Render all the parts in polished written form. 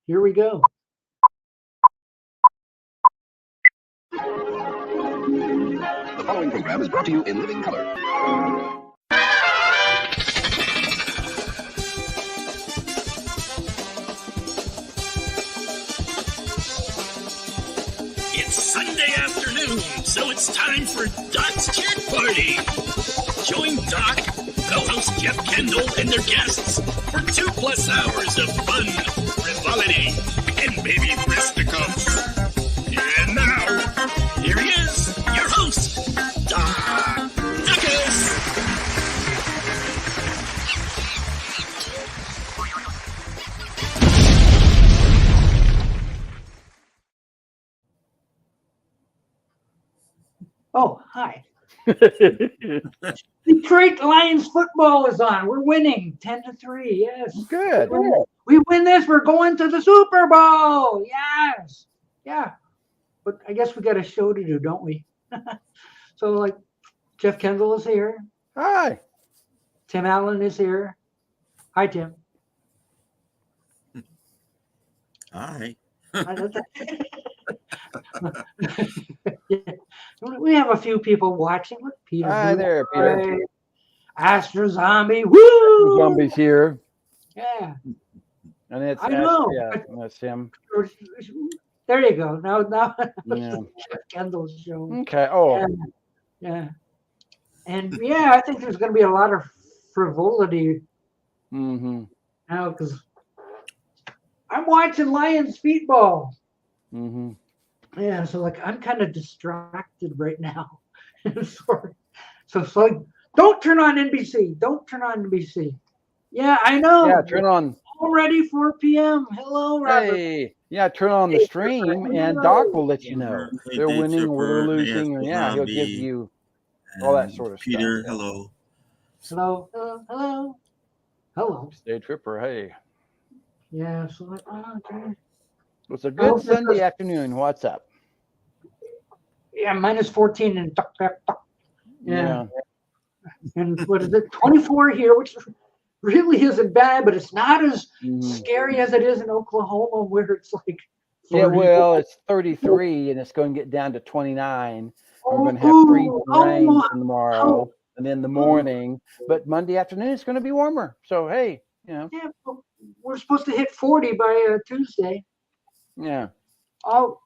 Here we go. The following program is brought to you in living color. It's Sunday afternoon, so it's time for Doc's Kid Party. Join Doc, co-host Jeff Kendall, and their guests for 2+ hours of fun, frivolity, and maybe fisticuffs. And now, here he is, your host, Doc Duckus. Oh, hi. Detroit Lions football is on. We're winning 10-3. Yes. Good. We win this. We're going to the Super Bowl. Yes. Yeah. But I guess we got a show to do, don't we? So, like, Jeff Kendall is here. Hi. Tim Allen is here. Hi, Tim. Hi. Yeah. We have a few people watching. Look, Peter. Hi there, Peter. Astro Zombie. Woo! Zombies here. Yeah. And it's I know. Yeah, that's him. There you go. Now Yeah. Jeff Kendall's show. Okay. Oh. Yeah. And yeah, I think there's going to be a lot of frivolity Mm-hmm. now because I'm watching Lions football. Mm-hmm. Yeah, so like I'm kind of distracted right now. So don't turn on NBC. Don't turn on NBC. Yeah, I know. Yeah, turn on. Already 4 p.m. Hello, Robert. Hey. Yeah, turn on the stream, and Doc will let you know they're winning or they're losing. Or yeah, he'll give you all that sort of Peter, stuff. hello. Hello, hello, hello. Stay Tripper. Hey, Yeah, so like, okay. it's a good Oh, Sunday afternoon. What's up? Yeah, minus 14 and Yeah. And what is it? 24 here, which really isn't bad, but it's not as scary as it is in Oklahoma, where it's like. Yeah, 30. well, it's 33, and it's going to get down to 29. We're going to have Ooh, freezing rain oh, tomorrow, and then the morning. But Monday afternoon, it's going to be warmer. So, hey, you know. Yeah, well, we're supposed to hit 40 by Tuesday. Yeah. Oh,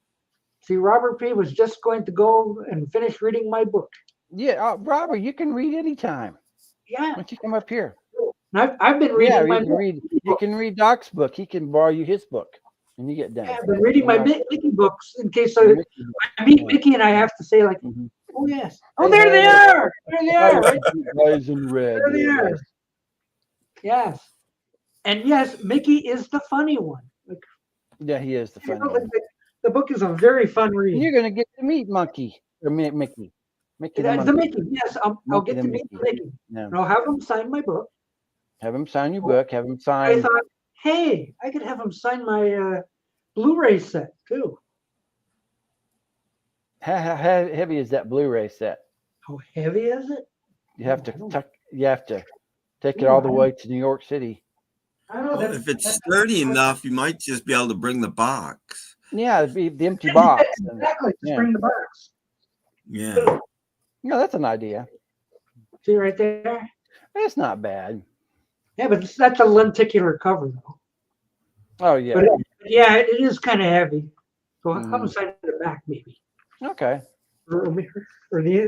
see, Robert P. was just going to go and finish reading my book. Yeah, Robert, you can read anytime. Yeah, Why don't you come up here? and I've been reading Yeah, my you can book. read. You can read Doc's book. He can borrow you his book, and you get done. Yeah, I've been reading my Yeah. Mickey books in case Your I Mickey book. meet Mickey and I have to say like, Mhm. oh yes, oh Hey, there they hey. are, there they are, right Guys in red. there they are. Yes, and yes, Mickey is the funny one. Like, Yeah, he is the you funny know, one. the book is a very fun read. You're gonna get to meet Monkey or Mickey. Mickey the The monkey. Mickey, yes, I'll Monkey get the to meet Mickey. Mickey. Yeah. And I'll have him sign my book. Have him sign your book. Have him I sign. thought, hey, I could have him sign my Blu-ray set too. How heavy is that Blu-ray set? How heavy is it? You have I to don't- you have to take it all the way to New York City. I don't know. Well, if it's sturdy enough, you might just be able to bring the box. Yeah, it'd be the empty box. Exactly. Just Yeah. bring the box. Yeah. Yeah, that's an idea. See right there? It's not bad. Yeah, but that's a lenticular cover though. Oh yeah. But yeah, it is kind of heavy. So Mhm. I'm inside the back maybe, Okay. or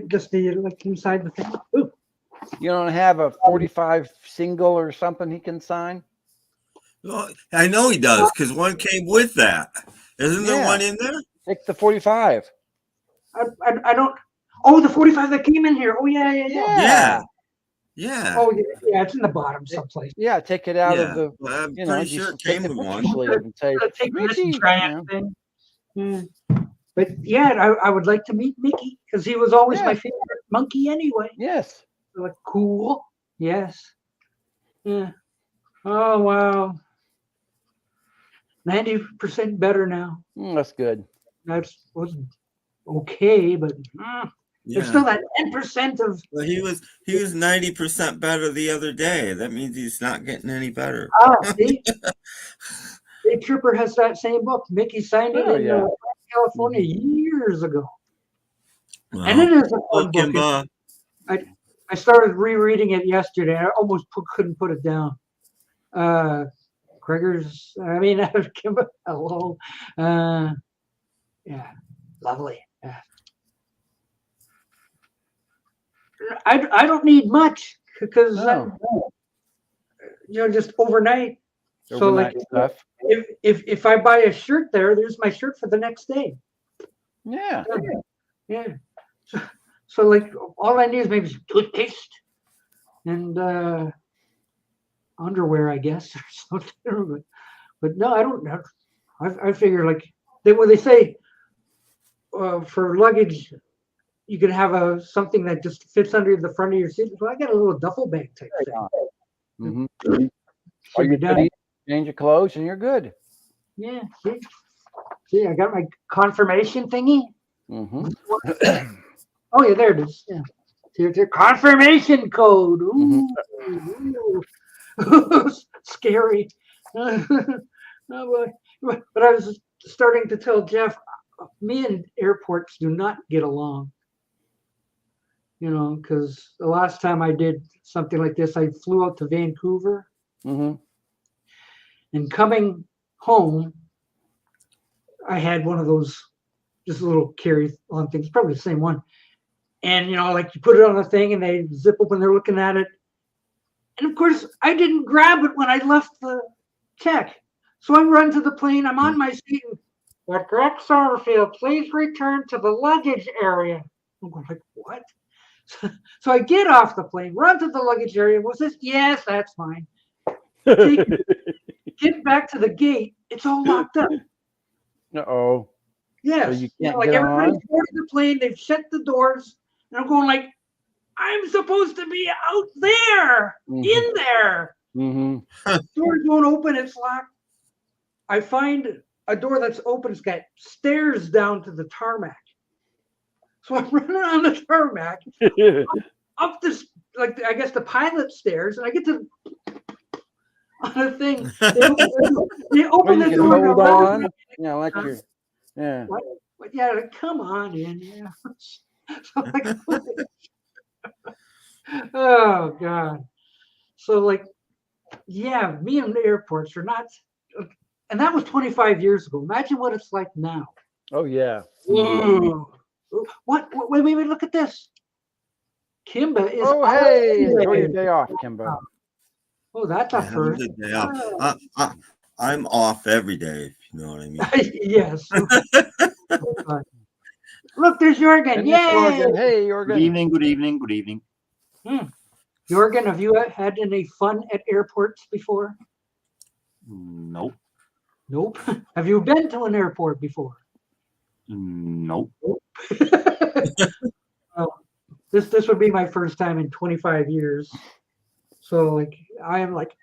just the like inside the thing. Ooh. You don't have a 45 single or something he can sign? Well, I know he does because one came with that. Isn't there Yeah. one in there? Take the 45. I don't. Oh, the 45 that came in here. Oh yeah. Yeah. Yeah. Oh yeah, it's in the bottom someplace. Yeah, take it out Yeah. of the, Well, I'm you know, pretty sure just it take came the with picture one. sleeve and say, Take this Mickey, and try you know. anything. But yeah, I would like to meet Mickey because he was always my favorite monkey anyway. Yes. So, like, cool. Yes. Yeah. Oh wow. 90% better now. That's good. That was okay, but there's still that 10% of. Well, he was 90% better the other day. That means he's not getting any better. Oh, see? State Trooper has that same book. Mickey signed it in California years ago. Well, And it is a fun book. Kimba. I started rereading it yesterday. I almost couldn't put it down. Gregor's, Kimba, hello. Yeah, lovely. Yeah. I don't need much because just overnight. So like stuff. if I buy a shirt there's my shirt for the next day. Yeah. Yeah. So like all I need is maybe some toothpaste and underwear, I guess, or something. But no, I don't have. I figure like they say for luggage, you can have something that just fits under the front of your seat. Well, I got a little duffel bag type thing. Mm-hmm. All you do, change your clothes, and you're good. Yeah. See, I got my confirmation thingy. Mm-hmm. Oh yeah, there it is. Yeah. Here's your confirmation code. Ooh. Scary. Oh boy. But I was starting to tell Jeff, me and airports do not get along. Because the last time I did something like this, I flew out to Vancouver. Mm-hmm. And coming home, I had one of those just little carry-on things, probably the same one. And like you put it on the thing, and they zip open. They're looking at it, and of course, I didn't grab it when I left the check. So I run to the plane. I'm on my seat. And, Greg Summerfield, please return to the luggage area. I'm going like, what? So I get off the plane, run to the luggage area. Was this? Yes, that's fine. Get back to the gate. It's all locked up. Uh-oh. Yes. So you can't like get everybody's on? boarded the plane. They've shut the doors. And I'm going like, I'm supposed to be out there, in there. Mm-hmm. Doors won't open. It's locked. I find a door that's open. It's got stairs down to the tarmac. So I'm running on the tarmac, up this, like I guess the pilot stairs, and I get to on the thing. They open the door. Hold on. Like you're. Yeah. What? Yeah, come on in. Yeah. So like, oh God. So like, yeah, me and the airports are not, and that was 25 years ago. Imagine what it's like now. Oh yeah. Whoa. What? Wait, look at this. Kimba is. Oh hey, enjoy your day off, Kimba. Oh, that's a first. Day off. I'm off every day, if you know what I mean. Yes. Look, there's Jorgen. Yay! Hey, Jorgen. Good evening. Jorgen, have you had any fun at airports before? Nope. Nope. Have you been to an airport before? Nope. Well, this would be my first time in 25 years. So like I am like,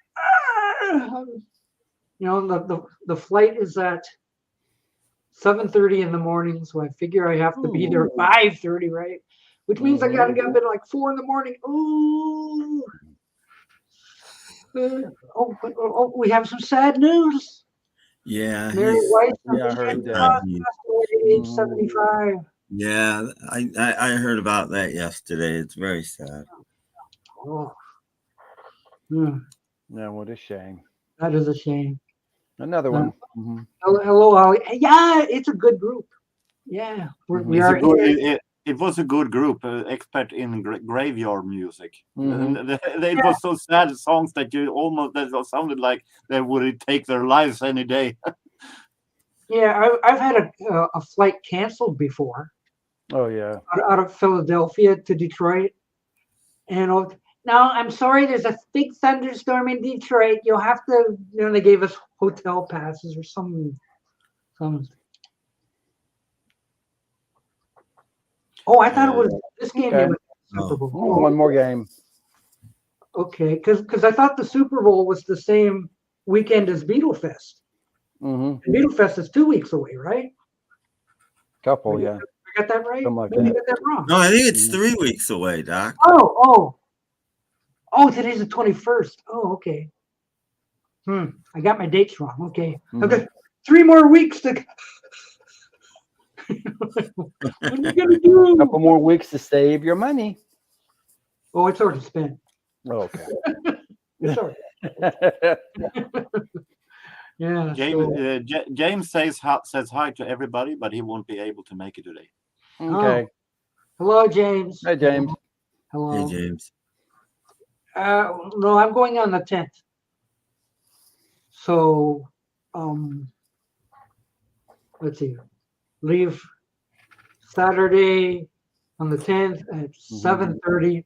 the flight is at 7:30 in the morning, so I figure I have to be there at 5:30, right? Which means I gotta get up at like 4 in the morning. Ooh. We have some sad news. Yeah. Mary White, I heard that. Age 75. Yeah, I heard about that yesterday. It's very sad. Oh. Yeah, what a shame. That is a shame. Another one. Hello, Ollie. Yeah, it's a good group. Yeah, we are. It was a good group, expert in graveyard music. Mm-hmm. It was so sad songs that that sounded like they would take their lives any day. Yeah, I've had a flight canceled before. Oh yeah. Out of Philadelphia to Detroit, and now I'm sorry. There's a big thunderstorm in Detroit. You'll have to. They gave us hotel passes or some. Oh, I thought it was this game. Okay. Super Bowl. One more game. Okay, because I thought the Super Bowl was the same weekend as Beetlefest. Mm-hmm. Beetlefest is 2 weeks away, right? Couple, yeah. I got that right? Something like Maybe I that. got that wrong. No, I think it's 3 weeks away, Doc. Oh, today's the 21st. Oh, okay. I got my dates wrong. Okay. Mhm. I've got 3 more weeks to. What are we gonna A do? couple more weeks to save your money. Oh, it's already spent. Okay. It's already. Yeah. James says hi to everybody, but he won't be able to make it today. Okay. Hello, James. Hey, James. Hello. Hey, James. No, I'm going on the 10th. So, let's see. Leave Saturday on the 10th at 7:30,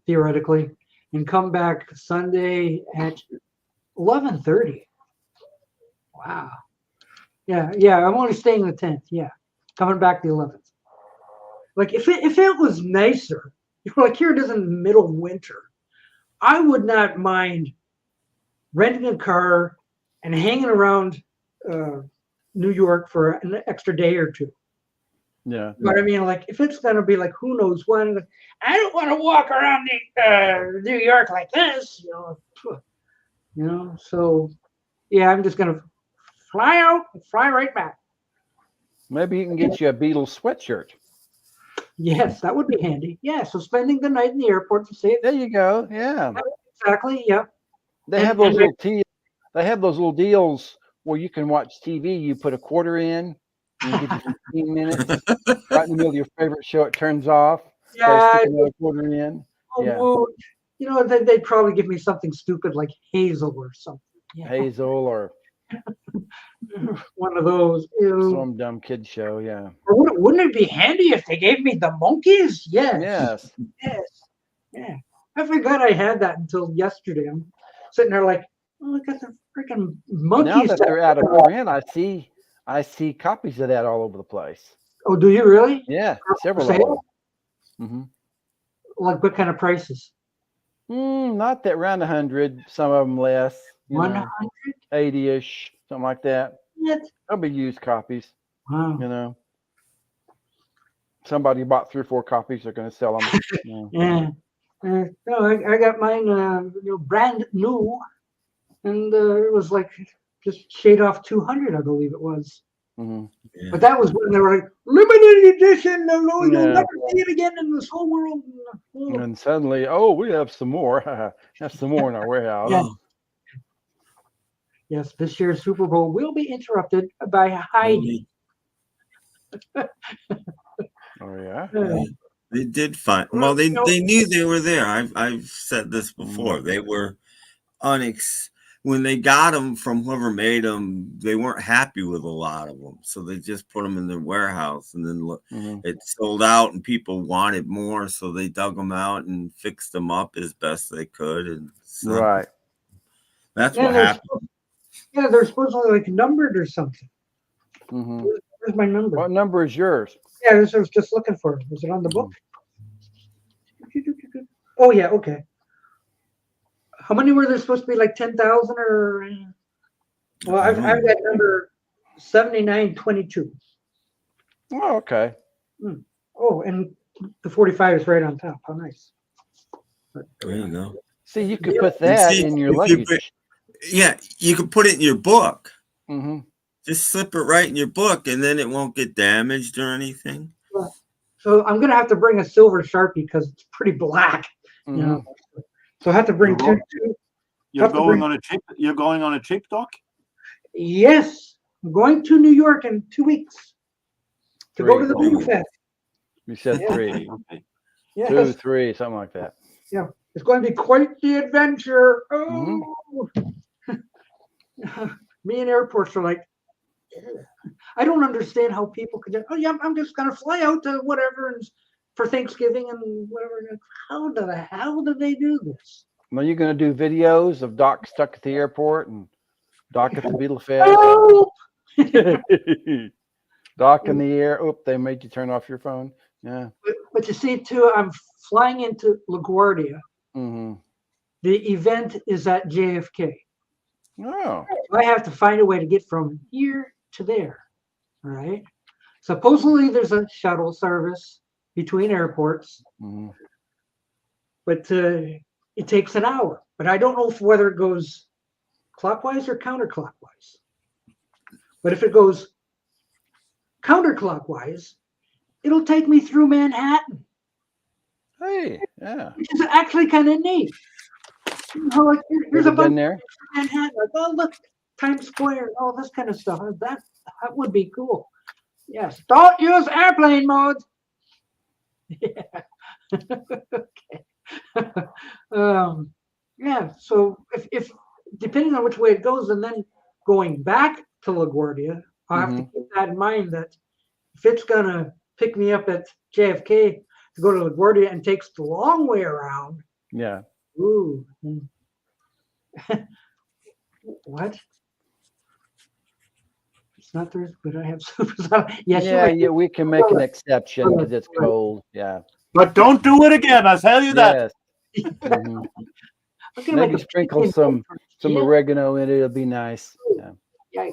theoretically, and come back Sunday at 11:30. Wow. Yeah. I'm only staying the 10th. Yeah, coming back the 11th. Like if it was nicer, like here it is in the middle of winter, I would not mind renting a car and hanging around New York for an extra day or two. Yeah. But I mean, like, if it's gonna be like who knows when, I don't want to walk around New York like this, you know. So, yeah, I'm just gonna fly out, and fly right back. Maybe you can get you a Beatles sweatshirt. Yes, that would be handy. Yeah, so spending the night in the airport to see it. There you go. Yeah. Exactly. Yeah. They have those they have those little deals where you can watch TV. You put a quarter in, and it gives you 15 minutes. Right in the middle of your favorite show, it turns off. Yeah. Stick another quarter in. Yeah. Well, they'd probably give me something stupid like Hazel or something. Yeah. Hazel or One of those. Ew. some dumb kid show. Yeah. Or wouldn't it be handy if they gave me the monkeys? Yes. Yes. Yes. Yeah. I forgot I had that until yesterday. I'm sitting there like, oh, I got the freaking monkeys. Now that they're out of print, I see copies of that all over the place. Oh, do you really? Yeah, several of Sale? them. Like what kind of prices? Not that around 100. Some of them less. 100? 80-ish, something like that. What? They'll be used copies. Wow. Somebody bought 3 or 4 copies. They're going to sell them. Yeah. No, I got mine brand new, and it was like just shade off 200, I believe it was. Yeah. But that was when they were like limited edition. No, you'll never see it again in this whole world. And suddenly, we have some more. Have some more in our warehouse. Yeah. Yes, this year's Super Bowl will be interrupted by Heidi. Oh yeah. They did find. Well, they knew they were there. I've said this before. They were when they got them from whoever made them. They weren't happy with a lot of them, so they just put them in their warehouse. And then it sold out, and people wanted more, so they dug them out and fixed them up as best they could. And so right. That's what happened. They're supposedly like numbered or something. Where's my number? What number is yours? Yeah, I was just looking for it. Was it on the book? Oh yeah, okay. How many were there supposed to be? Like 10,000 or? Well, I've got number 7922. Oh, okay. Oh, and the 45 is right on top. How nice. There you go. See, you could put that in your luggage. You could put it in your book. Just slip it right in your book, and then it won't get damaged or anything. So I'm gonna have to bring a silver Sharpie because it's pretty black. So I have to bring two. You're going on a trip, Doc? Yes, I'm going to New York in 2 weeks to go to the Beagle Fest. You said 3. Okay. Yes. 2, 3, something like that. Yeah, it's going to be quite the adventure. Oh. Me and airports are like, I don't understand how people could. I'm just gonna fly out to whatever and for Thanksgiving and whatever. How the hell do they do this? Well, you're gonna do videos of Doc stuck at the airport and Doc at the Beagle Fest. Oh! Doc in the air. Oop, they made you turn off your phone. Yeah. But you see, too, I'm flying into LaGuardia. The event is at JFK. Oh. So I have to find a way to get from here to there. All right. Supposedly there's a shuttle service between airports, but it takes an hour. But I don't know whether it goes clockwise or counterclockwise. But if it goes counterclockwise, it'll take me through Manhattan, Hey, yeah. which is actually kind of neat. Like, here's Ever a bunch been there? of Manhattan. Like, oh, look, Times Square, all this kind of stuff. That would be cool. Yes. Don't use airplane mode. Yeah. Okay. Yeah. So if depending on which way it goes, and then going back to LaGuardia, I'll have to keep that in mind that if it's gonna pick me up at JFK to go to LaGuardia and takes the long way around. Yeah. Ooh. What? It's not Thursday, but I have supersonic. Yes, you're Yeah, right. yeah, we can make an exception because it's cold. Yeah. But don't do it again. I tell you that. Yes. Mhm. I'm gonna make Maybe a sprinkle chicken some yeah. oregano in it. It'll be nice. Yeah. Yikes.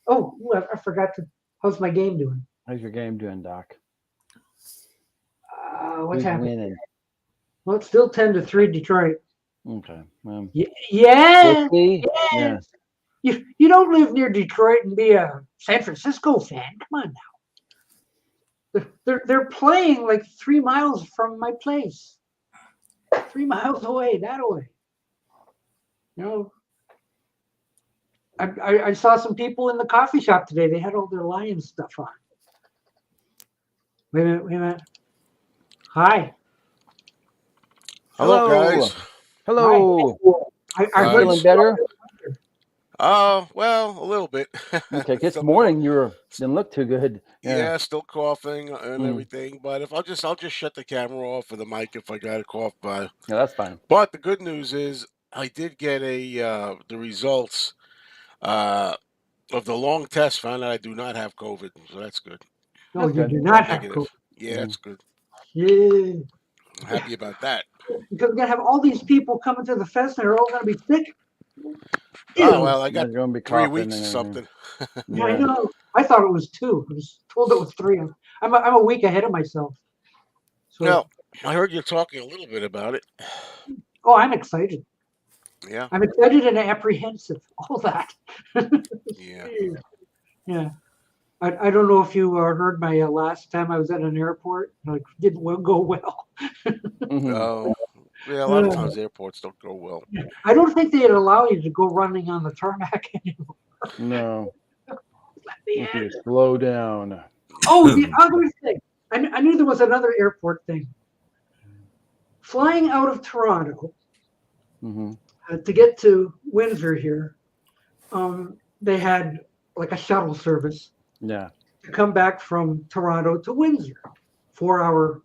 Oh, ooh, I forgot to. How's my game doing? How's your game doing, Doc? What's Who's happening? winning? Well, it's still 10-3 Detroit. Okay. Yeah. We'll see. Yeah. Yeah. You don't live near Detroit and be a San Francisco fan. Come on now. They're playing like 3 miles from my place. 3 miles away, that away. You know, I saw some people in the coffee shop today. They had all their Lions stuff on. Wait a minute. Hi. Hello, guys. Hello. I Guys. heard Feeling better? Well, a little bit. Okay. This Still morning you didn't look too good. yeah, still coughing and Mm. everything. But if I'll just shut the camera off or the mic if I got a cough. Yeah, that's fine. But the good news is I did get the results of the long test. Found out I do not have COVID, so that's good. No, That's you good. do not have Negative. COVID. Yeah, that's good. Yeah. I'm happy about that. Because we're gonna have all these people coming to the fest and they're all gonna be sick. Oh well, I got You're gonna be 3 coughing weeks or and something. Yeah, I know. I thought it was 2. I was told it was 3. I'm a week ahead of myself. So, Well, I heard you talking a little bit about it. oh, I'm excited. Yeah, I'm excited and apprehensive. All that. yeah. Yeah. I don't know if you heard my last time I was at an airport. Like, didn't go well. Mhm. Oh, yeah. A lot of times airports don't go well. I don't think they'd allow you to go running on the tarmac anymore. No. Yeah. You just slow down. Oh, the other thing. I knew there was another airport thing. Flying out of Toronto Hmm. to get to Windsor here, they had like a shuttle service Yeah. to come back from Toronto to Windsor, 4-hour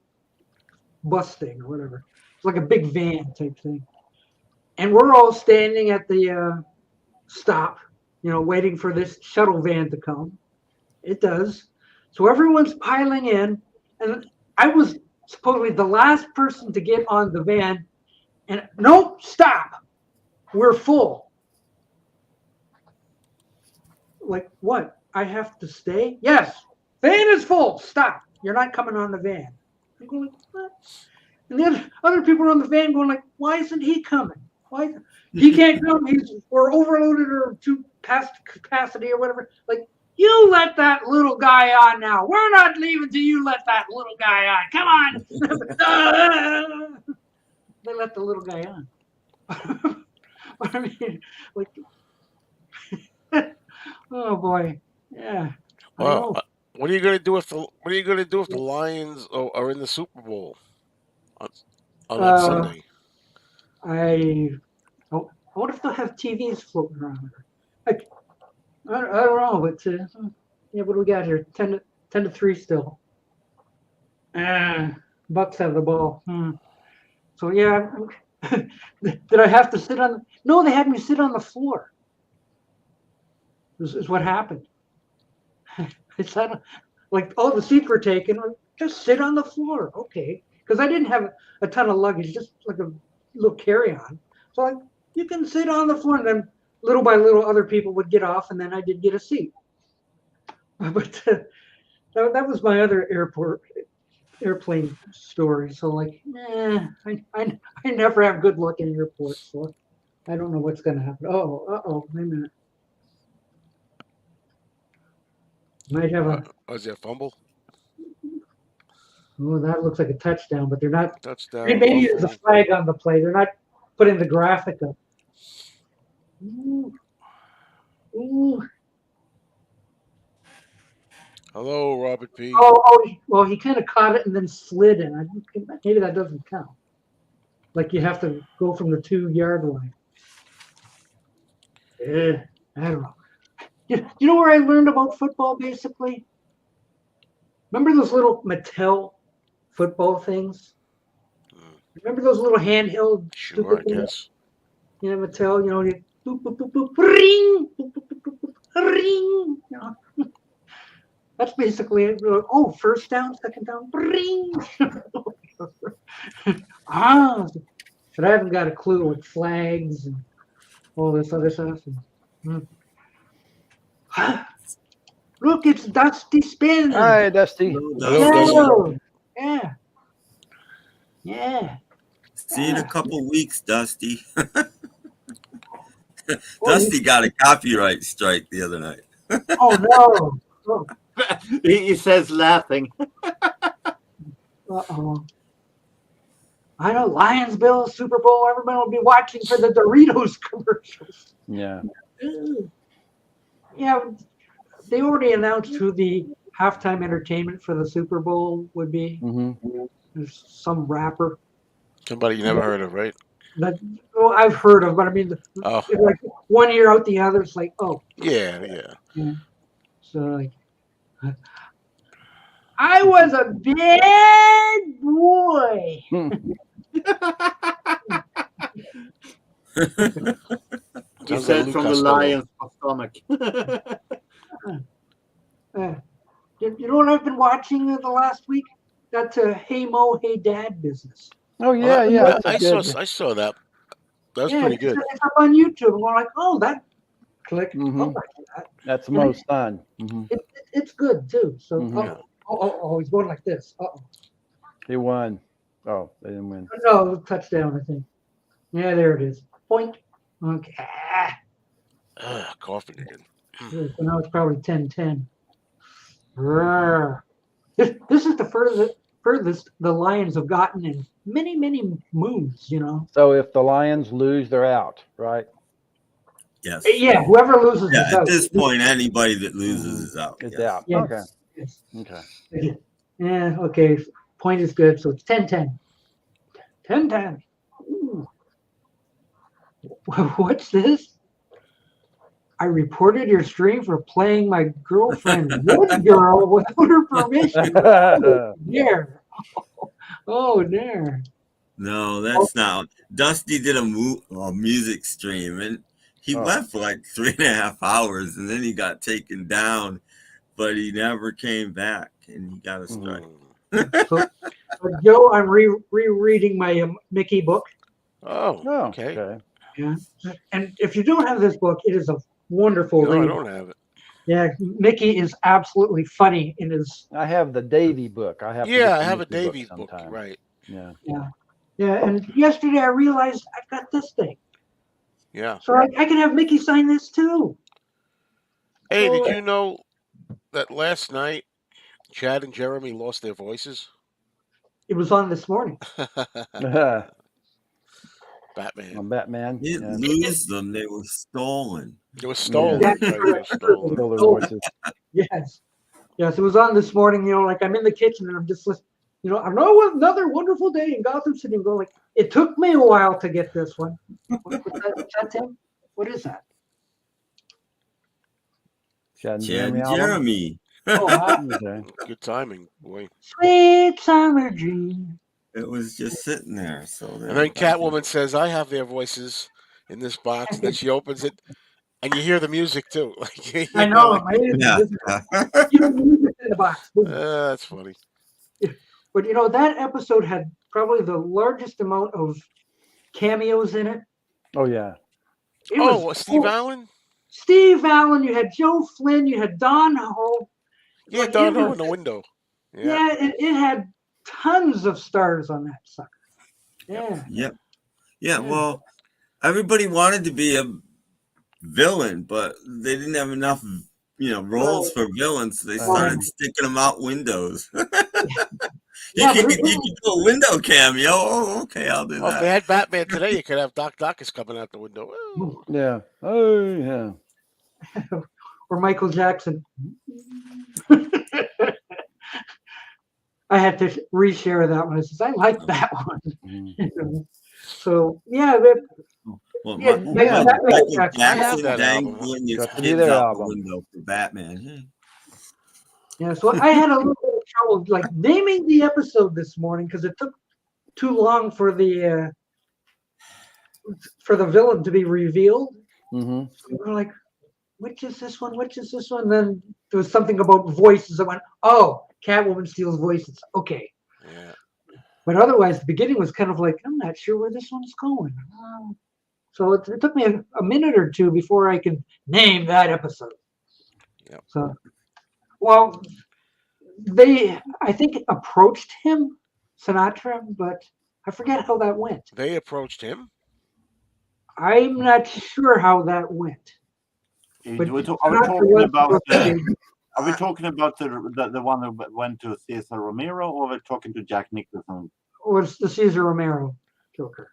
bus thing or whatever. It's like a big van type thing. And we're all standing at the stop, waiting for this shuttle van to come. It does. So everyone's piling in, and I was supposedly the last person to get on the van. And nope, stop. We're full. Like, what? I have to stay? Yes. Van is full. Stop. You're not coming on the van. I'm going, what? And the other people are on the van going like, why isn't he coming? Why? He can't come. We're overloaded or too past capacity or whatever. Like, you let that little guy on now. We're not leaving till you let that little guy on. Come on. They let the little guy on. I mean, like, oh boy, yeah. Well, what are you gonna do if the Lions are in the Super Bowl on that Sunday? I wonder if they'll have TVs floating around. I don't know, but yeah, what do we got here? 10-3 still. Bucks have the ball. So yeah, did I have to sit on? No, they had me sit on the floor. This is what happened. I sat like all the seats were taken. Just sit on the floor, okay? Because I didn't have a ton of luggage, just like a little carry-on. So you can sit on the floor, and then little by little, other people would get off, and then I did get a seat. But that was my other airplane story. So like, I never have good luck in airports. So I don't know what's going to happen. Oh, wait a minute. Might have a. Was it a fumble? Oh, that looks like a touchdown, but they're not. Touchdown. Maybe there's a Fumble. flag on the play. They're not putting the graphic up. Ooh. Ooh. Hello, Robert P. Well, he kind of caught it and then slid in. Maybe that doesn't count. Like you have to go from the 2-yard line. I don't know. You know where I learned about football, basically? Remember those little Mattel football things? Remember those little handheld Sure, I things? guess. Yeah, Mattel, you boop, boop, boop, boop, ring, boop, boop, boop, boop, boop, ring. That's basically it. Oh, first down, second down, ring. But I haven't got a clue with flags and all this other stuff. Look, it's Dusty Spin. Hi, Dusty. Hello, Dusty. Yeah. See you in a couple weeks, Dusty. Dusty got a copyright strike the other night. Oh no. Oh. He says laughing. Uh-oh. I know Lionsville, Super Bowl, everybody will be watching for the Doritos commercials. Yeah. Yeah, they already announced who the halftime entertainment for the Super Bowl would be. Mm-hmm. There's some rapper. Somebody you never heard of, right? That I've heard of, but I mean, like 1 year out the other, it's like, oh. Yeah. So like, I was a bad boy. He said from the lion's stomach. You know what I've been watching the last week? That's a Hey Mo, Hey Dad business. Oh yeah. I saw that. That was pretty good. It's up on YouTube. I'm like, oh, that click. Mm-hmm. Oh, that's the most fun. Mm-hmm. It's good too. So, he's going like this. He won. Oh, they didn't win. No, touchdown, I think. Yeah, there it is. Point. Okay. Coughing again. So now it's probably 10-10. This is the furthest the Lions have gotten in many, many moves, you know. So if the Lions lose, they're out, right? Yes. Yeah, whoever loses is At out. this point, anybody that loses is out. It's yes. out. Yes. Okay. Yes. Okay. Yeah, okay. Point is good. So it's 10-10. 10-10. Ooh. What's this? I reported your stream for playing my girlfriend Wood Girl without her permission. There. Oh, there. No, that's not. Dusty did a music stream, and he went for like 3.5 hours, and then he got taken down, but he never came back, and he got a strike. So, Joe, I'm rereading my Mickey book. Oh, okay. Yeah, and if you don't have this book, it is a wonderful read. I don't have it. Yeah, Mickey is absolutely funny in his. I have the Davy book. I have a Davy book, right? Yeah. And yesterday I realized I've got this thing. Yeah. So I can have Mickey sign this too. Hey, did you know that last night Chad and Jeremy lost their voices? It was on this morning. Batman. Batman. They didn't lose them; they were stolen. It was stolen. Yeah. Right, it was stolen. Stole their voices. Yes, it was on this morning. You know, like I'm in the kitchen and I'm just listening. You know, I know another wonderful day in Gotham City. And go like, it took me a while to get this one. What's that, Tim? What is that? Chad and Jeremy. Oh, wow. Okay. Good timing, boy. Sweet summer dream. It was just sitting there. So And then Catwoman says, "I have their voices in this box." And then she opens it, and you hear the music too. Like, I know. Yeah. You know, music in the box. That's funny. But you know, that episode had probably the largest amount of cameos in it. Oh yeah. It was Steve Allen? Steve Allen, you had Joe Flynn, you had Don Ho. Yeah, Don Ho in the window. Yeah, it had tons of stars on that sucker. Yeah. Yep. Yeah, well, everybody wanted to be a villain, but they didn't have enough, roles for villains. So they started sticking them out windows. You Yeah, can but do a window cameo. Oh, okay, I'll do Well, if they that. had Batman today, you could have Doc Dockus coming out the window. Oh. Yeah. Oh, yeah. or Michael Jackson. I had to reshare that one. I says, I like that one. Mhm. So yeah, Well, yeah, Yeah. Michael Jackson. I have Jackson that album. dangling his Got to be kids their out the album. window for Batman. Yeah, so I had a little bit of trouble like naming the episode this morning because it took too long for the villain to be revealed. Mm-hmm. So we're like, which is this one? Which is this one? Then there was something about voices. I went, oh, Catwoman steals voices. Okay. Yeah. But otherwise, the beginning was kind of like, I'm not sure where this one's going. So it took me a minute or two before I could name that episode. Yep. So, well, they, I think, approached him, Sinatra, but I forget how that went. They approached him. I'm not sure how that went. But Are we Sinatra talking was about supposed to be- Are we talking about the one that went to Cesar Romero, or are we talking to Jack Nicholson? or it's the Cesar Romero Joker.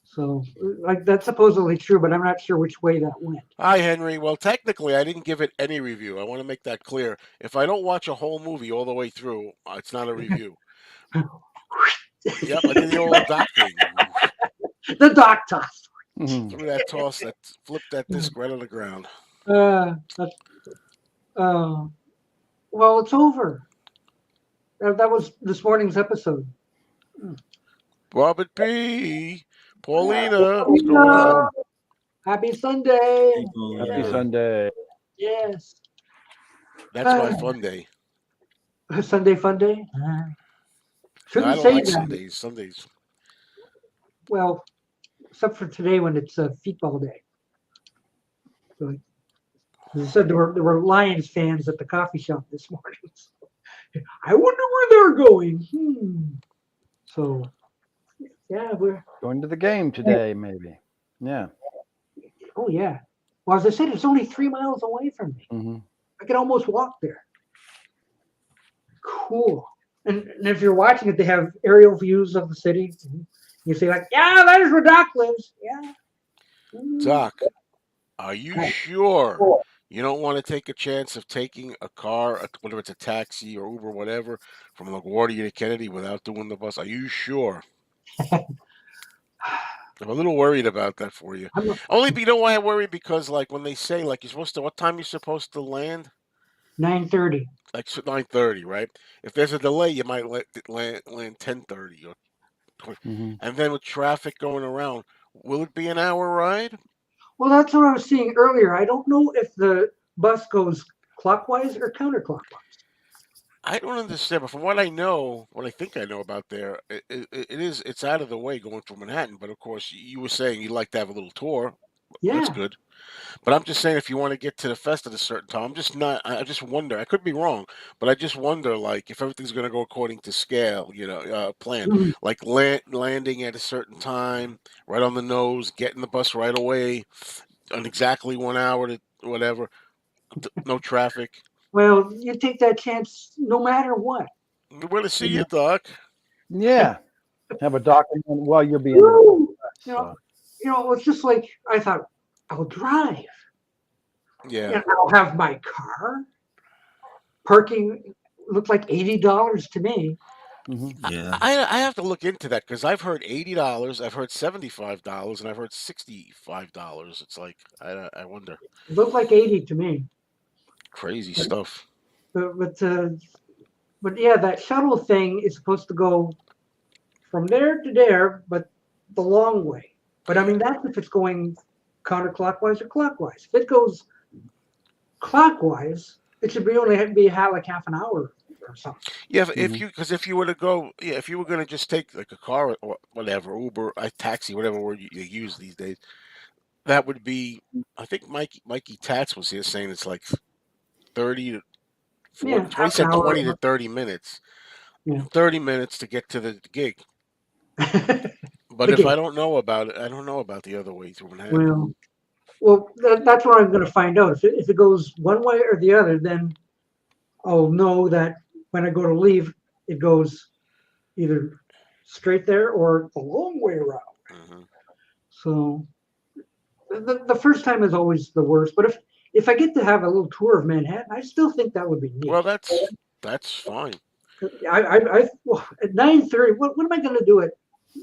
So, like, that's supposedly true, but I'm not sure which way that went. Hi, Henry. Well, technically, I didn't give it any review. I want to make that clear. If I don't watch a whole movie all the way through, it's not a review. Yep, I did the old Doc thing. The Doc toss. Mm-hmm. Threw that toss, that flipped that disc right on the ground. Well, it's over. That was this morning's episode. Robert B. Paulina, what's going on? Happy Sunday. Happy Sunday. Yes. That's my fun day. Sunday fun day? No, Shouldn't I don't say like that. Sundays. Sundays. Well, except for today when it's football day. So, as I said, there were Lions fans at the coffee shop this morning. I wonder where they're going. So, yeah, we're. Going to the game today, maybe. Yeah. Oh yeah. Well, as I said, it's only 3 miles away from me. Mm-hmm. I could almost walk there. Cool. And if you're watching it, they have aerial views of the city. You see, like, yeah, there's where Doc lives. Yeah. Doc, are you sure you don't want to take a chance of taking a car, whether it's a taxi or Uber, whatever, from LaGuardia to Kennedy without doing the bus? Are you sure? I'm a little worried about that for you. Only, you know why I worry? Because, like, when they say, like, you're supposed to, what time you're supposed to land? 9:30. Like 9:30, right? If there's a delay, you might land 10:30, or Mm-hmm. and then with traffic going around, will it be an hour ride? Well, that's what I was seeing earlier. I don't know if the bus goes clockwise or counterclockwise. I don't understand, but from what I know, what I think I know about there, it's out of the way going through Manhattan. But of course, you were saying you'd like to have a little tour. Yeah. That's good. But I'm just saying, if you want to get to the fest at a certain time, I'm just not. I just wonder. I could be wrong, but I just wonder, like, if everything's going to go according to scale, plan, Mhm. like landing at a certain time, right on the nose, getting the bus right away, on exactly 1 hour to whatever, no traffic. Well, you take that chance no matter what. We're to see you, Doc. Yeah. Have a document while you're being. Woo! So. It's just like I thought, I'll drive. Yeah. And I'll have my car. Parking looked like $80 to me. Mm-hmm. Yeah. I have to look into that because I've heard $80, I've heard $75, and I've heard $65. It's like I wonder. It looked like 80 to me. Crazy stuff. But yeah, that shuttle thing is supposed to go from there to there, but the long way. But I mean, that's if it's going counterclockwise or clockwise. If it goes clockwise, it should only be like half an hour or something. Yeah, if you were to go, if you were going to just take like a car or whatever, Uber, a taxi, whatever word you use these days, that would be. I think Mikey Tats was here saying it's like 30 to 40, Yeah, he said 20 to 30 minutes. Yeah. 30 minutes to get to the gig. But The if I game. don't know about it, I don't know about the other way through Manhattan. Well, that's what I'm going to find out. If it goes one way or the other, then I'll know that when I go to leave, it goes either straight there or the long way around. Mhm. So the first time is always the worst. But if I get to have a little tour of Manhattan, I still think that would be neat. Well, that's fine. Well, at 9:30. What am I going to do at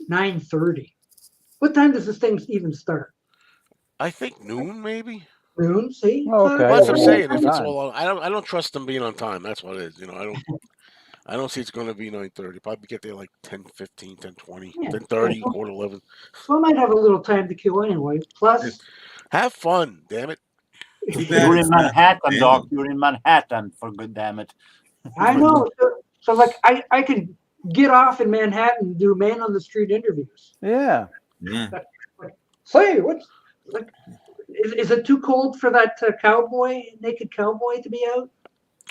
9:30? What time does this thing even start? I think noon, maybe. Noon. See? Oh, okay. Well, that's what I'm Yeah, saying. that's If it's fine. all, I don't trust them being on time. That's what it is. I don't see it's going to be 9:30. Probably get there like 10:15, 10:20, Yeah. 10:30, quarter 11. So I might have a little time to kill anyway. Plus, Have fun, damn it. Too bad You're it's in not Manhattan, Manhattan. Doc. You're in Manhattan, for good damn it. I know. So like I could get off in Manhattan and do man on the street interviews. Yeah. Yeah. Say, what's like? Is it too cold for that naked cowboy to be out?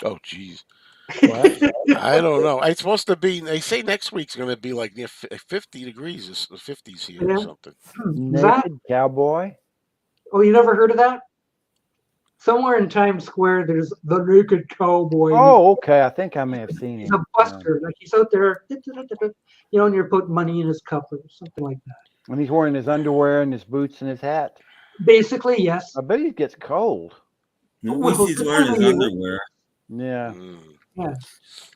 Oh, jeez. What? I don't know. It's supposed to be. They say next week's going to be like near 50 degrees. It's the 50s here or Yeah. something. Is that? Naked cowboy? Oh, you never heard of that? Somewhere in Times Square, there's the naked cowboy. Oh, okay. I think I may have seen He's him. a buster. Like he's out there, and you're putting money in his cup or something like that. And he's wearing his underwear and his boots and his hat. Basically, yes. I bet he gets cold. At least he's wearing his underwear. Yeah. Yeah.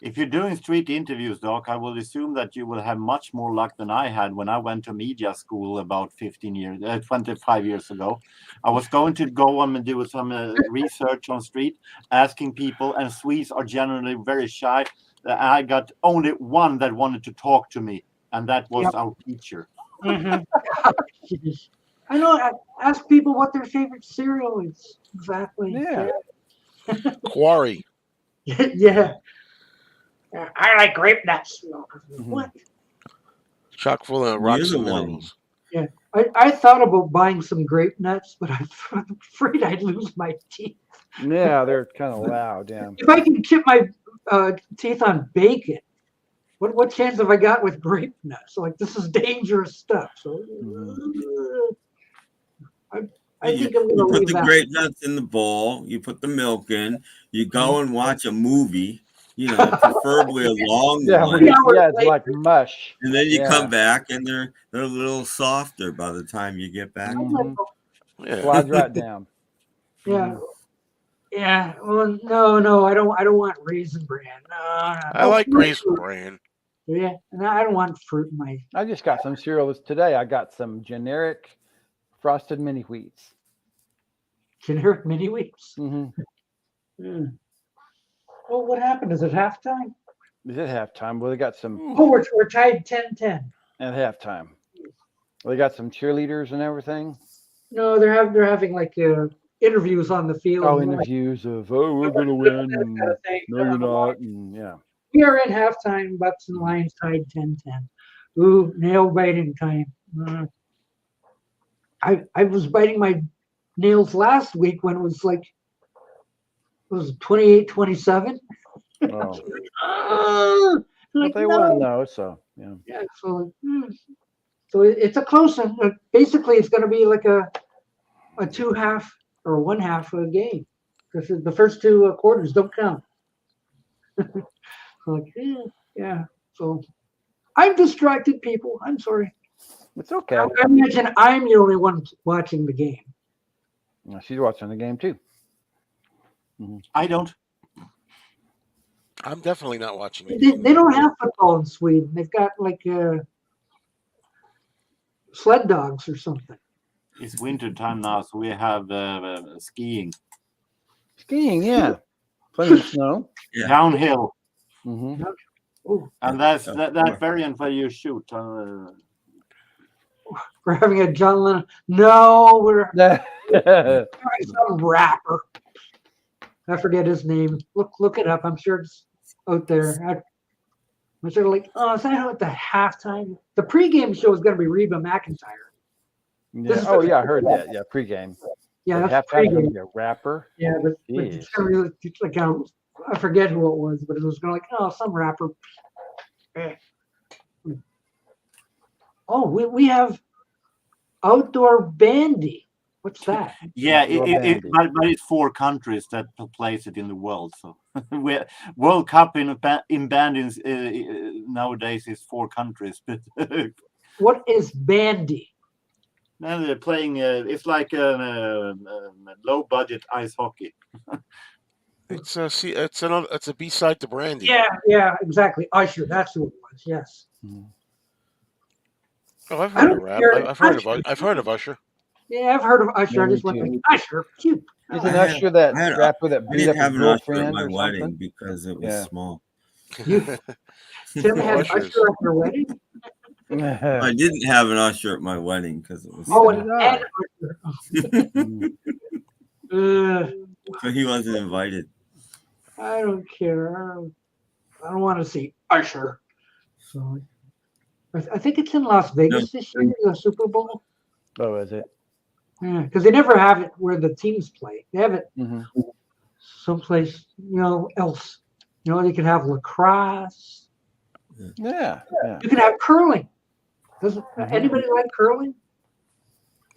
If you're doing street interviews, Doc, I will assume that you will have much more luck than I had when I went to media school about 25 years ago. I was going to go on and do some research on street, asking people, and Swedes are generally very shy. I got only one that wanted to talk to me, and that was our teacher. Mm-hmm. I know. I ask people what their favorite cereal is. Exactly. Yeah. Quarry. Yeah. I like grape nuts. What? Chock full of You're rocks the and one. minerals. Yeah. I thought about buying some grape nuts, but I'm afraid I'd lose my teeth. Yeah, they're kind of loud. Yeah. If I can chip my teeth on bacon, what chance have I got with grape nuts? Like this is dangerous stuff. So I think I'm You gonna put leave the that. grape nuts in the bowl. You put the milk in. You go and watch a movie. Preferably a long Yeah, one. yeah, it's like mush. And then you Yeah. come back and they're a little softer by the time you get back. Mhm. Yeah. Slides right down. Yeah. Yeah. Well, no, I don't want Raisin Bran. No. I like Raisin Bran. Yeah, and I don't want fruit in my. I just got some cereal today. I got some generic frosted mini wheats. Generic mini wheats. Mm-hmm. Well, what happened? Is it halftime? Is it halftime? Well, they got some Oh, we're tied 10-10. at halftime. They got some cheerleaders and everything. No, they're having like interviews on the field. Oh, interviews of we're gonna win. And, Kind of thing. no, you're not. And yeah. We are in halftime. Bucks and Lions tied 10-10. Ooh, nail biting time. I was biting my nails last week when it was like 28-27. Oh. Like, But they no. won though, so yeah. Yeah, so it's a close one. Basically, it's going to be like a 2-half or 1/2 of a game because the first two quarters don't count. Like, yeah. So I've distracted people. I'm sorry. It's okay. I imagine I'm the only one watching the game. Well, she's watching the game too. I don't. I'm definitely not watching it. They don't have football in Sweden. They've got like sled dogs or something. It's winter time now, so we have skiing. Skiing, yeah. Plenty of snow. Yeah. Downhill. Mm-hmm. Oh, And that's that variant where you shoot. we're having a John Lennon. No, we're Yeah. some rapper. I forget his name. Look it up. I'm sure it's out there. I'm sure like, oh, is that how at the halftime? The pregame show is going to be Reba McEntire. Oh yeah, I heard that. Yeah, pregame. Yeah, But that's halftime gonna pregame. be a rapper. Yeah, but it's Jeez. going to be like I forget who it was, but it was going to like, oh, some rapper. Oh, we have outdoor bandy. What's that? Yeah, Outdoor bandy. but it's 4 countries that plays it in the world. So World Cup in bandy nowadays is 4 countries. But What is bandy? now they're playing. It's like a low budget ice hockey. It's a B-side to Brandy. Yeah, exactly. Usher, that's who it was. Yes. Oh, I've I heard don't of rap. care. I've heard of Usher. Yeah, I've heard of Usher. Yeah, I me just went too. like, Usher, cute. He's I an like usher that I had- rapper that I beat didn't up his have an usher at girlfriend my or wedding something. because it was Yeah. small. You, Tim No had ushers. Usher at your wedding? I didn't have an usher at my wedding because it was Oh, small. and Usher. So he wasn't invited. I don't care. I don't want to see Usher. So I think it's in Las Vegas this year, the Super Bowl. Oh, is it? Yeah, because they never have it where the teams play. They have it Mhm. someplace, else. You can have lacrosse. Yeah. Yeah. You can have curling. Does anybody like curling?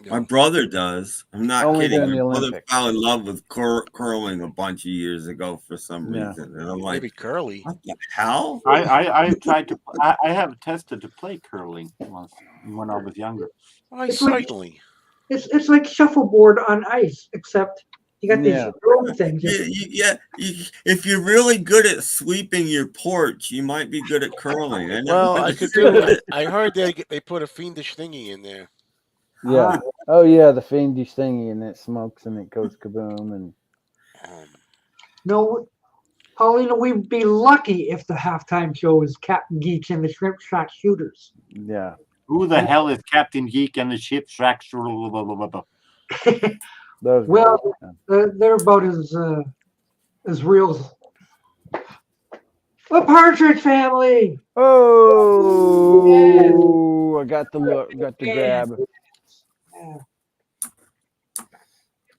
My brother does. I'm not Only kidding. during My the brother Olympics. fell in love with curling a bunch of years ago for some Yeah. reason, and I'm like, Maybe Curly. what the hell? I've tried to. I have tested to play curling once when I was younger. Why It's like- certainly. It's like shuffleboard on ice, except you got these Yeah. road things. If you're really good at sweeping your porch, you might be good at curling. I never Well, I could do. understood it. I heard they put a fiendish thingy in there. Yeah. Oh, yeah. The fiendish thingy, and it smokes and it goes kaboom. And No, Paulina, we'd be lucky if the halftime show is Captain Geeks and the Shrimp Shack Shooters. yeah. Who the hell is Captain Geek and the ship track? Those Well, guys, they're about as real as the Partridge Family. Oh, I got the look, got the grab.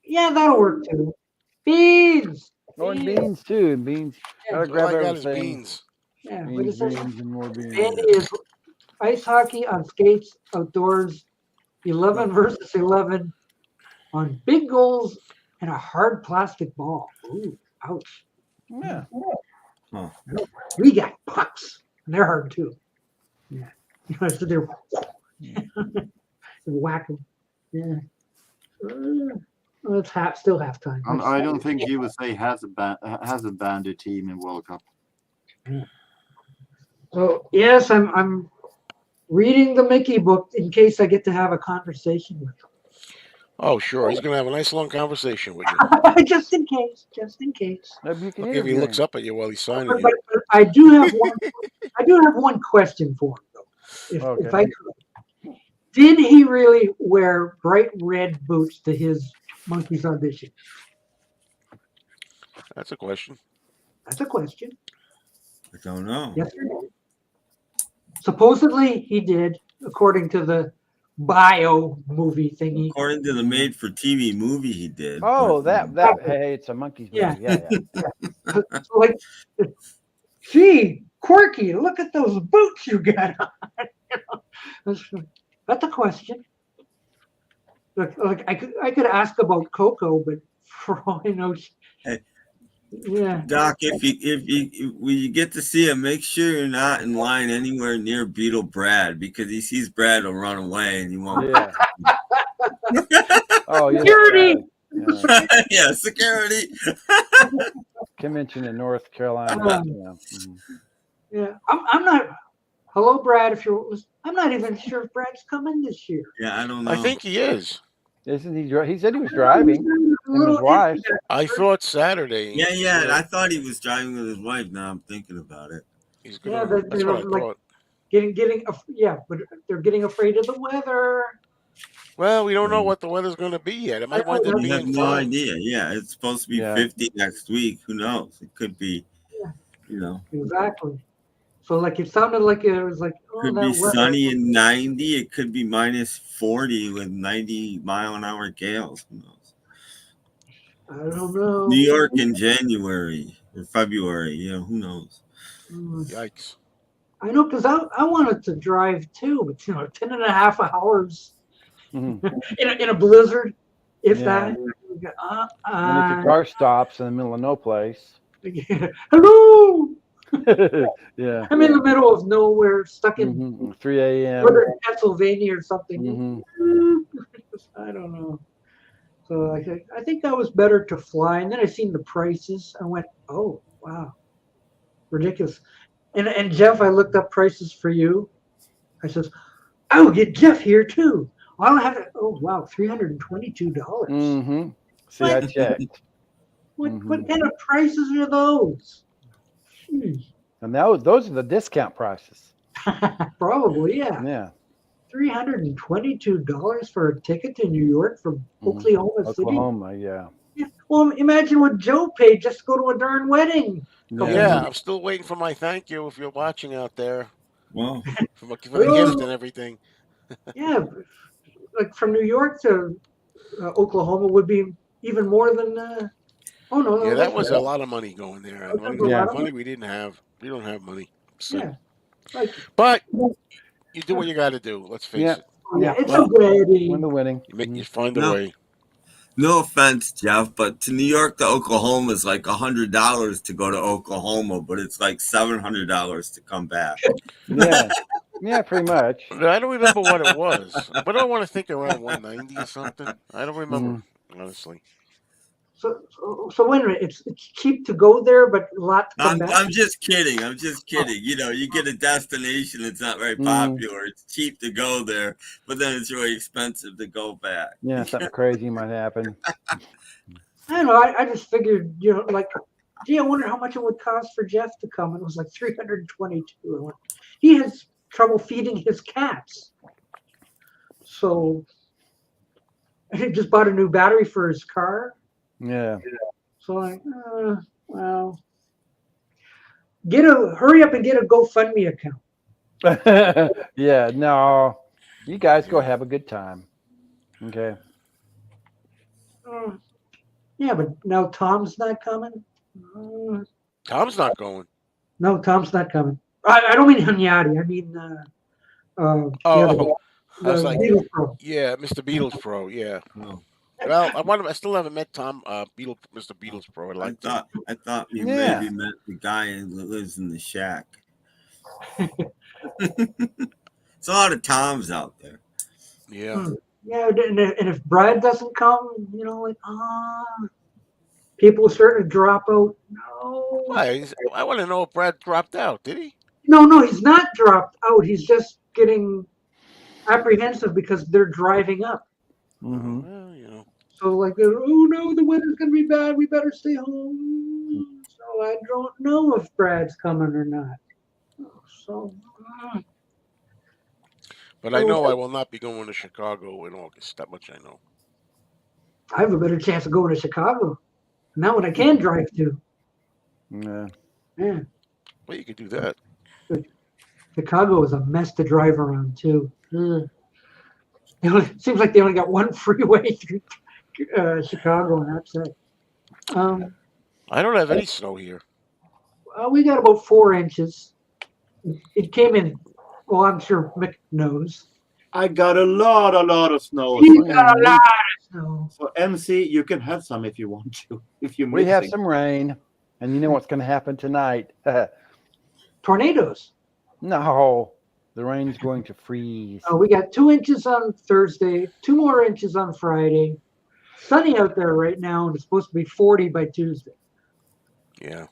Yeah, that'll work too. Beans. Oh, and beans too. Beans. Gotta All grab I got is everything. beans. Yeah, what Beans, is this? beans, and more beans. Bandy is ice hockey on skates outdoors, 11 versus 11 on big goals and a hard plastic ball. Ooh, ouch. Yeah. We got pucks, and they're hard too. Yeah. So they're whack them. Yeah. Well, it's still halftime. I don't think USA has a bandy team in World Cup. So yes, I'm reading the Mickey book in case I get to have a conversation with Oh, sure. He's gonna have a nice long conversation with you. him. Just in case. Maybe you can Look if he interview looks him. up at you while he's signing But it. I do have one. I do have one question for him though. If Okay. I could. Did he really wear bright red boots to his Monkeys audition? That's a question. That's a question. I don't know. Yes or no? Supposedly he did, according to the bio movie thingy. According to the made-for-TV movie, he did. Oh, but, that. Hey, it's a monkey's movie. Yeah. Yeah. So like, gee, Quirky, look at those boots you got on. That's a question. Like I could ask about Coco, but for all I know, Hey. Yeah. Doc, if when you get to see him, make sure you're not in line anywhere near Beetle Brad because he sees Brad will run away and you won't. Yeah. Oh, yeah. Security! Yeah. Yeah, security. Convention in North Carolina. Yeah. Mhm. Yeah. I'm not. Hello, Brad. If you're, I'm not even sure if Brad's coming this year. Yeah, I don't know. I think he is. Isn't he? He said he was driving. And his wife. I thought Saturday. Yeah. I thought he was driving with his wife. Now I'm thinking about it. He's Yeah, gonna. but That's they're what I like thought. but they're getting afraid of the weather. Well, we don't know what the weather's going to be yet. It might wind up We have being no fine. idea. Yeah, it's supposed to be Yeah. 50 next week. Who knows? It could be, Exactly. So like it sounded like it was like could that be weather. sunny and 90. It could be minus 40 with 90-mile-an-hour gales. Who knows? I don't know. New York in January or February. Who knows? Mm. Yikes. I know, because I wanted to drive too, but 10.5 hours Mhm. in a blizzard, if Yeah. that. And if your car stops in the middle of no place. Hello, Yeah. I'm in the middle of nowhere, stuck in 3 a.m. northern Pennsylvania or something. Mhm. I don't know. So I think that was better to fly. And then I seen the prices. I went, oh wow, ridiculous. And Jeff, I looked up prices for you. I says, I will get Jeff here too. Well, I don't have to. Oh wow, $322. Mm-hmm. See, I checked. What kind of prices are those? And those are the discount prices. Probably, yeah. Yeah. $322 for a ticket to New York from Oklahoma City. Oklahoma, yeah. Yeah. Well, imagine what Joe paid just to go to a darn wedding. Yeah, I'm still waiting for my thank you if you're watching out there. Well, for the gift and everything. Yeah, like from New York to Oklahoma would be even more than. Oh no, Yeah, that was a lot of money going there. Money we didn't have. We don't have money. So. Yeah, like, but you do what you got to do. Let's face it. Yeah, it's a wedding. Win the winning. You find a way. No offense, Jeff, but to New York to Oklahoma is like $100 to go to Oklahoma, but it's like $700 to come back. Yeah, yeah, pretty much. I don't remember what it was, but I want to think around 190 or something. I don't remember honestly. So wait a minute. It's cheap to go there, but a lot to come back. I'm just kidding. I'm just kidding. You get a destination that's not very popular. It's cheap to go there, but then it's really expensive to go back. Yeah, something crazy might happen. I don't know. I just figured, like, gee, I wonder how much it would cost for Jeff to come. It was like 322. He has trouble feeding his cats, so he just bought a new battery for his car. Yeah. So like, well, hurry up and get a GoFundMe account. Yeah, no, you guys go have a good time. Okay. Yeah, but now Tom's not coming. Tom's not going. No, Tom's not coming. I don't mean Hunyadi. I mean, I was like, yeah, Mr. Beatles Pro. Yeah. Oh. Well, I still haven't met Tom, Mr. Beatles Pro. I thought you maybe met the guy who lives in the shack. It's a lot of Toms out there. Yeah. Yeah, and if Brad doesn't come, like, people are starting to drop out. No. Why? I want to know if Brad dropped out. Did he? No, he's not dropped out. He's just getting apprehensive because they're driving up. Mm-hmm. Well, So like, oh no, the weather's gonna be bad. We better stay home. So I don't know if Brad's coming or not. So. But I know I will not be going to Chicago in August. That much I know. I have a better chance of going to Chicago now when I can drive to. Yeah. Yeah. Well, you could do that. Chicago is a mess to drive around too. It seems like they only got one freeway through Chicago, and that's it. I don't have any snow here. We got about 4 inches. It came in. Well, I'm sure Mick knows. I got a lot of snow. You got a lot of snow. So MC, you can have some if you want to. We have some rain, and you know what's going to happen tonight? Tornadoes. No, the rain's going to freeze. We got 2 inches on Thursday, 2 more inches on Friday. Sunny out there right now, and it's supposed to be 40 by Tuesday. Yeah.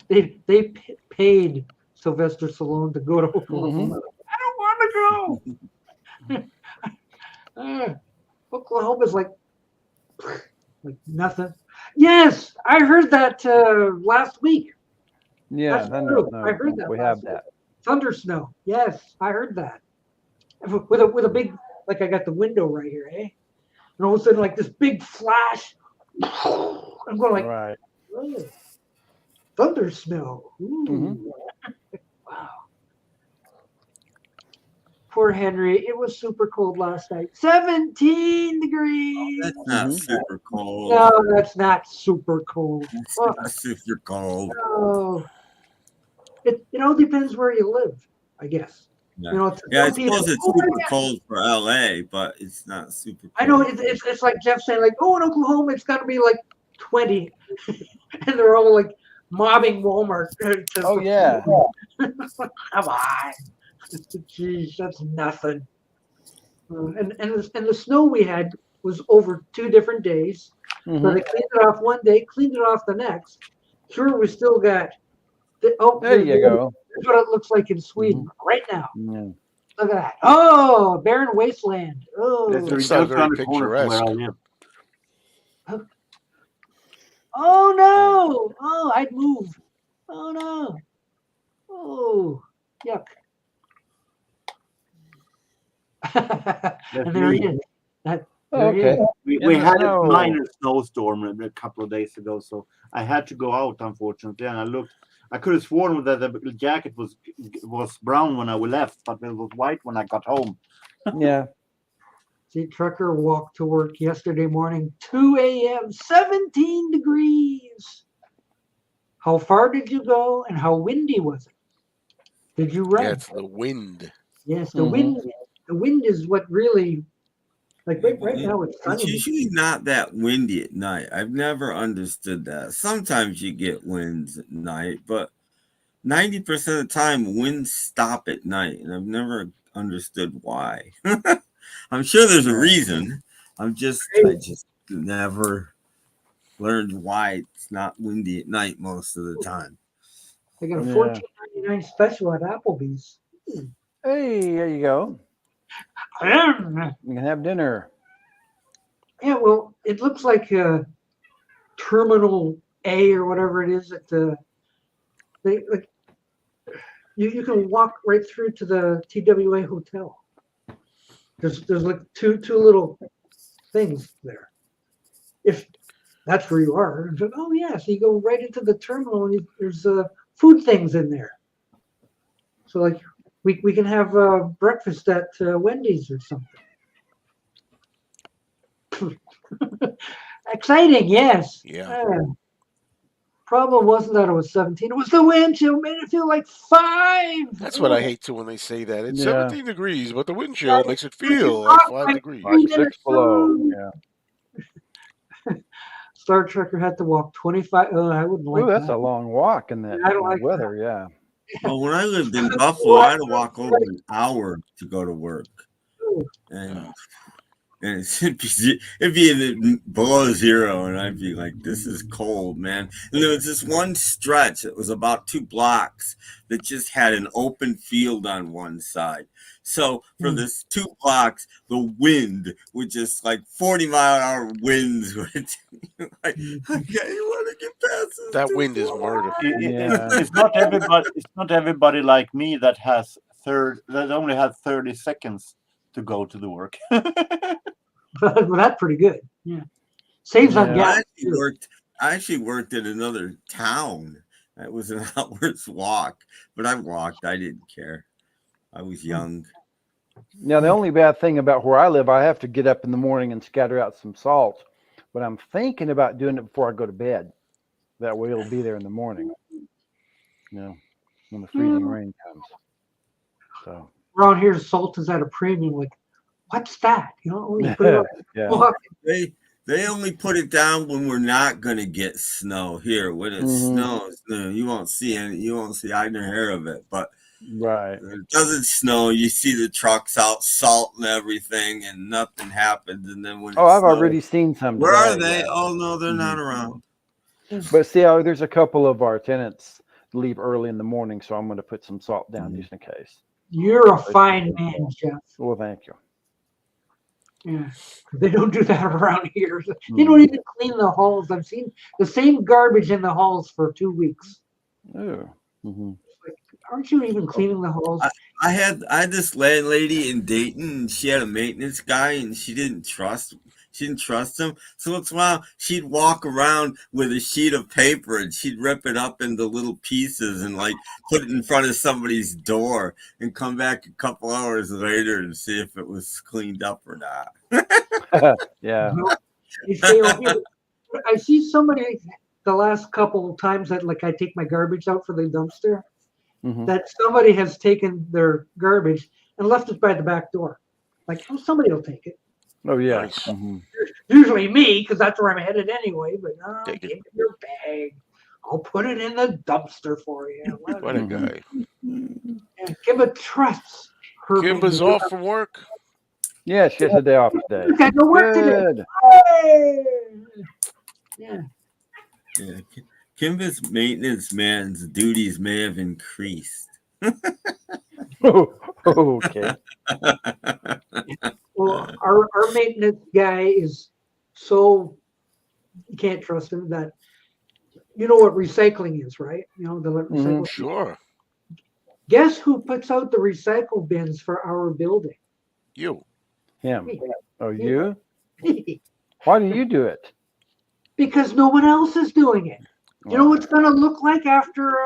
They paid Sylvester Stallone to go to Oklahoma. I don't want to go. Oklahoma's like nothing. Yes, I heard that last week. Yeah, I heard that. We have that. Thunder snow. Yes, I heard that. With a big, like, I got the window right here, eh? And all of a sudden, like, this big flash. I'm going like, right. Oh, thunder snow. Ooh. Wow. Poor Henry. It was super cold last night. 17 degrees. That's not super cold. No, that's not super cold. That's not super cold. No. It all depends where you live, I guess. Yeah, You know, to yeah. I some people, suppose it's oh, super yeah. cold for LA, but it's not super I know cold. it's like Jeff saying, like, oh, in Oklahoma, it's got to be like 20, and they're all like mobbing Walmart. Oh yeah. Come on, jeez, that's nothing. And the snow we had was over 2 different days. So Mhm. they cleaned it off one day, cleaned it off the next. Sure, we still got. There you go. Here's what it looks like in Sweden right now. Yeah. Look at that. Oh, barren wasteland. It's Oh, That's not just very around the corner from where I picturesque. live. oh no. Oh, I'd move. Oh no. Oh, yuck. And there he is. Oh, There he okay. is. We In the had snow. a minor snowstorm a couple of days ago, so I had to go out, unfortunately. And I looked, I could have sworn that the jacket was brown when I left, but it was white when I got home. Yeah. See, trucker walked to work yesterday morning, 2 a.m., 17 degrees. How far did you go and how windy was it? Did you run? Yeah, it's the wind. Yes, the Mhm. wind. The wind is what really, like right now it's It's sunny. usually not that windy at night. I've never understood that. Sometimes you get winds at night, but 90% of the time winds stop at night, and I've never understood why. I'm sure there's a reason. I just never learned why it's not windy at night most of the time. They got a Yeah. $14.99 special at Applebee's. Hey, there you go. Yeah, You can have dinner. well, it looks like Terminal A or whatever it is at the. They like you can walk right through to the TWA hotel. There's like two little things there. If that's where you are, and so, oh yeah, so you go right into the terminal and there's food things in there. So like we can have breakfast at Wendy's or something. Exciting, yes. Yeah. Problem wasn't that it was 17. It was the wind chill made it feel like 5. That's what I hate too when they say that. It's Yeah. 17 degrees, but the wind chill makes it We can feel like talk 5 like degrees. 3 6 minutes below. soon. Yeah. Star Trekker had to walk 25. Oh, I wouldn't like Ooh, that's that. a long walk in that I don't like weather. Yeah. Well, when I lived in Buffalo, I had to walk over an hour to go to work. And it'd be below 0, and I'd be like, "This is cold, man." And there was this one stretch. It was about 2 blocks that just had an open field on one side. So for this 2 blocks, the wind would just like 40-mile-an-hour winds. Like, you want to get past this? That wind is murder. Yeah. It's not everybody. It's not everybody like me that only had 30 seconds to go to the work. Well, that's pretty good. Yeah. Saves on Yeah. gas. I actually worked in another town. It was an hour's walk, but I walked. I didn't care. I was young. Now, the only bad thing about where I live, I have to get up in the morning and scatter out some salt. But I'm thinking about doing it before I go to bed. That way it'll be there in the morning. You know, when the freezing rain comes. So Around here, salt is at a premium. Like, what's that? You know, you put it up, yeah. walk. They only put it down when we're not gonna get snow here. When it snows, you won't see either hair of it. But Right. it doesn't snow. You see the trucks out, salt and everything, and nothing happens. And then when I've already seen some. Where are today, they? yeah. Oh no, they're not around. But see, there's a couple of our tenants leave early in the morning, so I'm going to put some salt down just in case. You're a fine man, Jeff. Well, thank you. Yeah, they don't do that around here. They don't even clean the halls. I've seen the same garbage in the halls for 2 weeks. Oh. Aren't you even cleaning the halls? I had this landlady in Dayton, and she had a maintenance guy, and she didn't trust him. So once in a while, she'd walk around with a sheet of paper and she'd rip it up into little pieces and like put it in front of somebody's door and come back a couple hours later and see if it was cleaned up or not. Yeah. You say, okay, I see somebody the last couple of times that like I take my garbage out for the dumpster, Mhm. that somebody has taken their garbage and left it by the back door. Like, oh, somebody will take it. Oh yeah. Nice. Mhm. Usually me, because that's where I'm headed anyway. But no, Take it. give me your bag. I'll put it in the dumpster for you. What a Mhm. guy. Yeah, Kimba trusts her Kimba's maintenance. off from work. Yeah, she has a day off today. I go work today. Good. Hey! Yeah. Yeah, Kimba's maintenance man's duties may have increased. Okay. Well, our maintenance guy is so you can't trust him that you know what recycling is, right? You know the recycle. Sure. Guess who puts out the recycle bins for our building? You. Him. Me. Oh, you? Why do you do it? Because no one else is doing it. You know Wow. what it's going to look like after,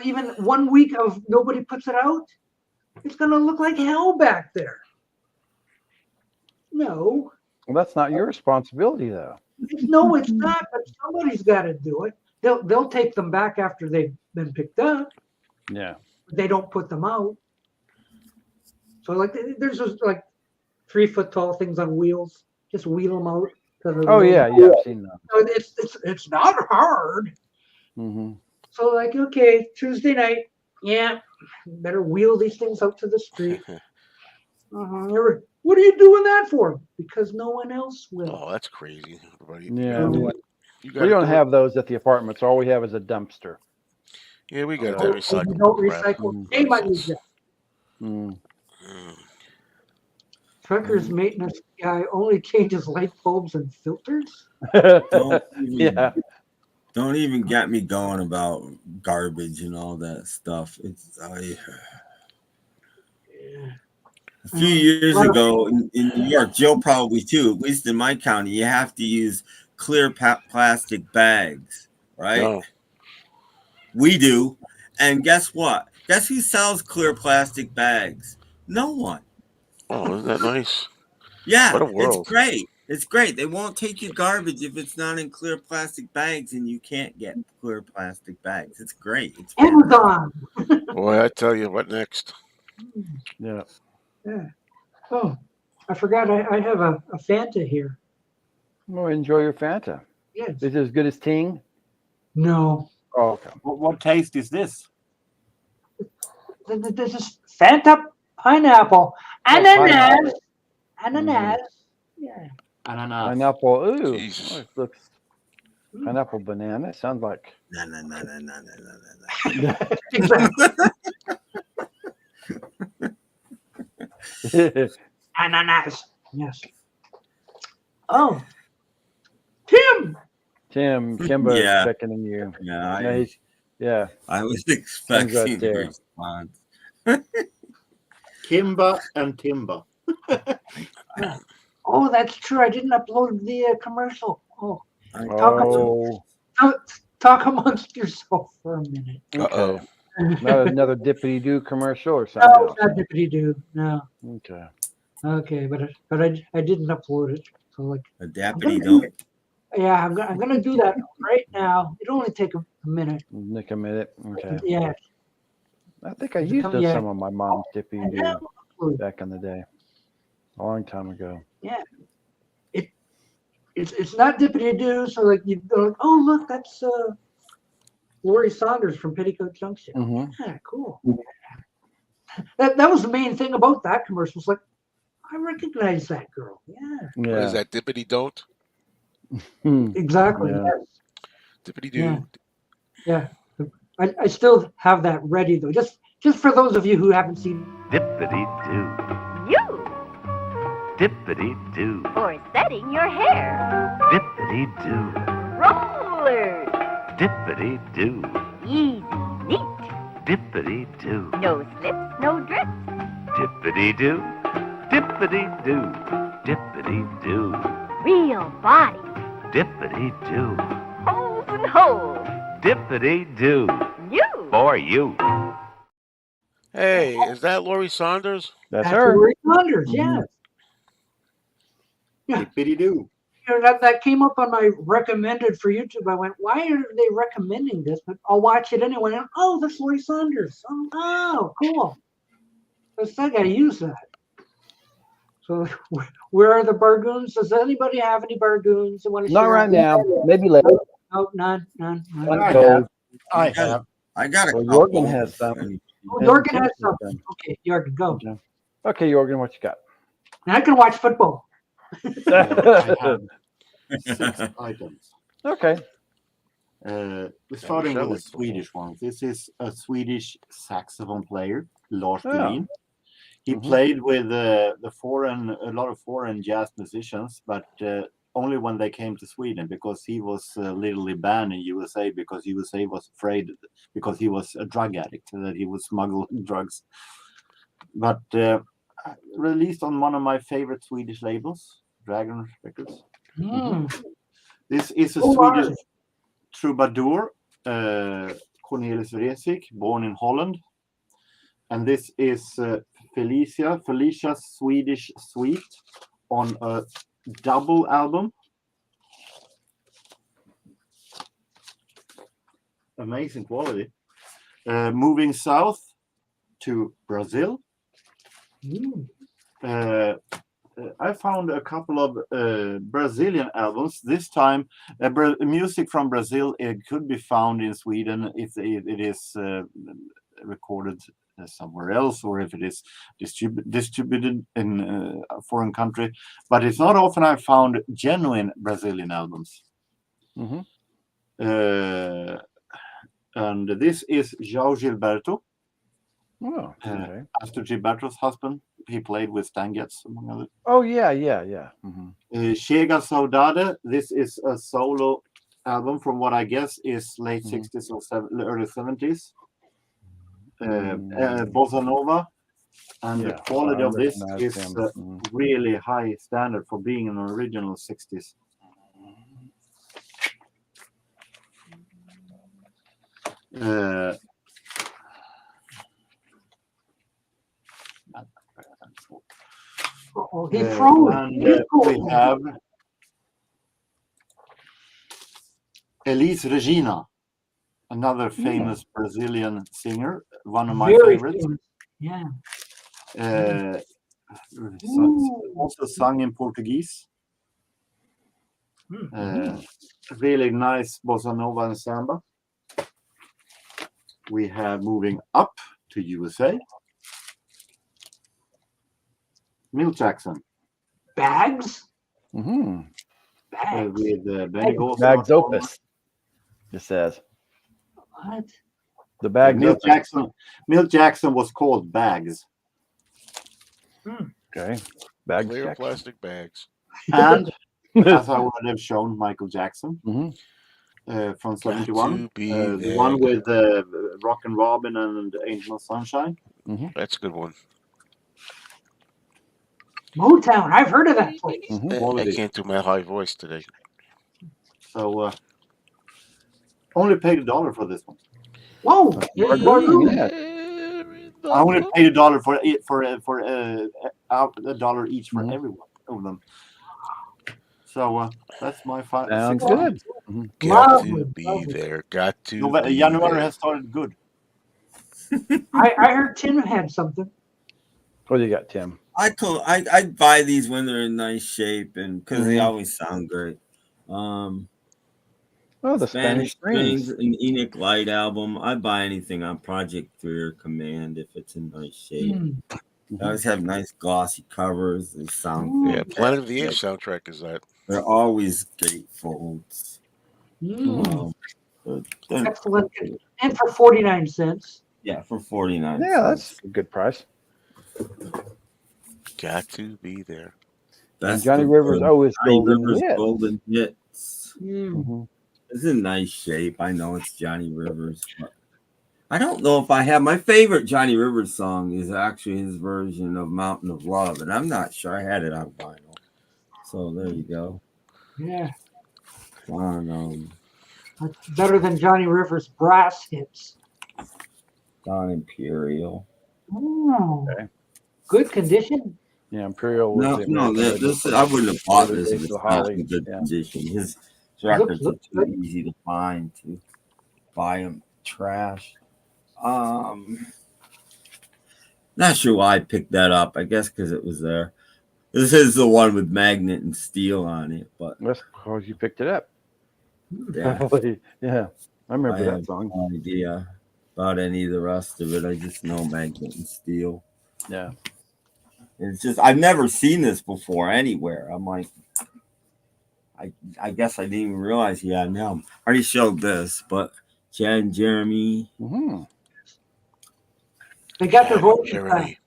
even 1 week of nobody puts it out? It's going to look like hell back there. No. Well, that's not your responsibility, though. No, it's not, but somebody's got to do it. They'll take them back after they've been picked up. Yeah. They don't put them out. So like there's just like 3 foot tall things on wheels. Just wheel them out. Oh yeah, yeah, I've seen that. So it's not hard. Mm-hmm. So like, okay, Tuesday night, yeah, better wheel these things out to the street. What are you doing that for? Because no one else will. Oh, that's crazy. Everybody, Yeah. you We don't have those at the apartments. All we have is a dumpster. Yeah, we got Oh, that recycle. you don't crap. recycle. Shame on you, Jeff. Mm. Trucker's maintenance guy only changes light bulbs and filters. Don't even get me going about garbage and all that stuff. A few years ago in New York, Joe probably too, at least in my county, you have to use clear plastic bags, right? No. We do. And guess what? Guess who sells clear plastic bags? No one. Oh, isn't that nice? Yeah, What a world. it's great. It's great. They won't take your garbage if it's not in clear plastic bags, and you can't get clear plastic bags. It's great. It's Amazon. Boy, I tell you, what next? Yeah. Yeah. Oh, I forgot. I have a Fanta here. Well, enjoy your Fanta. Yes. Is it as good as Ting? No. Oh, okay. What taste is this? This is Fanta pineapple. Ananas. Ananas. Yeah. Ananas. Pineapple. Ooh. Jesus. Oh, it looks pineapple banana. Sounds like. No. Ananas. Yes. Oh. Tim. Kimba Yeah. checking in you. Yeah, I was right expecting there. a response. Kimba and Timba. Oh, that's true. I didn't upload the commercial. Oh, talk amongst yourself for a minute. Uh-oh. Not another dippity doo commercial or something No, else. not dippity do. No. Okay. Okay, but I didn't upload it. So like. A deputy don't. Yeah, I'm gonna do that right now. It'll only take a minute. Nick a minute. Okay. Yeah. I think I used Yeah. some of my mom's dippity doo back in the day. A long time ago. Yeah. It's not dippity doo. So like you go, oh look, that's Lori Saunders from Petticoat Junction. Mm-hmm. Yeah, cool. That was the main thing about that commercial. It's like I recognize that girl. Yeah. What is that? Dippity don't? Exactly. Yeah. Yes. Dippity doo. Yeah. I still have that ready though. Just for those of you who haven't seen. Dippity doo. You Dippity doo. for setting your hair. Dippity doo. Rollers. Dippity doo. Easy, neat. Dippity doo. No slips, no drips. Dippity doo. Dippity doo. Dippity doo. Real body. Dippity doo. Holes and holes. Dippity doo. You. For you. Hey, is that Lori Saunders? That's her. Lori Saunders. Yes. Yeah. Dippity doo. You know, that came up on my recommended for YouTube. I went, why are they recommending this? But I'll watch it anyway. And, oh, that's Lori Saunders. Oh, cool. I got to use that. So where are the Bargoons? Does anybody have any Bargoons that want to Not share? right now. Maybe later. No, none. I have. I got a Well, couple. Jorgen has some. Oh, Jorgen has something. Okay, Jorgen, go. Okay, Jorgen, what you got? And I can watch football. I have 6 items. Okay. We're starting with the Swedish ones. This is a Swedish saxophone player, Lars Thulin. He played with a lot of foreign jazz musicians, but only when they came to Sweden, because he was literally banned in USA because USA was afraid because he was a drug addict that he would smuggle drugs. But released on one of my favorite Swedish labels, Dragon Records. This is a Swedish troubadour, Cornelis Vreeswijk, born in Holland. And this is Felicia's Swedish Suite on a double album. Amazing quality. Moving south to Brazil. I found a couple of Brazilian albums. This time, music from Brazil, it could be found in Sweden if it is recorded somewhere else, or if it is distributed in a foreign country. But it's not often I found genuine Brazilian albums. And this is João Gilberto. After Gilberto's husband, he played with Stan Getz, among others. Oh, yeah. Chega Saudade. This is a solo album from what I guess is late 60s or early 70s. Bossa Nova, and the quality of this is really high standard for being an original 60s. We have Elis Regina, another famous Brazilian singer, one of my favorites. Also sung in Portuguese. Really nice bossa nova and samba. We have, moving up to USA, Milt Jackson. Bags? Bags. With Benny Golson. Bags Opus, it says. What? The Bags Opus. Milt Jackson was called Bags. Okay. Bags. Clear Jackson. plastic bags. And, as I would have shown, Michael Jackson. From 71, the one with Rockin' Robin and Angel Sunshine. That's a good one. Motown, I've heard of that place. I can't do my high voice today. So, only paid $1 for this one. Whoa! I only paid $1 for $1 each for every one of them. So that's my five. Sounds good. Got to be there. Got to. January has started good. I heard Tim had something. What do you got, Tim? I buy these when they're in nice shape and because they always sound great. Oh, the Spanish Strings, an Enoch Light album. I buy anything on Project 3 or Command if it's in nice shape. They always have nice glossy covers. They sound good. Yeah, Planet of the Apes soundtrack is that. They're always gatefolds. Excellent. And for 49 cents. Yeah, for 49 cents. Yeah, that's a good price. Got to be there. That's Johnny Rivers always golden hits. It's in nice shape. I know it's Johnny Rivers, but I don't know if I have my favorite Johnny Rivers song is actually his version of Mountain of Love, and I'm not sure I had it on vinyl. So there you go. Yeah. That's better than Johnny Rivers' brass hits. Don Imperial. Oh, okay. Good condition. Yeah, Imperial was No, this I wouldn't have bought this if it's not in good Yeah. condition. His records are too easy to find to buy them trash. Not sure why I picked that up. I guess because it was there. This is the one with magnet and steel on it, but That's because you picked it up. yeah, Probably. Yeah, I remember I that have song. no idea about any of the rest of it. I just know magnet and steel. Yeah. It's just I've never seen this before anywhere. I'm like, I guess I didn't even realize he had an album. I already showed this, but Chad and Jeremy. Mm-hmm. They got their voices Jeremy. back.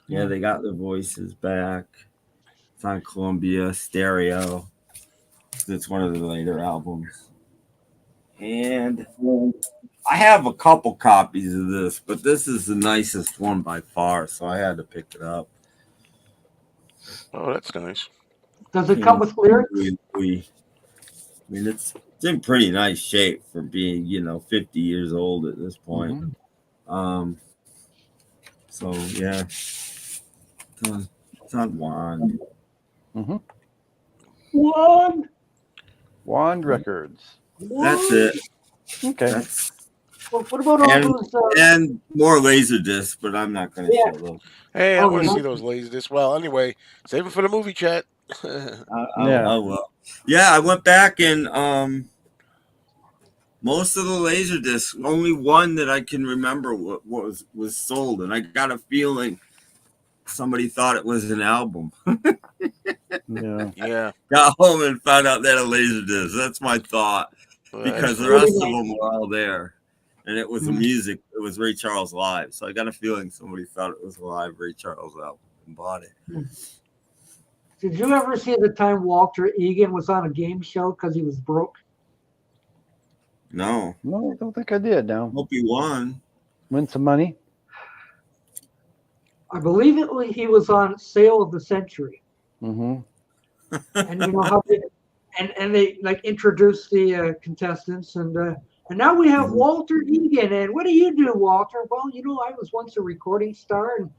Yeah, they got their voices back. It's on Columbia Stereo. It's one of the later albums. And I have a couple copies of this, but this is the nicest one by far, so I had to pick it up. Oh, that's nice. Does it come with lyrics? I mean, it's in pretty nice shape for being, 50 years old at this point. Mm-hmm. So yeah, it's on Wand. Mm-hmm. Wand. Records. That's it. Okay. What about all those? And more laser discs, but I'm not going to show those. Hey, I Oh, want to yeah. see those lasers. Well, anyway, save them for the movie chat. I will. Yeah, I went back and most of the laser discs, only one that I can remember what was sold, and I got a feeling somebody thought it was an album. Yeah. Got home and found out they had a laser disc. That's my thought, because the rest of them were all there, and it was the music. It was Ray Charles live, so I got a feeling somebody thought it was a live Ray Charles album and bought it. Did you ever see the time Walter Egan was on a game show because he was broke? No, I don't think I did. No. Hope he won. Win some money. I believe he was on Sale of the Century. Mm-hmm. And you know how they like introduced the contestants, and now we have Walter Egan. And what do you do, Walter? Well, I was once a recording star, and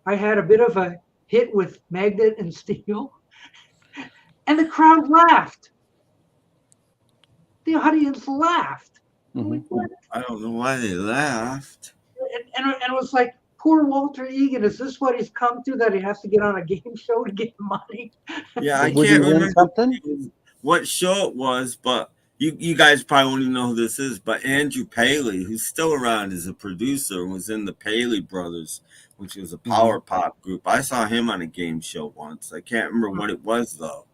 I had a bit of a hit with Magnet and Steel, and the crowd laughed. The audience laughed. Mm-hmm. I don't know why they laughed. And it was like, poor Walter Egan. Is this what he's come to, that he has to get on a game show to get money? Yeah, I Would can't he win remember something? what show it was, but you guys probably won't even know who this is. But Andrew Paley, who's still around as a producer, was in the Paley Brothers, which was a power pop group. I saw him on a game show once. I can't remember what it was, though.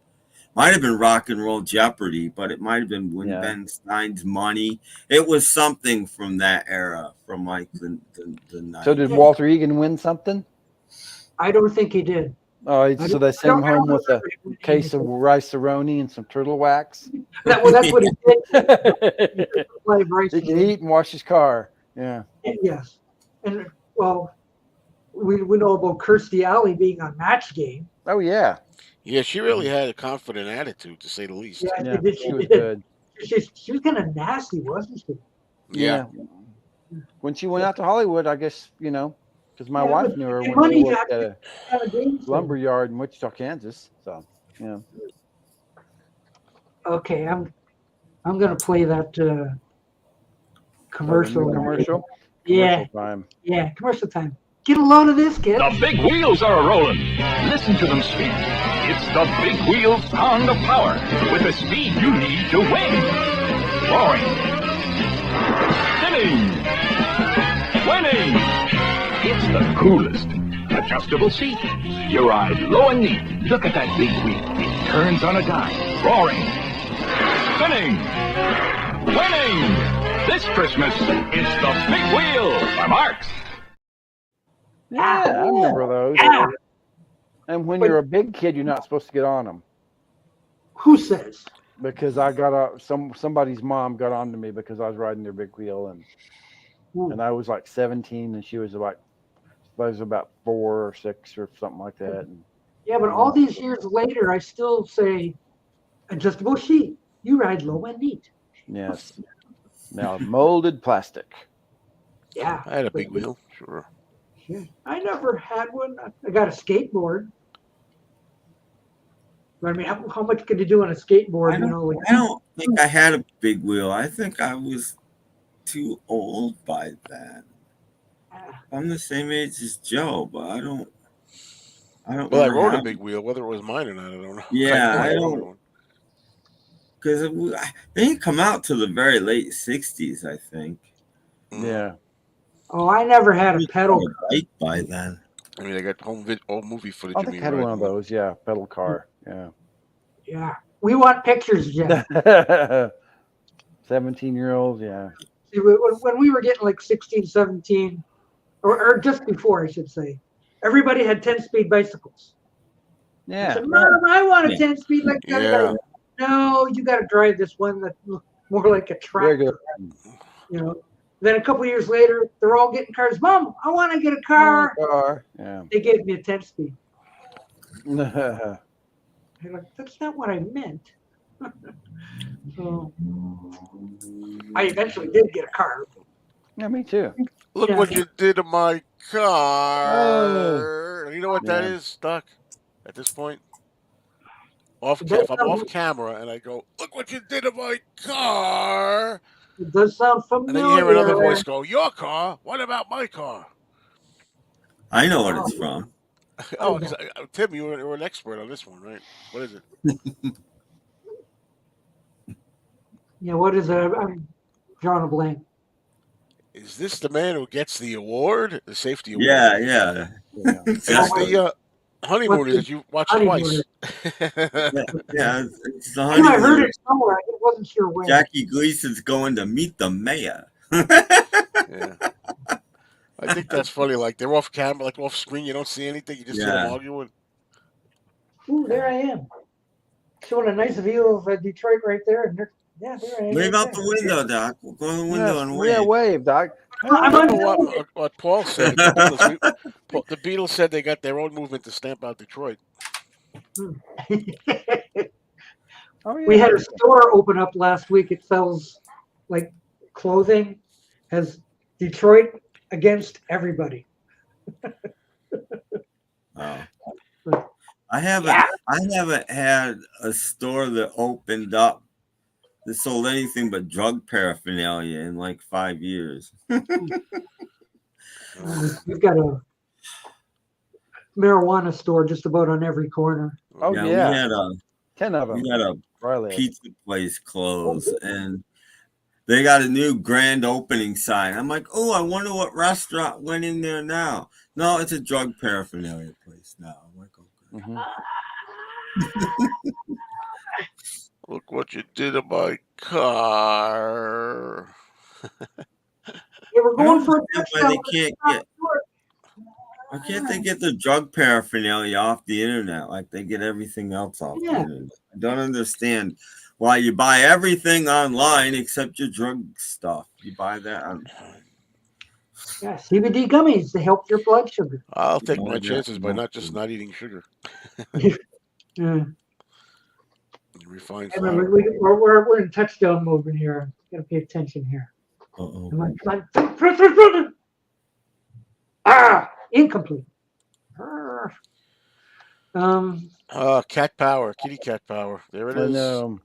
Might have been Rock and Roll Jeopardy, but it might have been When Ben Stein's Money. It was something from that era, from like the 90s. So did Walter Egan win something? I don't think he did. Oh, so they sent him home with a case of rice-a-roni and some turtle wax. That's what he did. He can eat and wash his car. Yeah. Yes. And, well, we know about Kirstie Alley being on Match Game. Oh, yeah. Yeah, she really had a confident attitude, to say the least. Yeah, she was good. She was kind of nasty, wasn't she? Yeah. When she went out to Hollywood, I guess, because my wife knew her when money she worked at a game show. lumber yard in Wichita, Kansas. So, yeah. Okay, I'm gonna play that commercial. Commercial? Yeah. Commercial time. Yeah, commercial time. Get a load of this, kid. The big wheels are a-rolling. Listen to them speak. It's the big wheel sound of power with the speed you need to win. Roaring. Spinning. Winning. It's the coolest. Adjustable seat. You ride low and neat. Look at that big wheel. It turns on a dime. Roaring. Spinning. Winning. This Christmas, it's the big wheel by Marks. Yeah, I remember those. Yeah. And when you're a big kid, you're not supposed to get on them. Who says? Because I got somebody's mom got on to me because I was riding their big wheel, and I was like 17 and she was about 4 or 6 or something like that. And, Yeah, but all these years later, I still say, adjustable sheet. You ride low and neat. yes. Now molded plastic. Yeah. I had a big wheel, sure. I never had one. I got a skateboard. I mean, how much could you do on a skateboard? I don't think I had a big wheel. I think I was too old by then. I'm the same age as Joe, but I don't Well, I remember rode a having. big wheel. Whether it was mine or not, I don't know. Yeah, I I rode don't one. because they didn't come out to the very late '60s. I think. Yeah. Oh, I never had a We pedal. had a bike by then. I mean, I got old movie footage I of think me I had one riding of those. Yeah, pedal car. Yeah. Yeah, we want pictures, Jeff. 17-year-olds. Yeah. See, when we were getting like 16, 17, or just before, I should say, everybody had 10-speed bicycles. I Yeah. said, Mom, I want a Yeah. 10-speed like the other Yeah. guy. No, you got to drive this one that looks more like a Regular. tractor. Then a couple years later, they're all getting cars. Mom, I want to get a car. Yeah. They gave me a 10-speed. Yeah. They're like, that's not what I meant. So I eventually did get a car. Me too. Look Yeah. what you did to my car. You know what that Yeah. is, Doc? At this point, It does if I'm sound- off camera and I go, "Look what you did to my car," It does sound and then familiar. you hear another voice go, "Your car? What about my car?" I know what it's from. Oh, Tim, you were an expert on this one, right? What is it? Yeah, what is it? I'm drawing a blank. Is this the man who gets the award, the safety award? Yeah. Yeah. It's Exactly. the honeymooners that you watched twice. Yeah, it's the I know I heard honeymoon. it somewhere. I just wasn't sure where. Jackie Gleason's going to meet the mayor. Yeah. I think that's funny. Like they're off camera, like off screen. You don't see anything. You just see them Yeah. arguing. Ooh, there I am. Showing a nice view of Detroit right there. And there I am. Wave right out the there. window, Doc. We'll go to the window and Yeah, wave. wave, Doc. I'm I on don't know what Paul said. The Beatles said they got their own movement to stamp out Detroit. Oh, yeah. We had a store open up last week. It sells like clothing. Has Detroit against everybody. Oh. I haven't had a store that opened up that sold anything but drug paraphernalia in like 5 years. We've got a marijuana store just about on every corner. Oh, Yeah, yeah. we had 10 of them. we had a Riley. pizza place close, and they got a new grand opening sign. I'm like, oh, I wonder what restaurant went in there now. No, it's a drug paraphernalia place now. I'm like, okay. Mhm. Look what you did to my car. They were I going don't for a understand why touchdown. they can't get. Why can't they get the drug paraphernalia off the internet like they get everything else off the Yeah. internet? I don't understand why you buy everything online except your drug stuff. You buy that on. Yeah, CBD gummies to help your blood sugar. I'll take No, my yeah, chances by no. not eating sugar. Yeah. Refined Hey, flour. we're in touchdown mode in here. Got to pay attention here. Uh-oh. Come on. Ah, incomplete. Cat power, kitty cat power. There it I is. know.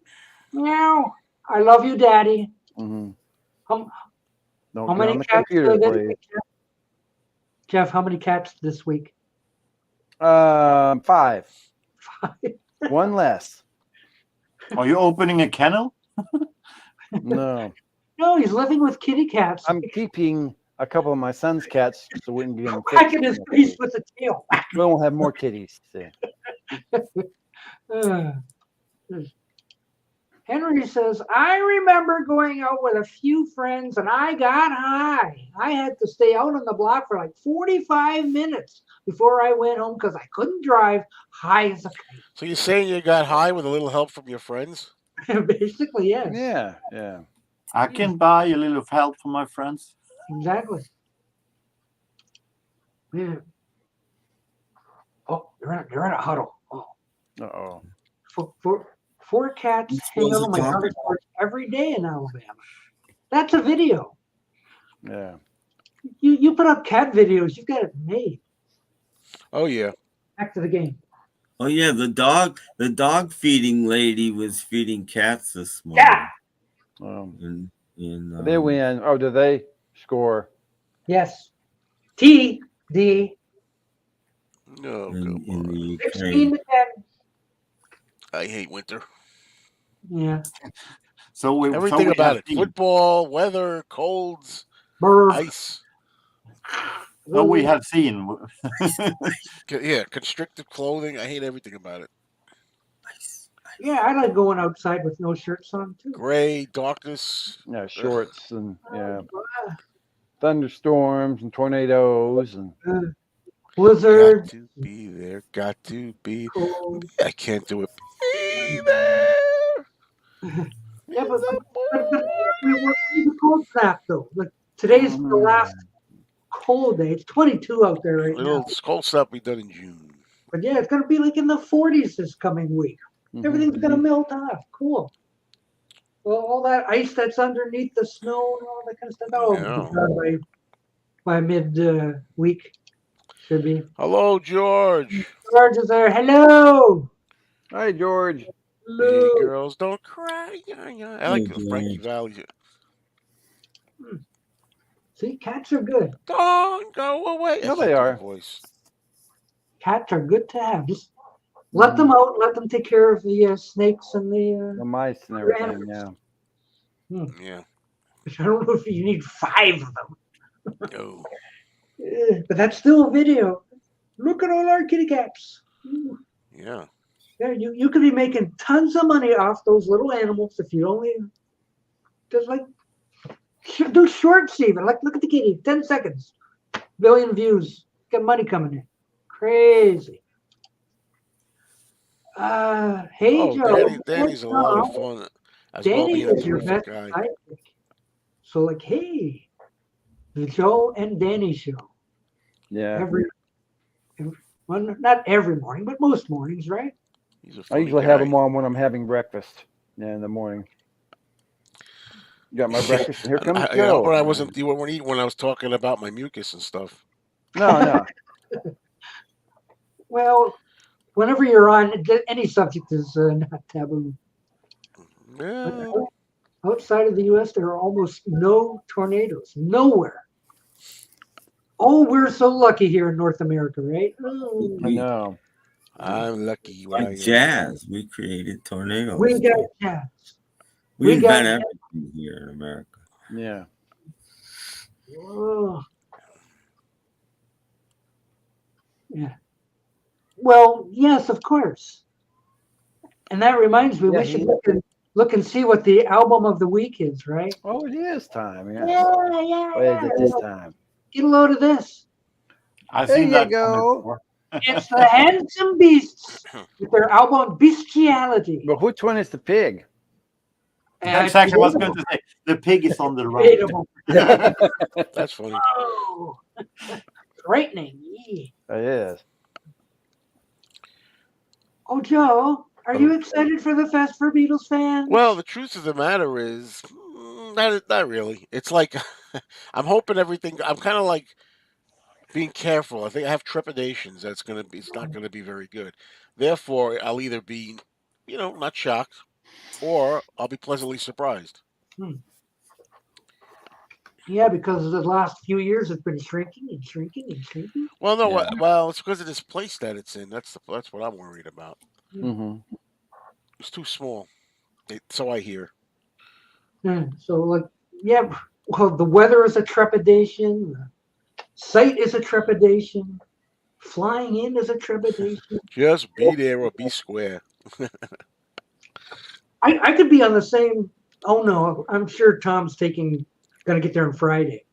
Meow. I love you, Daddy. Mhm. How Don't how get many on the cats computer, did I please. get, Jeff, how many cats this week? 5. One less. Are you opening a kennel? No. No, he's living with kitty cats. I'm keeping a couple of my son's cats so we can get them Cracking his face with a tail. We won't have more kitties. See. Uh, Henry says, I remember going out with a few friends and I got high. I had to stay out on the block for like 45 minutes before I went home because I couldn't drive high as a So you're saying you got high with a little help from your friends? kite. Basically, yes. Yeah, yeah. I can buy a little help from my friends. Exactly. Yeah. Oh, they're in a huddle. Oh. Uh-oh. Four cats hang out on my front porch every day in Alabama. That's a video. Yeah. You put up cat videos, you've got it made. Oh yeah. Back to the game. Oh yeah, the dog feeding lady was feeding cats this morning. Yeah. They win. Oh, do they score? Yes. TD. No, in the 16 Ukraine. to 10. I hate winter. Yeah. So Everything we about have it: seen, football, weather, colds, Brr. ice. so we have seen. Yeah, constricted clothing. I hate everything about it. Yeah, I like going outside with no shirts on too. Gray, darkness. Yeah, Ugh. shorts and yeah, Ah, thunderstorms and tornadoes and blizzard. Got to be there. Got to be. Cold. I can't do it. Be there. Yeah, but we were in the cold snap though. Like today's the last cold day. It's 22 out there right now. Little cold snap be done in June. But yeah, it's gonna be like in the 40s this coming week. Everything's gonna melt off. Cool. Well, all that ice that's underneath the snow and all that kind of stuff. Oh, it'll be done by mid week. Should be. Hello, George. George is there. Hello. Hi, George. Hey, girls, don't cry. I like the Frankie Valli. See, cats are good. Don't go away. No, they are. Voice. Cats are good to have. Just let them out. Let them take care of the snakes and the mice and everything. Yeah. Yeah. I don't know if you need 5 of them. No. But that's still a video. Look at all our kitty cats. Yeah. Yeah, you could be making tons of money off those little animals if you only just like do shorts even. Like look at the kitty, 10 seconds, billion views, get money coming in. Crazy. Hey Joe. Danny's a lot of fun. As Danny well being a is your terrific best guy. sidekick. So like, hey, the Joe and Danny show. Yeah. Well, not every morning, but most mornings, right? I usually have them on when I'm having breakfast. Yeah, in the morning. Got my breakfast. And here comes Joe. But I wasn't. You weren't eating when I was talking about my mucus and stuff. No. Well, whenever you're on, any subject is not taboo. Yeah. Outside of the U.S., there are almost no tornadoes. Nowhere. Oh, we're so lucky here in North America, right? Oh. I know. I'm lucky. Like jazz, we created tornadoes. We got jazz. We invent everything here in America. Yeah. Oh. Yeah. Well, yes, of course. And that reminds me, we should look and see what the album of the week is, right? Oh, it is time. Yeah. Yeah. What is it this time? Get a load of this. There you go. It's the Handsome Beasts with their album Bestiality. But which one is the pig? That's exactly what I was going to say. The pig is on the right. That's funny. Oh, frightening. It is. Oh, Joe, are you excited for the Fest for Beatles fans? Well, the truth of the matter is, not really. It's like I'm hoping everything. I'm kind of like being careful. I think I have trepidations. It's not gonna be very good. Therefore, I'll either be, not shocked, or I'll be pleasantly surprised. Yeah, because the last few years have been shrinking and shrinking and shrinking. Well, no, well, it's because of this place that it's in. That's what I'm worried about. Mm-hmm. It's too small. So I hear. So, well, the weather is a trepidation. The sight is a trepidation. Flying in is a trepidation. Just be there or be square. I could be on the same. Oh no, I'm sure Tom's gonna get there on Friday,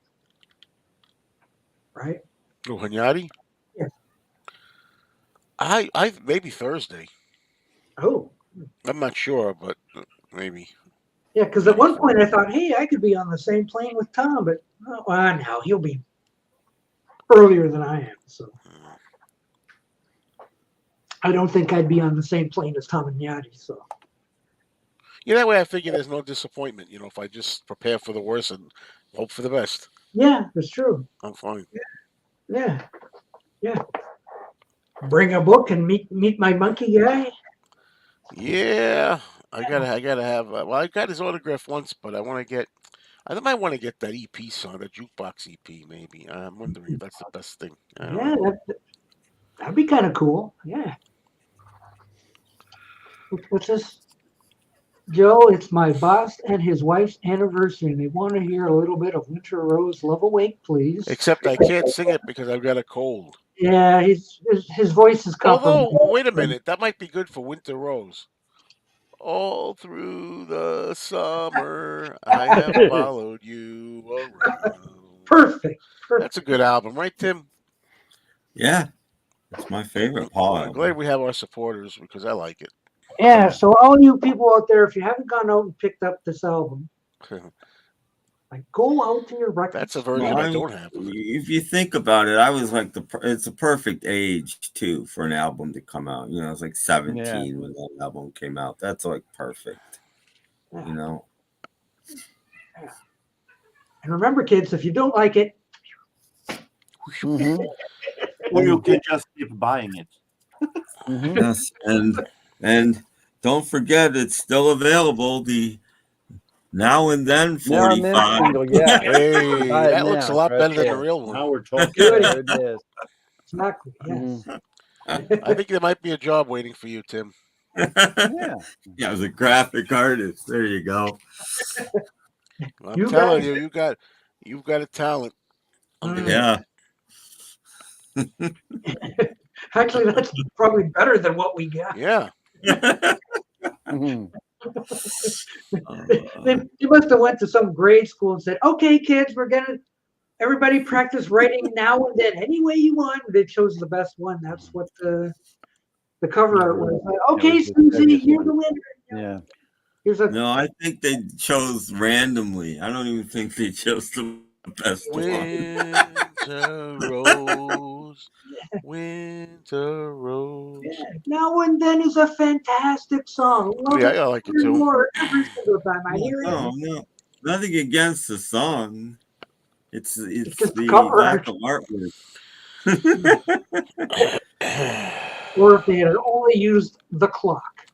right? Oh, Hunyadi? Yeah. I maybe Thursday. Oh. I'm not sure, but maybe. Yeah, because at one point I thought, hey, I could be on the same plane with Tom, but no, he'll be earlier than I am. So I don't think I'd be on the same plane as Tom and Yadi. So that way I figure there's no disappointment. If I just prepare for the worst and hope for the best. Yeah, that's true. I'm fine. Yeah. bring a book and meet my monkey guy? Yeah, I gotta have. Well, I got his autograph once, but I want to get. I might want to get that EP song, that jukebox EP. Maybe I'm wondering if that's the best thing. I don't Yeah, know. that'd be kind of cool. Yeah. What's this? Joe, it's my boss and his wife's anniversary, and they want to hear a little bit of Winter Rose Love Awake, please. Except I can't sing it because I've got a cold. Yeah, his voice is compromised. Although, wait a minute, that might be good for Winter Rose. All through the summer, I have followed you around. Perfect. That's a good album, right, Tim? Yeah, it's my favorite Paul Well, I'm album. glad we have our supporters because I like it. Yeah, so all you people out there, if you haven't gone out and picked up this album, like go out to your record. That's a version Well, I don't have. If you think about it, I was like it's a perfect age too for an album to come out. You know, I was like 17 when that album came out. That's like perfect. You know. Yeah. And remember, kids, if you don't like it, or you can just keep buying it. Yes, and don't forget it's still available. The Now and Then 45. Yeah. Hey, that looks a lot better than the real one. Now we're talking. There it is. Exactly. Yes. I think there might be a job waiting for you, Tim. Yeah. Yeah, as a graphic artist. There you go. I'm telling you, you've got a talent. Yeah. Actually, that's probably better than what we got. Yeah. They must have went to some grade school and said, "Okay, kids, everybody practice writing now and then any way you want." They chose the best one. That's what the cover art was. Like, okay, Susie, you're the winner. Yeah. No, I think they chose randomly. I don't even think they chose the best Winter Rose. Winter Rose. Yeah. Now and Then is a fantastic song. Yeah, I like it too. More every single time I hear it. No, nothing against the song. It's just the cover lack art. of artwork. Or if they had only used the clock.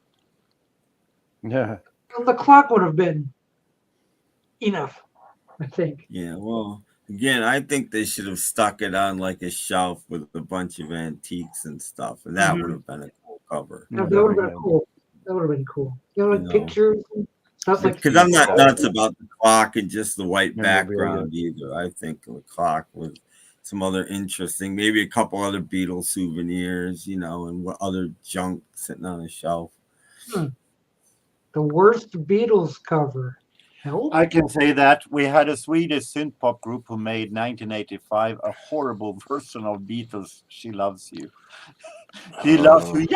Yeah. The clock would have been enough, I think. Yeah, well, again, I think they should have stuck it on like a shelf with a bunch of antiques and stuff, and that would have been a cool cover. That would have been cool. That would have been cool. You know, like pictures and stuff like that. Because I'm not nuts about the clock and just the white background either. I think the clock with some other interesting, maybe a couple other Beatles souvenirs, you know, and what other junk sitting on a shelf. The worst Beatles cover. Help? I can say that we had a Swedish synth pop group who made 1985 a horrible version of Beatles. She Loves You. She loves you.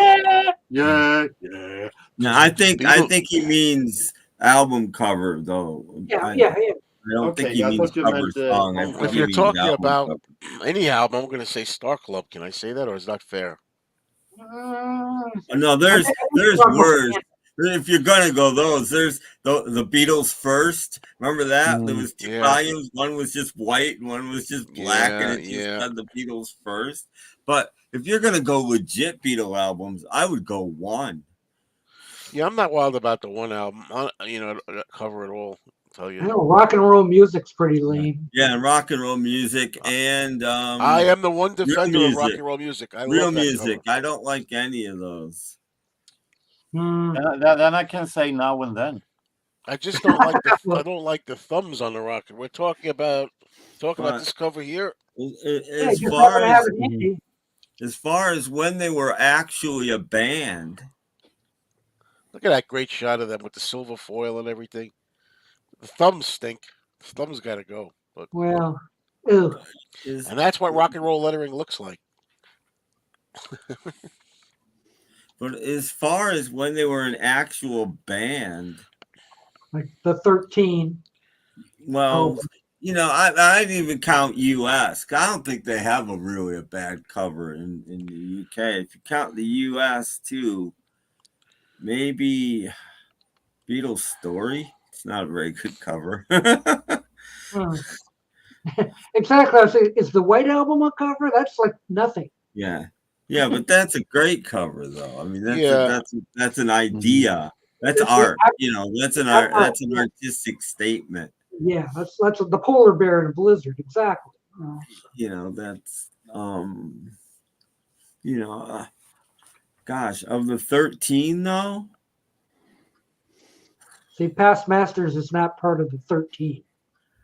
Yeah. No, I think he means album cover though. I don't think he means cover song. If you're talking about any album, I'm going to say Star Club. Can I say that, or is that fair? No, there's words. If you're gonna go those, there's the Beatles First. Remember that? There was two volumes. One was just white, and one was just black, and it just had the Beatles First. But if you're gonna go legit Beatle albums, I would go one. Yeah, I'm not wild about the one album. Cover it all. I'll tell you. I know rock and roll music's pretty lame. Yeah, and rock and roll music, and I am the one defender of rock and roll music. I real love that music. cover. I don't like any of those. Then I can say Now and Then. I just don't like I don't like the thumbs on the rocket. We're talking about this cover here. As far as when they were actually a band. Look at that great shot of them with the silver foil and everything. The thumbs stink. The thumbs got to go. But well, ew. And that's what rock and roll lettering looks like. But as far as when they were an actual band, like the 13. Well, I'd even count US. I don't think they have a bad cover in the UK. If you count the US too, maybe Beatles Story. It's not a very good cover. Exactly. I was saying, is the White Album a cover? That's like nothing. Yeah. Yeah, but that's a great cover, though. I mean, Yeah. that's an idea. That's art. That's an art. That's an artistic statement. Yeah, that's the polar bear in a blizzard. Exactly. That's you know, uh, gosh, of the 13 though. See, Past Masters is not part of the 13.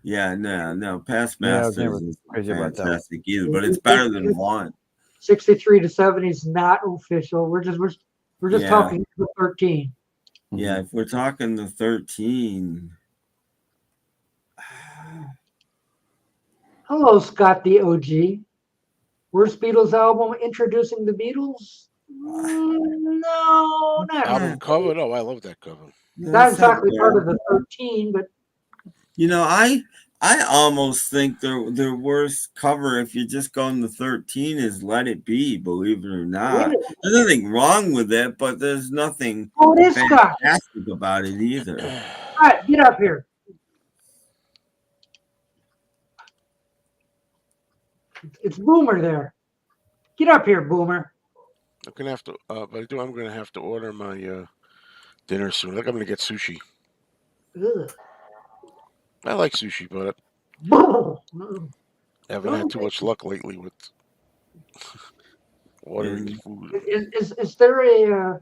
Yeah, no, Past Yeah, I was never Masters is crazy about that one. fantastic either, but it's better than one. 63 to 70 is not official. We're just Yeah. talking the 13. Yeah, if we're talking the 13. Hello, Scott the OG. Worst Beatles album introducing the Beatles? No, not Album cover? No, I love that cover. not exactly part of the 13, but I almost think their worst cover, if you're just going to 13, is Let It Be, believe it or not. There's nothing wrong with it, but there's nothing fantastic about it either. All right, get up here. It's Boomer there. Get up here, Boomer. I'm gonna have to, but I'm gonna have to order my dinner soon. Like I'm gonna get sushi. Ugh. I like sushi, but I haven't had too much luck lately with ordering food. Is there a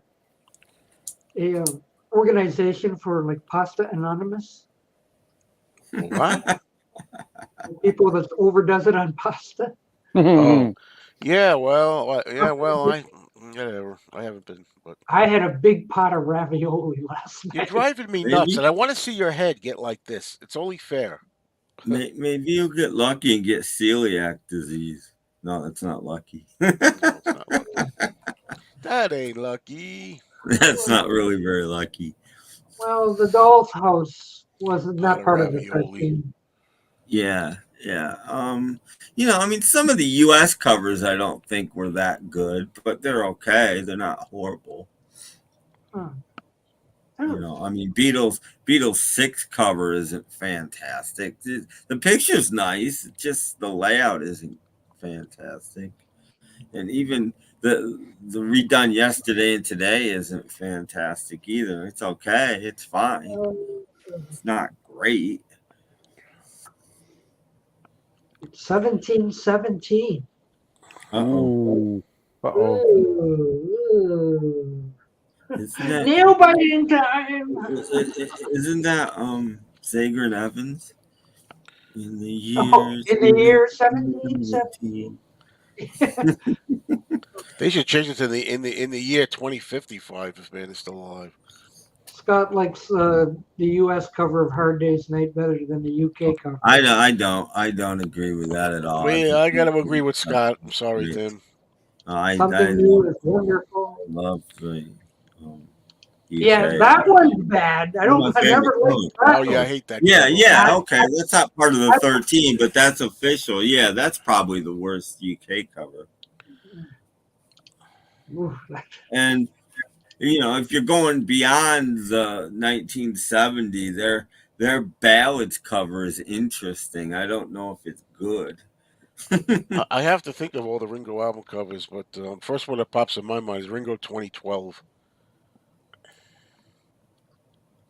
organization for like Pasta Anonymous? What? People that overdoes it on pasta. Oh, yeah. Well, whatever. I haven't been, but I had a big pot of ravioli last night. you're driving me nuts, and I want to see your head get like this. It's only fair. Maybe you'll get lucky and get celiac disease. No, that's not lucky. No, it's not lucky. That ain't lucky. That's not really very lucky. Well, the Doll's House wasn't not part of the ravioli. 13. Yeah. I mean, some of the U.S. covers I don't think were that good, but they're okay. They're not horrible. Huh. I mean, Beatles 6 cover isn't fantastic. The picture's nice, it's just the layout isn't fantastic. And even the redone yesterday and today isn't fantastic either. It's okay. It's fine. It's not great. 1717. Uh-oh. Nail biting time. Isn't that Sager and Evans? In the year 1717. They should change it to in the year 2055 if man is still alive. Scott likes the U.S. cover of Hard Day's Night better than the UK cover. I don't agree with that at all. I got to agree with Scott. I'm sorry, Tim. Something new is wonderful. Love the yeah, that one's bad. I never liked that. Oh yeah, I hate that. Yeah. Okay, that's not part of the 13, but that's official. Yeah, that's probably the worst UK cover. And if you're going beyond the 1970, their ballads cover is interesting. I don't know if it's good. I have to think of all the Ringo album covers, but first one that pops in my mind is Ringo 2012.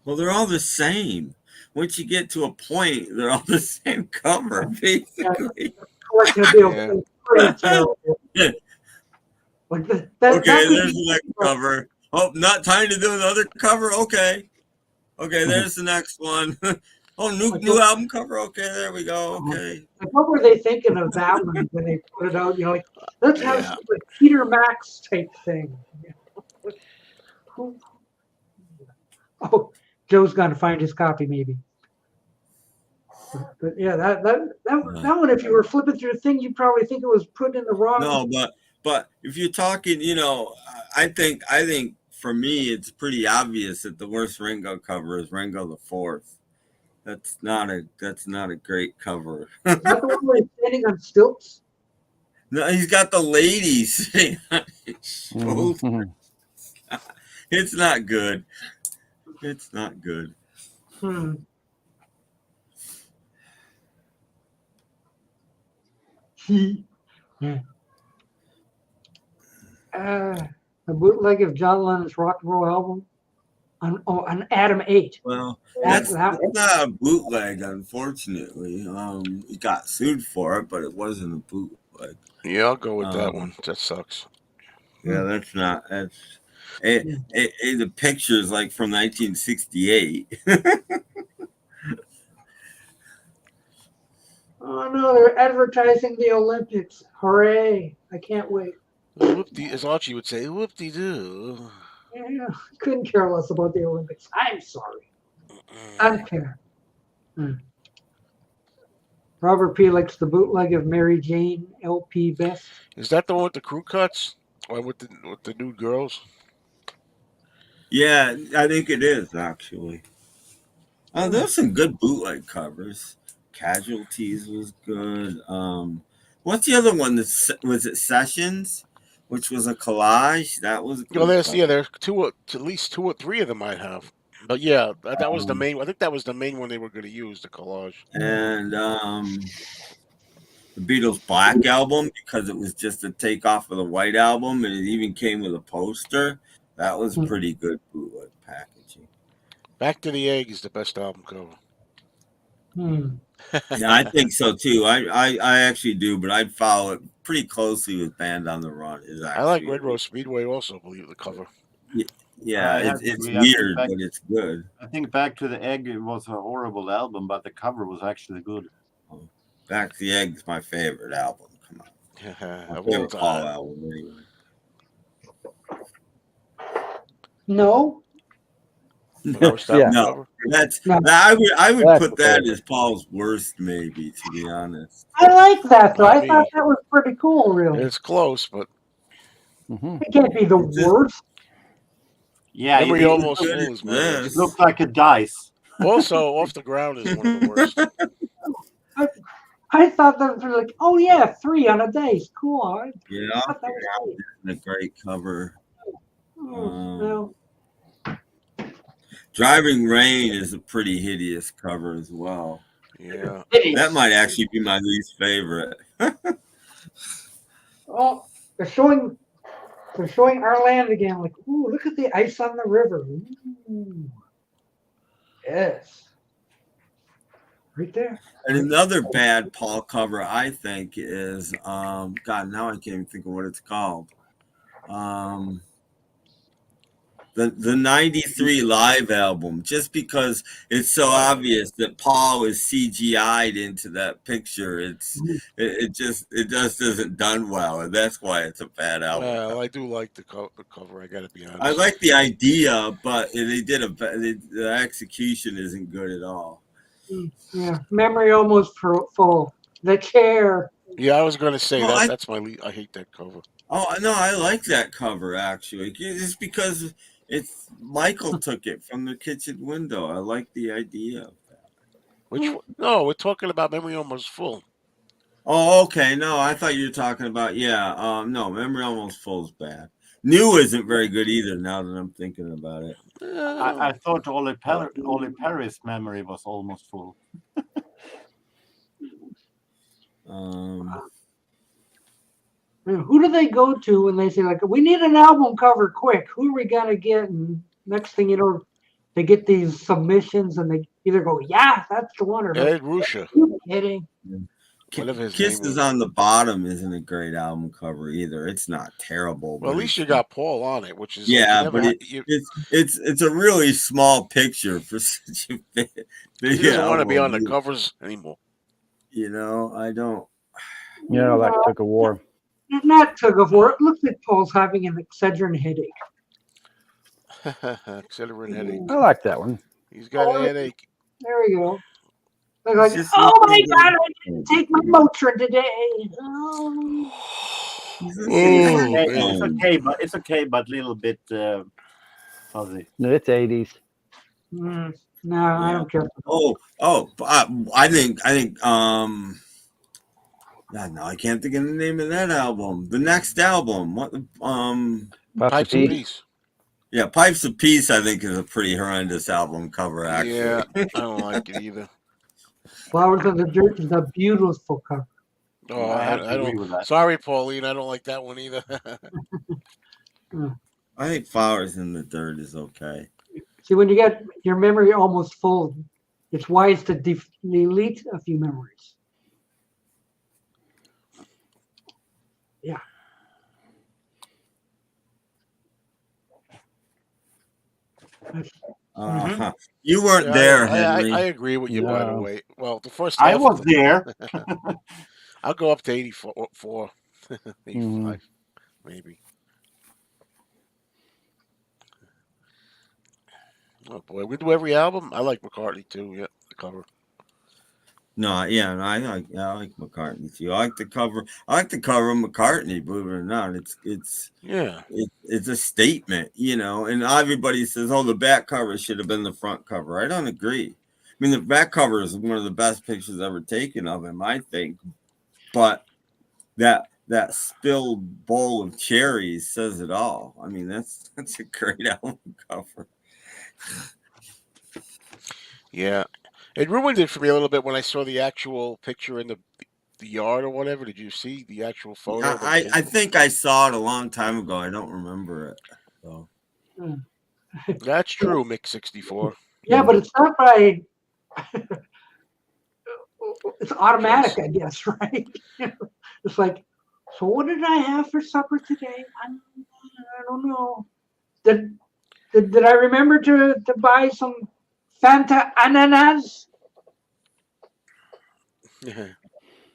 Well, they're all the same. Once you get to a point, they're all the same cover, basically. Yeah. Okay, there's the next cover. Oh, not time to do another cover? Okay, there's the next one. Oh, new album cover? Okay, there we go. Okay. Like, what were they thinking of that one when they put it out? Let's have some like Peter Max type thing. Oh, Joe's gonna find his copy maybe. But yeah, that one, if you were flipping through the thing, you'd probably think it was put in the wrong. No, but if you're talking, I think for me it's pretty obvious that the worst Ringo cover is Ringo the Fourth. That's not a great cover. Is that the one where he's standing on stilts? No, he's got the ladies sitting on his shoulder. It's not good. It's not good. A bootleg of John Lennon's rock and roll album on Adam 8. Well, That that's was not a bootleg, unfortunately. He got sued for it, but it wasn't a bootleg. Yeah, I'll go with that Um, one. That sucks. Yeah, that's not. The picture's like from 1968. Oh no, they're advertising the Olympics. Hooray. I can't wait. Whoop-de, as Archie would say, whoop-de-doo. Yeah, couldn't care less about the Olympics. I'm sorry. Unfair. Robert P. likes the bootleg of Mary Jane LP Best. Is that the one with the crew cuts? Or with the nude girls? Yeah, I think it is actually. There's some good bootleg covers. Casualties was good. What's the other one? Was it Sessions, which was a collage? That was. Well, there's at least 2 or 3 of them I have. But yeah, that was the main. I think that was the main one they were going to use, the collage. And the Beatles Black album, because it was just a takeoff of the White album, and it even came with a poster. That was pretty good bootleg packaging. Back to the Egg is the best album cover. Yeah, I think so too. I actually do, but I'd follow it pretty closely with Band on the Run. I like Red Rose Speedway also, believe the cover. Yeah, it's weird, but it's good. I think Back to the Egg, it was a horrible album, but the cover was actually good. Back to the Egg is my favorite album. Come on. My favorite Paul album, anyway. No. No, I would put that as Paul's worst, maybe, to be honest. I like that though. I thought that was pretty cool, really. It's close, but it can't be the worst. Yeah, Memory Almost Full is it looks like a dice. Also, Off the Ground is one of the worst. I thought that was like, oh yeah, 3 on a dice. Cool. Yeah, that was a great cover. no. Driving Rain is a pretty hideous cover as well. Yeah, that might actually be my least favorite. Oh, they're showing our land again. Like, ooh, look at the ice on the river. Ooh. Yes, right there. And another bad Paul cover, I think, is God. Now I can't even think of what it's called. The 93 live album, just because it's so obvious that Paul is CGI'd into that picture. It just isn't done well, and that's why it's a bad album. Well, I do like the cover. I got to be honest. I like the idea, but the execution isn't good at all. Yeah, Memory Almost Full. The Chair. Yeah, I was going to say that's my lead. I hate that cover. Oh no, I like that cover actually. It's because Michael took it from the kitchen window. I like the idea of that. Which one? No, we're talking about Memory Almost Full. Oh, okay. No, I thought you were talking about no, Memory Almost Full is bad. New isn't very good either. Now that I'm thinking about it, I thought Ollie Perry's Memory was almost full. Who do they go to when they say, like, we need an album cover quick? Who are we going to get? And next thing you know, they get these submissions and they either go, yeah, that's the one. Or Ed Ruscha. Are you kidding? Kisses on the Bottom isn't a great album cover either. It's not terrible. Well, at least you got Paul on it, which is but it's a really small picture for such a big. He doesn't want to be on the covers anymore. I don't. Yeah, like Tug of War. Not Tug of War. It looks like Paul's having an Excedrin headache. Excedrin headache. I like that one. He's got a headache. There we go. Like, oh my God, I didn't take my Motrin today. Oh. It's okay, but a little bit fuzzy. No, it's 80s. No, I don't care. I think no, I can't think of the name of that album. The next album, what? Pipes of Peace. Yeah, Pipes of Peace, I think, is a pretty horrendous album cover. Actually, yeah, I don't like it either. Flowers of the Dirt is a beautiful cover. Oh, I have to I agree don't. with that. Sorry, Pauline, I don't like that one either. I think flowers in the dirt is okay. See, when you get your memory almost full, it's wise to delete a few memories. Yeah. Uh-huh. You weren't Yeah, there, I Henry. agree with you, by the No. way. Well, the first I half was of there. I'll go up to 84, 85, Mhm. maybe. Oh boy, we do every album. I like McCartney too. Yeah, the cover. No, yeah, no, I like McCartney too. I like the cover. I like the cover of McCartney. Believe it or not, Yeah. it's a statement, you know. And everybody says, "Oh, the back cover should have been the front cover." I don't agree. I mean, the back cover is one of the best pictures ever taken of him, I think. But that spilled bowl of cherries says it all. I mean, that's a great album cover. Yeah. It ruined it for me a little bit when I saw the actual picture in the yard or whatever. Did you see the actual photo? I think I saw it a long time ago. I don't remember it. So. That's true, Mick 64. Yeah, but it's not by. It's automatic, I guess, right? It's like, so what did I have for supper today? I don't know. Did I remember to buy some Fanta ananas?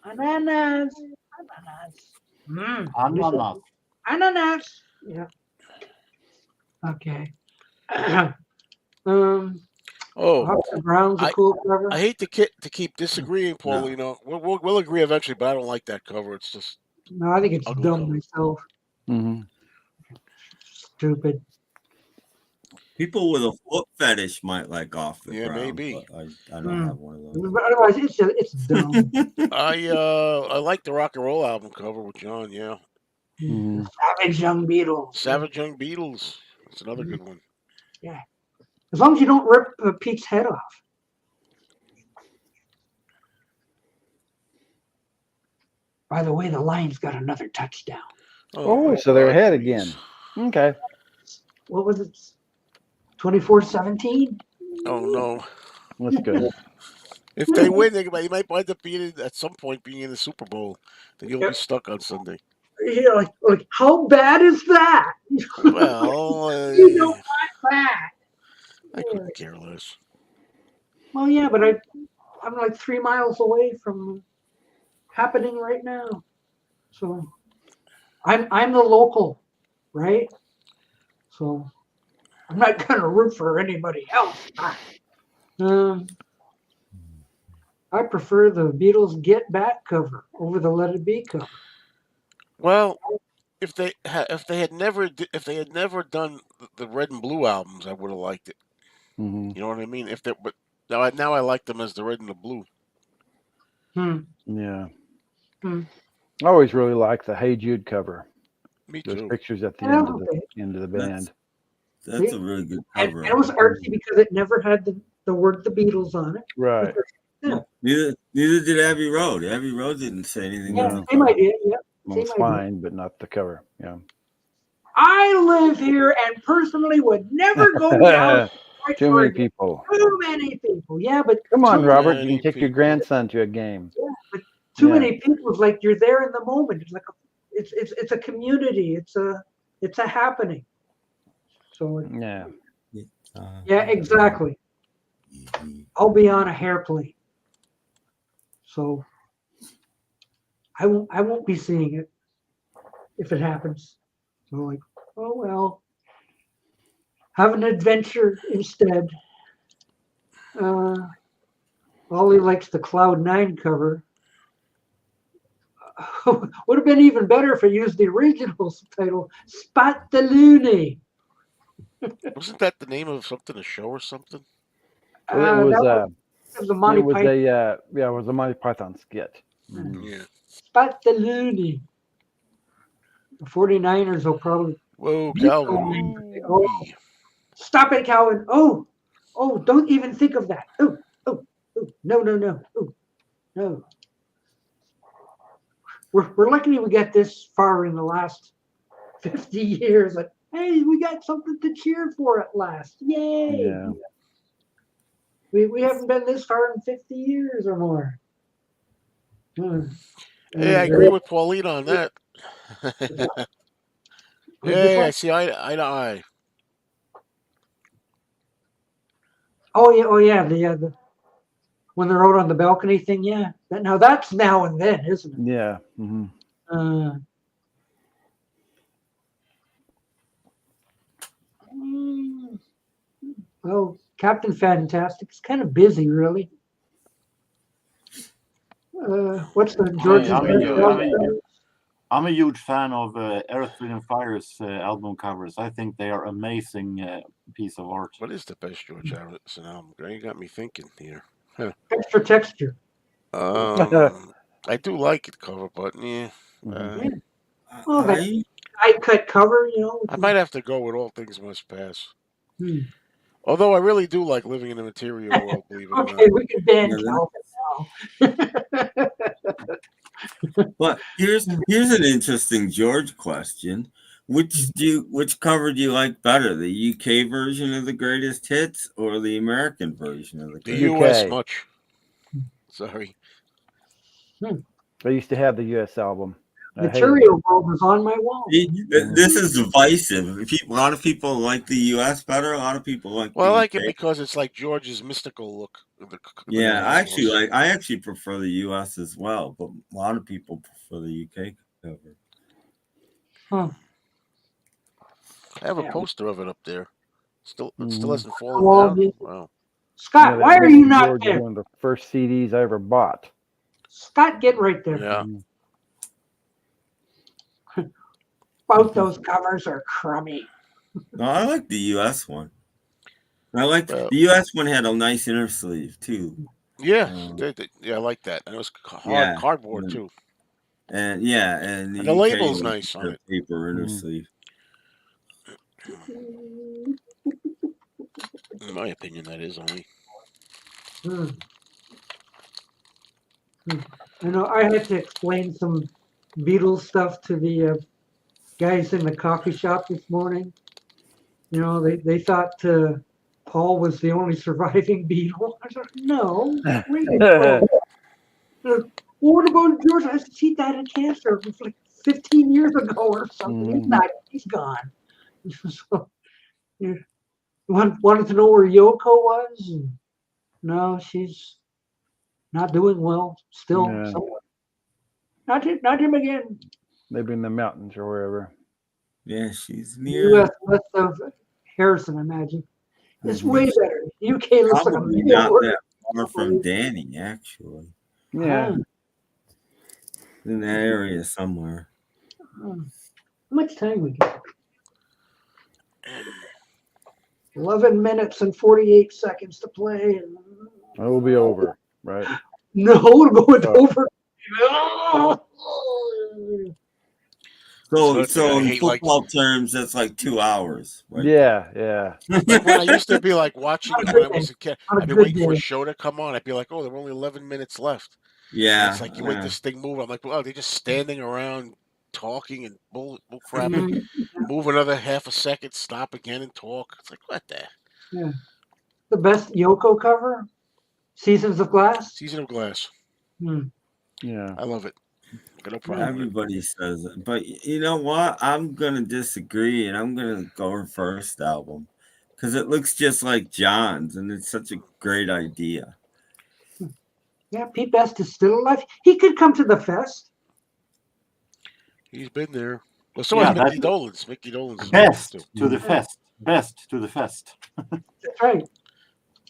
Ananas. Ananas. Ananas. Yeah. Okay. Oh, Hudson Brown's a cool cover. I hate to keep disagreeing, Paulino. We'll agree eventually, but I don't like that cover. It's just No, I think it's ugly dumb cover. myself. Mm-hmm. Stupid. People with a foot fetish might like Off the Yeah, Ground, maybe. but I don't have one of those. But otherwise, it's dumb. I like the rock and roll album cover with John. Yeah, Mhm. Savage Young Beatles. Savage Young Beatles. That's another good one. Yeah. As long as you don't rip Pete's head off. By the way, the Lions got another touchdown. Oh, so they're ahead again. Okay. What was it? 24-17? Oh no. That's good. If they win, they might wind up being at some point being in the Super Bowl. Then you'll be Yep. stuck on Sunday. Yeah, like how bad is that? Well, You don't want that. I couldn't care less. Well, yeah, but I'm like 3 miles away from happening right now. So I'm the local, right? So I'm not gonna root for anybody else. I prefer the Beatles Get Back cover over the Let It Be cover. Well, if they had never done the red and blue albums, I would have liked it. Mm-hmm. You know what I mean? But now I like them as the red and the blue. Yeah. I always really like the Hey Jude cover. Me Those too. pictures at the end of the band. That's a really good cover. And it was artsy because it never had the word the Beatles on it. Right. Yeah. Neither did Abbey Road. Abbey Road didn't say anything. Yeah, about same it. idea. Yeah. Well, it's fine, but not the cover. Yeah. I live here and personally would never go down. Too many people. Too many people. Yeah, but Come on, too Robert. many You can take your grandson to a game. Yeah, but too Yeah. many people is like you're there in the moment. It's like it's a community. It's a happening. So Yeah. yeah, exactly. I'll be on a hairplane. So I won't be seeing it if it happens. So like, oh well. Have an adventure instead. Ollie likes the Cloud 9 cover. Would have been even better if I used the original title, Spot the Looney. Wasn't that the name of something, a show or something? Well, it was a Monty Python. it was a Monty Python skit. Yeah. Spot the Looney. The 49ers will probably. Whoa, beat Calvin. them. Oh, stop it, Calvin. Oh, don't even think of that. Oh, no. Oh, no. we're lucky we got this far in the last 50 years. Like, hey, we got something to cheer for at last. Yay. Yeah. We haven't been this far in 50 years or more. Hey, I agree with Paulina on that. Hey, I see eye to eye. Oh yeah, the when they're out on the balcony thing, yeah. Now that's now and then, isn't it? Yeah. Well, Captain Fantastic is kind of busy, really. What's the George's? I'm a huge fan of Earth, Wind and Fire's album covers. I think they are amazing piece of art. What is the best George Harrison album? You got me thinking here. Extra texture. I do like it cover, but yeah. Oh, that high cut cover, you know. I might have to go with All Things Must Pass. Although I really do like Living in the Material World, believe it or not. Okay, we can ban Calvin now. But here's an interesting George question. Which cover do you like better, the UK version of the greatest hits or the American version of the greatest hits? The US much. Sorry. I used to have the US album. Material World was on my wall. This is divisive. A lot of people like the US better. A lot of people like. Well, I like it because it's like George's mystical look. Yeah, I actually prefer the US as well, but a lot of people prefer the UK cover. Huh. I have a poster of it up there. It still hasn't fallen down. Wow. Scott, why are you not there? One of the first CDs I ever bought. Scott, get right there. Yeah. Both those covers are crummy. No, I like the US one. I like the US one had a nice inner sleeve too. Yeah, I like that. And it was hard cardboard too. And and the label's nice on it. Paper inner sleeve. In my opinion, that is only. You know, I had to explain some Beatles stuff to the guys in the coffee shop this morning. You know, they thought Paul was the only surviving Beatle. I said, no. What about George? I said, he died of cancer. It was like 15 years ago or something. He's gone. So, you wanted to know where Yoko was? And, no, she's not doing well. Still somewhere. Not him again. Maybe in the mountains or wherever. Yeah, she's near. U.S. west of Harrison, I imagine. It's way better. UK looks probably like a not that far from Danny, actually. Yeah. In that area somewhere. How much time we got? 11 minutes and 48 seconds to play. It will be over, right? No, it'll go over. So in football terms, that's like 2 hours. Right? Yeah. Like when I used to be like watching it when I was a kid, I'd be waiting for a show to come on. I'd be like, oh, there were only 11 minutes left. Yeah. And it's like you wait this thing move. I'm like, oh, they're just standing around talking and bull crap. Move another half a second, stop again and talk. It's like, what the? Yeah. The best Yoko cover? Seasons of Glass? Season of Glass. Yeah. I love it. No problem. Everybody says it. But you know what? I'm going to disagree, and I'm going to go her first album because it looks just like John's, and it's such a great idea. Yeah, Pete Best is still alive. He could come to the fest. He's been there. Well, so is Mickey Dolenz. Mickey Dolenz. Best to the fest. Best to the fest. That's right.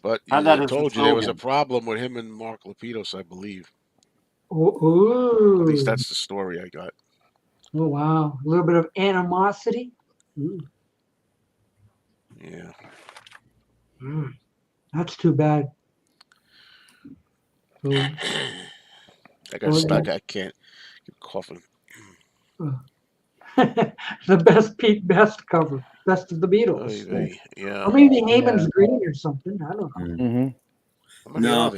But I told you there was a problem with him and Mark Lapidus, I believe. Ooh. At least that's the story I got. Oh, wow. A little bit of animosity. Yeah. That's too bad. I got stuck. I can't. Keep coughing. The best Pete Best cover. Best of the Beatles. Yeah. Or maybe Heyman's Green or something. I don't know. No,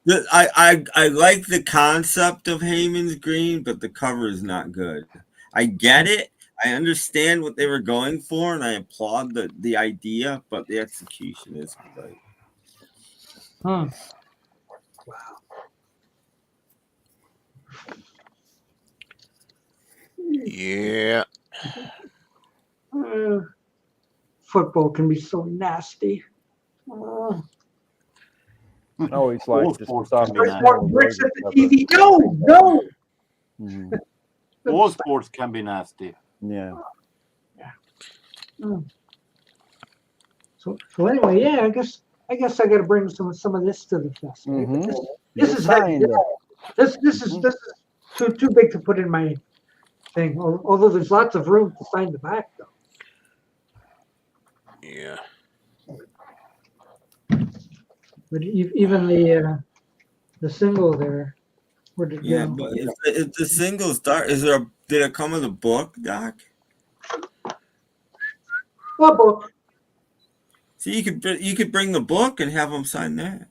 I like the concept of Heyman's Green, but the cover is not good. I get it. I understand what they were going for, and I applaud the idea, but the execution isn't right. Wow. Yeah. Football can be so nasty. Uh, I always like All just sports stop can be and nasty. smell the bricks logo at the cover. TV. No. Mhm. All sports can be nasty. Yeah. Mm. So anyway, yeah, I guess I got to bring some of this to the fest. Right? Mhm. This Get is heavy. signed. This is too big to put in my thing. Although there's lots of room to sign the back though. Yeah. But even the single there, where did it Yeah, go? but if the singles start, did it come with a book, Doc? What book? So you could bring the book and have them sign that.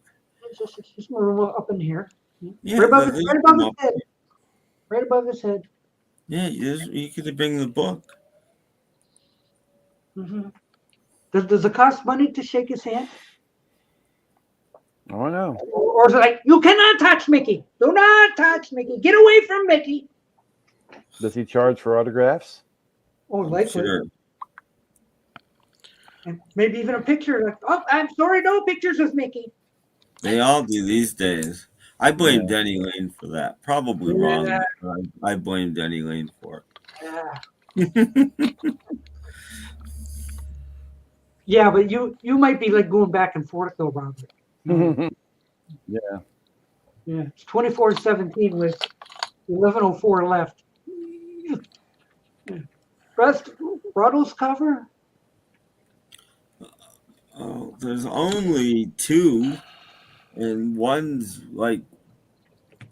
Just more room up in here. Yeah, Right above the- right above his head. Right above his head. yeah, you could bring the book. Mm-hmm. Does it cost money to shake his hand? Oh no. Or is it like, you cannot touch Mickey? Do not touch Mickey. Get away from Mickey. Does he charge for autographs? Oh, likely. Sure. And maybe even a picture. Like, oh, I'm sorry, no pictures with Mickey. They all do these days. I blame Yeah. Denny Lane for that. Probably wrong, but I blame Denny Lane for Yeah. it. Yeah, but you might be like going back and forth though, Robert. Yeah. Yeah, it's 24-17 with 11:04 left. Ruddle's cover. Oh, there's only two, and one's like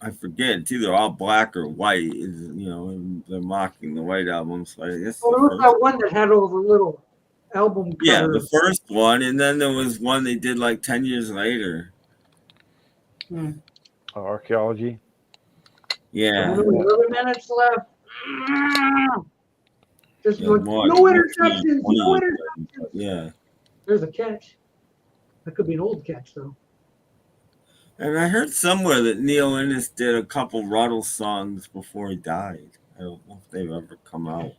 I forget. It's either all black or white. And they're mocking the White Album. So I guess Oh, there was that one that had all the little album covers. yeah, the first one, and then there was one they did like 10 years later. Archaeology. Yeah. 11 minutes left. Just Yeah, going, more, no more interceptions. 20, No 20, interceptions. yeah. There's a catch. That could be an old catch though. And I heard somewhere that Neil Innes did a couple Ruddle songs before he died. I don't know if they've ever come out.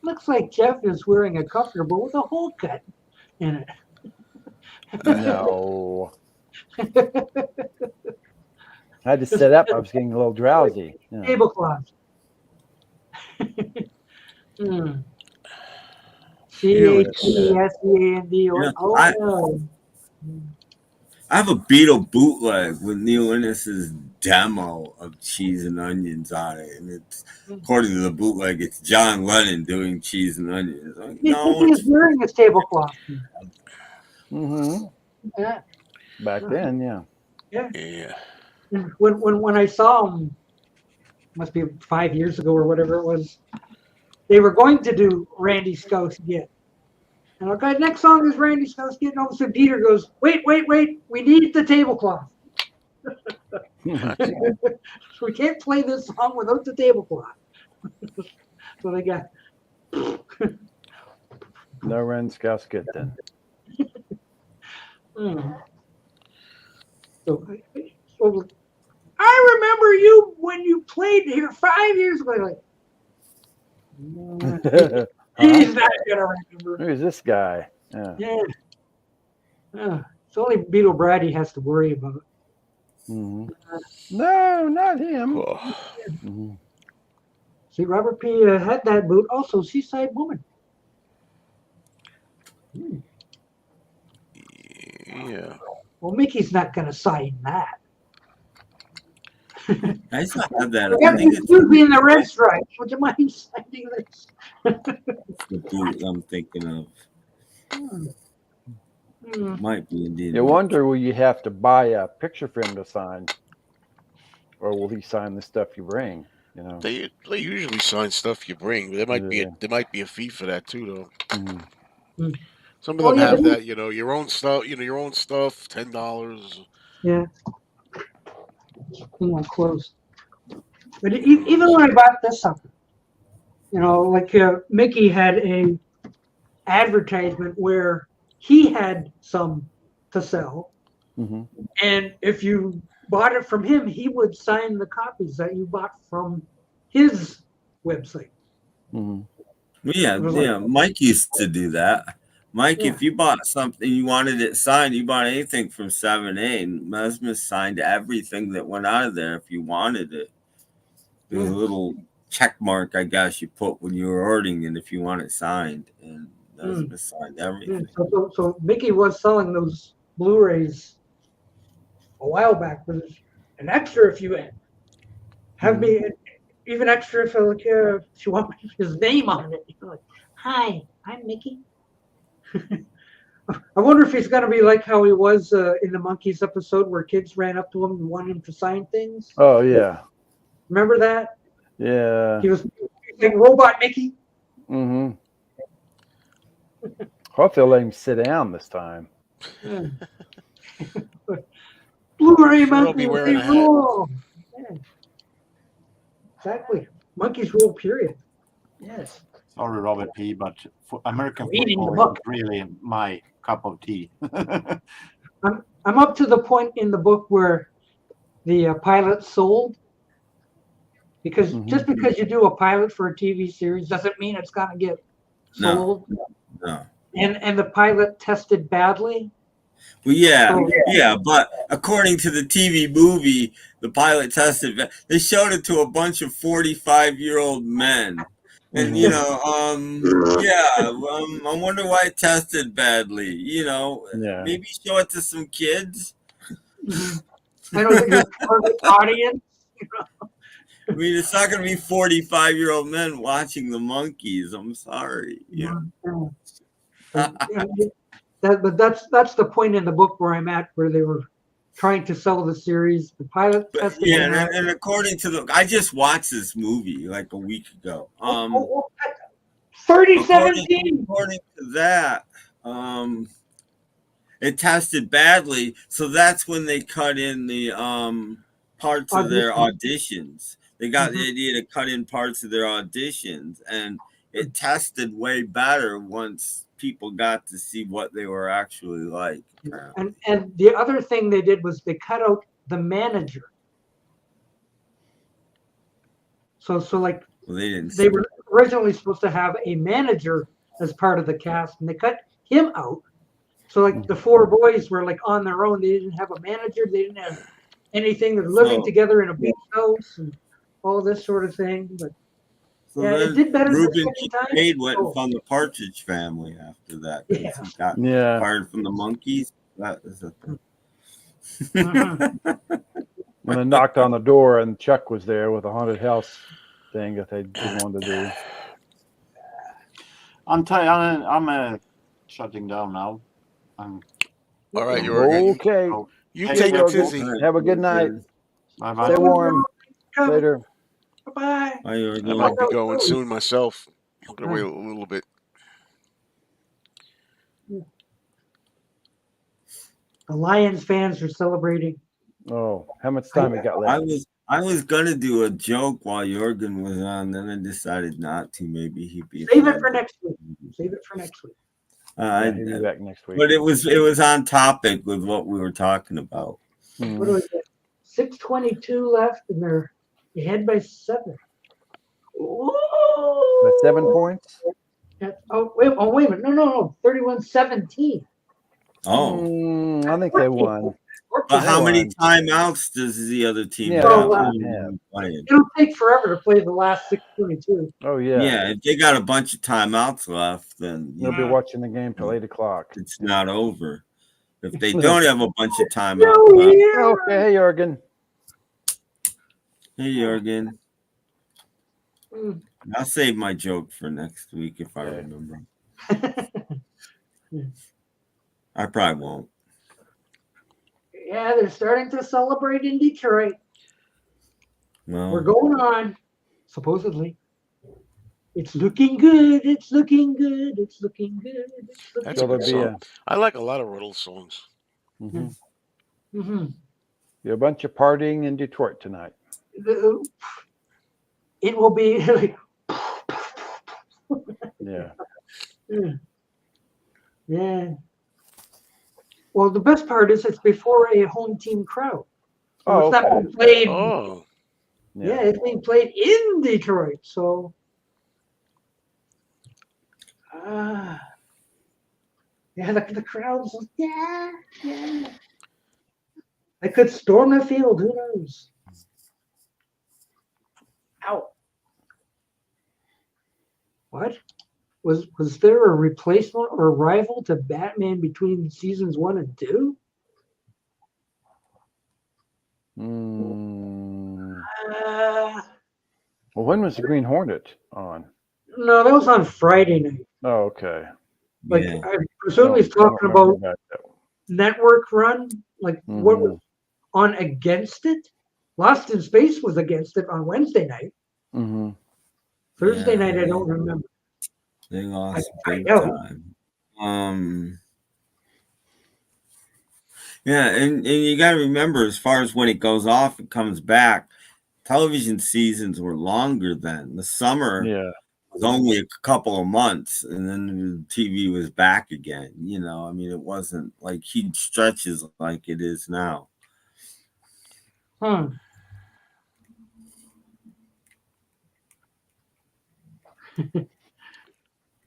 Looks like Jeff is wearing a comfortable with a hole cut in it. No. I had to sit up. I was getting a little drowsy. Yeah. Tablecloth. CHESEAND. Oh, I have a Beatle bootleg with Neil Innes' demo of Cheese and Onions on it, and it's according to the bootleg, it's John Lennon doing Cheese and Onions. Like, no, he's wearing his tablecloth. Mm-hmm. Yeah. Back then, yeah. Yeah. When I saw him, must be 5 years ago or whatever it was, they were going to do Randy Scouse Get. And okay, next song is Randy Scouse Get. And all of a sudden Peter goes, wait, we need the tablecloth. So we can't play this song without the tablecloth. So they got No Ren Scousket then. So I remember you when you played here 5 years ago. Like, he's not gonna remember. Who's this guy? Yeah. It's only Beetle Brady has to worry about. Mm-hmm. No, not him. Oh. Mm-hmm. See, Robert P. Had that boot. Also, Seaside Woman. Yeah. Well, Mickey's not going to sign that. I still have that. I think it's be in the red stripes. Would you mind signing this? the boot I'm thinking of. Might be indeed. You wonder, will you have to buy a picture for him to sign, or will he sign the stuff you bring? You know, They usually sign stuff you bring. There might be a fee for that too, though. Some of Oh them yeah, have that, your own stuff. Your own stuff, $10. yeah. Thing went closed. But even when I bought this sucker, like Mickey had a advertisement where he had some to sell, Hmm. and if you bought it from him, he would sign the copies that you bought from his website. Hmm. Yeah, It was yeah. like, Mike used to do that. Mike, yeah, if you bought something you wanted it signed, you bought anything from 7A, and Mesmer signed everything that went out of there if you wanted it. There was a yeah, little check mark, I guess, you put when you were ordering it if you want it signed, and mm, Mesmer signed yeah. everything. So Mickey was selling those Blu-rays a while back with an extra if you have me, even extra if you want his name on it. Like, hi, I'm Mickey. I wonder if he's going to be like how he was in the Monkeys episode where kids ran up to him and wanted him to sign things. Oh yeah, Remember that? yeah. He was like Robot Mickey. Hmm. Hope they'll let him sit down this time. Yeah. Blu-ray Sure, I'll be monkeys, wearing they a hat. rule. Yeah, exactly. Monkeys rule, period. Yes. Sorry, Robert P., but American Reading the football book. is really my cup of tea. I'm up to the point in the book where the pilot sold. Because just because you do a pilot for a TV series doesn't mean it's going to get sold. No. And the pilot tested badly. Well, yeah, So, yeah, but according to the TV movie, the pilot tested. They showed it to a bunch of 45-year-old men, and Mhm. I wonder why it tested badly. Yeah. Maybe show it to some kids. I know your target audience. I mean, it's not going to be 45-year-old men watching the monkeys. I'm sorry. But that's the point in the book where I'm at, where they were trying to sell the series. The pilot But, tested yeah, bad. and according to I just watched this movie like a week ago. 3017. According to that, it tested badly, so that's when they cut in the parts of their auditions. They got the idea to cut in parts of their auditions, and it tested way better once people got to see what they were actually like. And the other thing they did was they cut out the manager. So like Well, they were originally supposed to have a manager as part of the cast, and they cut him out. So like the four boys were like on their own. They didn't have a manager. They didn't have anything. They're living together in a beach house and all this sort of thing. But So yeah, then it did better Reuben the second time. Kincaid went and found the Partridge Family after that because he got fired from the Monkeys. That is a thing. When I knocked on the door and Chuck was there with a haunted house thing that they didn't want to do. I'm shutting down now. All right, Jorgen. Okay. You take it, Tizzy. Have a good night. Bye-bye. Stay warm. Later. Bye. I might be going soon myself. I'm gonna wait a little bit. The Lions fans are celebrating. Oh, how much time we got left? I was gonna do a joke while Jorgen was on, then I decided not to. Maybe he'd be Save it for next week. Save it for next week. He'll be back next week. But it was on topic with what we were talking about. What do we get? 6:22 left, and they're ahead by 7. By 7 points? Oh wait a minute! No! 31-17. Oh, I think they won. But how many timeouts does the other team have? It'll take forever to play the last 6:22. Oh yeah. Yeah, if they got a bunch of timeouts left, then You'll be watching the game till 8 o'clock. It's not over. If they don't have a bunch of timeouts left. Okay, hey Jorgen. Hey Jorgen. I'll save my joke for next week if I remember. I probably won't. Yeah, they're starting to celebrate in Detroit. Well, We're going on, supposedly. It's looking good. It's looking good. It's looking good. It's looking That's a So good there'll be song. I like a lot of Riddle songs. Mhm. Mm-hmm. Be a bunch of partying in Detroit tonight. It will be like, Yeah. yeah. Well, the best part is it's before a home team crowd. So Oh, it's not okay. being played. Oh, Yeah, it's being played in Detroit. So, yeah, the crowds. Yeah, yeah. They could storm the field. Who knows? Ow. What? Was there a replacement or a rival to Batman between seasons 1 and 2? Well, when was the Green Hornet on? No, that was on Friday night. Oh, okay. Like Yeah. I presume he's I don't talking remember about that. network run, like what was Mhm. on against it. Lost in Space was against it on Wednesday night. Mhm. Thursday Yeah, night, I don't remember. they I lost can big find out. time. Yeah, and you got to remember, as far as when it goes off and comes back, television seasons were longer then. The summer Yeah. was only a couple of months, and then the TV was back again. You know, I mean, it wasn't like huge stretches like it is now.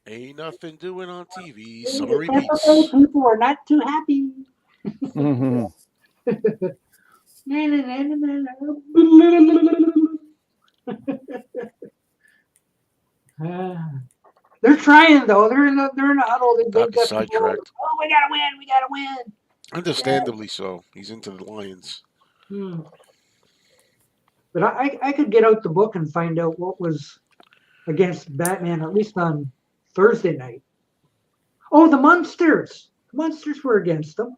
ain't nothing doing on TV. The Summer Tampa Bay repeats. people are not too happy. Mhm. They're trying though. They're in a huddle. They've Got got the ball. sidetracked. Oh, we gotta win. We gotta win. Understandably so. He's into the Lions. But I could get out the book and find out what was against Batman, at least on Thursday night. Oh, the Munsters. The Munsters were against them.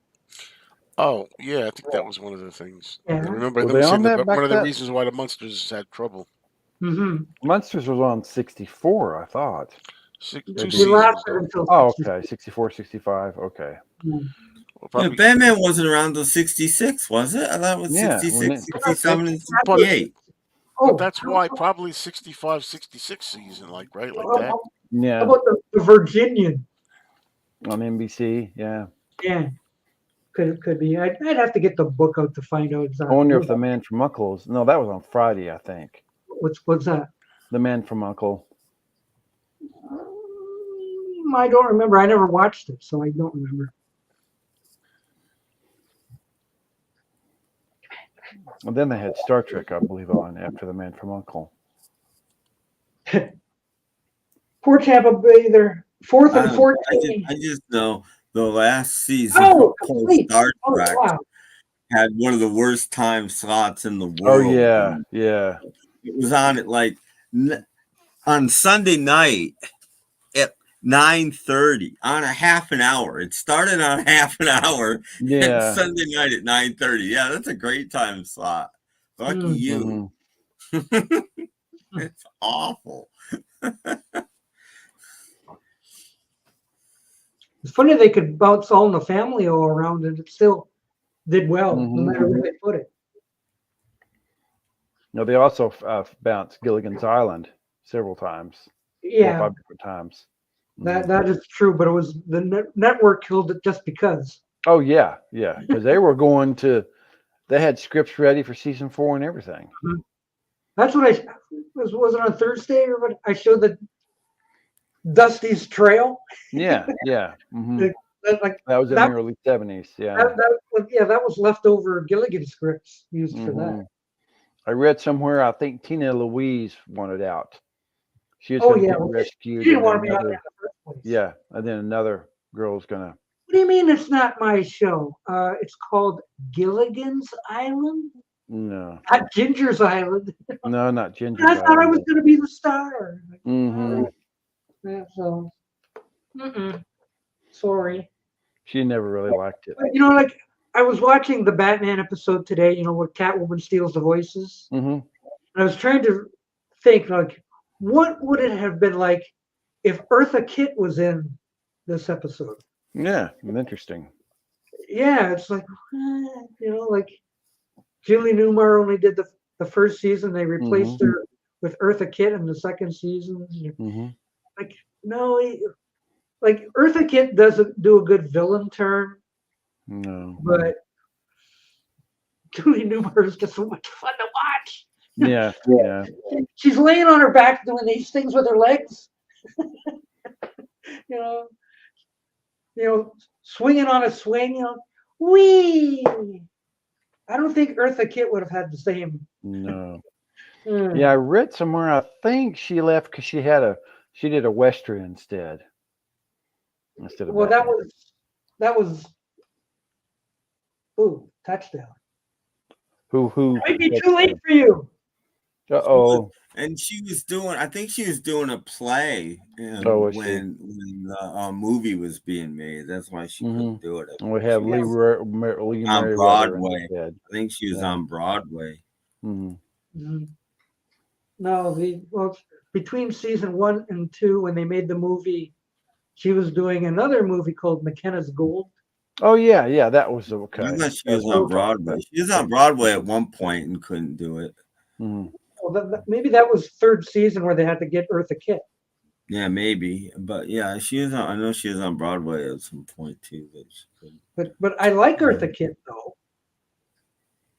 Oh, yeah, I think that was one of the things. I Yeah. remember Were them they saying on that back one of the then? reasons why the Munsters had trouble. Mm-hmm. Munsters was on 64, I thought. Two They seasons lasted though. until Oh, 60. okay. 64, 65. Okay. Well, Yeah, probably, Batman wasn't around till 66, was it? I thought it was Yeah, 66, when 67, and but 68. but Oh, that's why probably 65, 66 season, like right, like that. how Yeah. about the Virginian? On NBC. Yeah. Yeah, could be. I'd have to get the book out to find out I exactly. wonder if the Man from Uncle's. No, that was on Friday, I think. What's that? The Man from Uncle. I don't remember. I never watched it, so I don't remember. And then they had Star Trek, I believe, on after The Man from Uncle. Poor Tampa Bay. They're 4th and I 14. just know the last season Oh, of post complete. Star Oh, Trek wow. had one of the worst time slots in the world. Oh, yeah. Yeah. It was on at like on Sunday night at 9:30 on a half an hour. It started on half an hour. Yeah. And Sunday night at 9:30. Yeah, that's a great time slot. Lucky you. It's awful. It's funny they could bounce All in the Family all around and it still did well, no matter where they put it. No, they also bounced Gilligan's Island several times. 4 or Yeah, 5 different times. that is true, but it was the network killed it just because. Oh, yeah. Yeah. Because they were going to, they had scripts ready for season 4 and everything. That's what was it on Thursday or what? I showed the Dusty's Trail. Yeah. Yeah. Like That was in the early 70s. Yeah. that was leftover Gilligan scripts used for that. I read somewhere, I think Tina Louise wanted out. She was Oh, going to yeah, get well, rescued. She didn't and want to be then on there in another- the first place. Yeah. And then another girl's going to. What do you mean it's not my show? It's called Gilligan's Island, No. not Ginger's Island. No, not Ginger. I thought I was going to be the star. Mm-hmm. Yeah, so, sorry. She never really liked it. But, like I was watching the Batman episode today. Where Catwoman steals the voices. Mm-hmm. And I was trying to think, like, what would it have been like if Eartha Kitt was in this episode? Yeah, interesting. Yeah, it's like, like Julie Newmar only did the first season. They replaced her with Eartha Kitt in the second season. Like, no, like Eartha Kitt doesn't do a good villain turn. No. But Julie Newmar is just so much fun to watch. Yeah, yeah. She's laying on her back doing these things with her legs. you know, swinging on a swing. Whee! I don't think Eartha Kitt would have had the same. No. Yeah, I read somewhere. I think she left because she did a Western instead of. Well, Batman. that was. Ooh, touchdown. Who? Might be too late for you. Uh-oh. And I think she was doing a play when the movie was being made. That's why she couldn't do it. And we have Lee on Broadway. I think she was on Broadway. No, between season 1 and 2, when they made the movie, she was doing another movie called McKenna's Gold. Oh yeah, that was okay. I thought she was on Broadway. She was on Broadway at one point and couldn't do it. Well, maybe that was third season where they had to get Eartha Kitt. Yeah, maybe, but yeah, I know she was on Broadway at some point too. But I like Eartha Kitt though.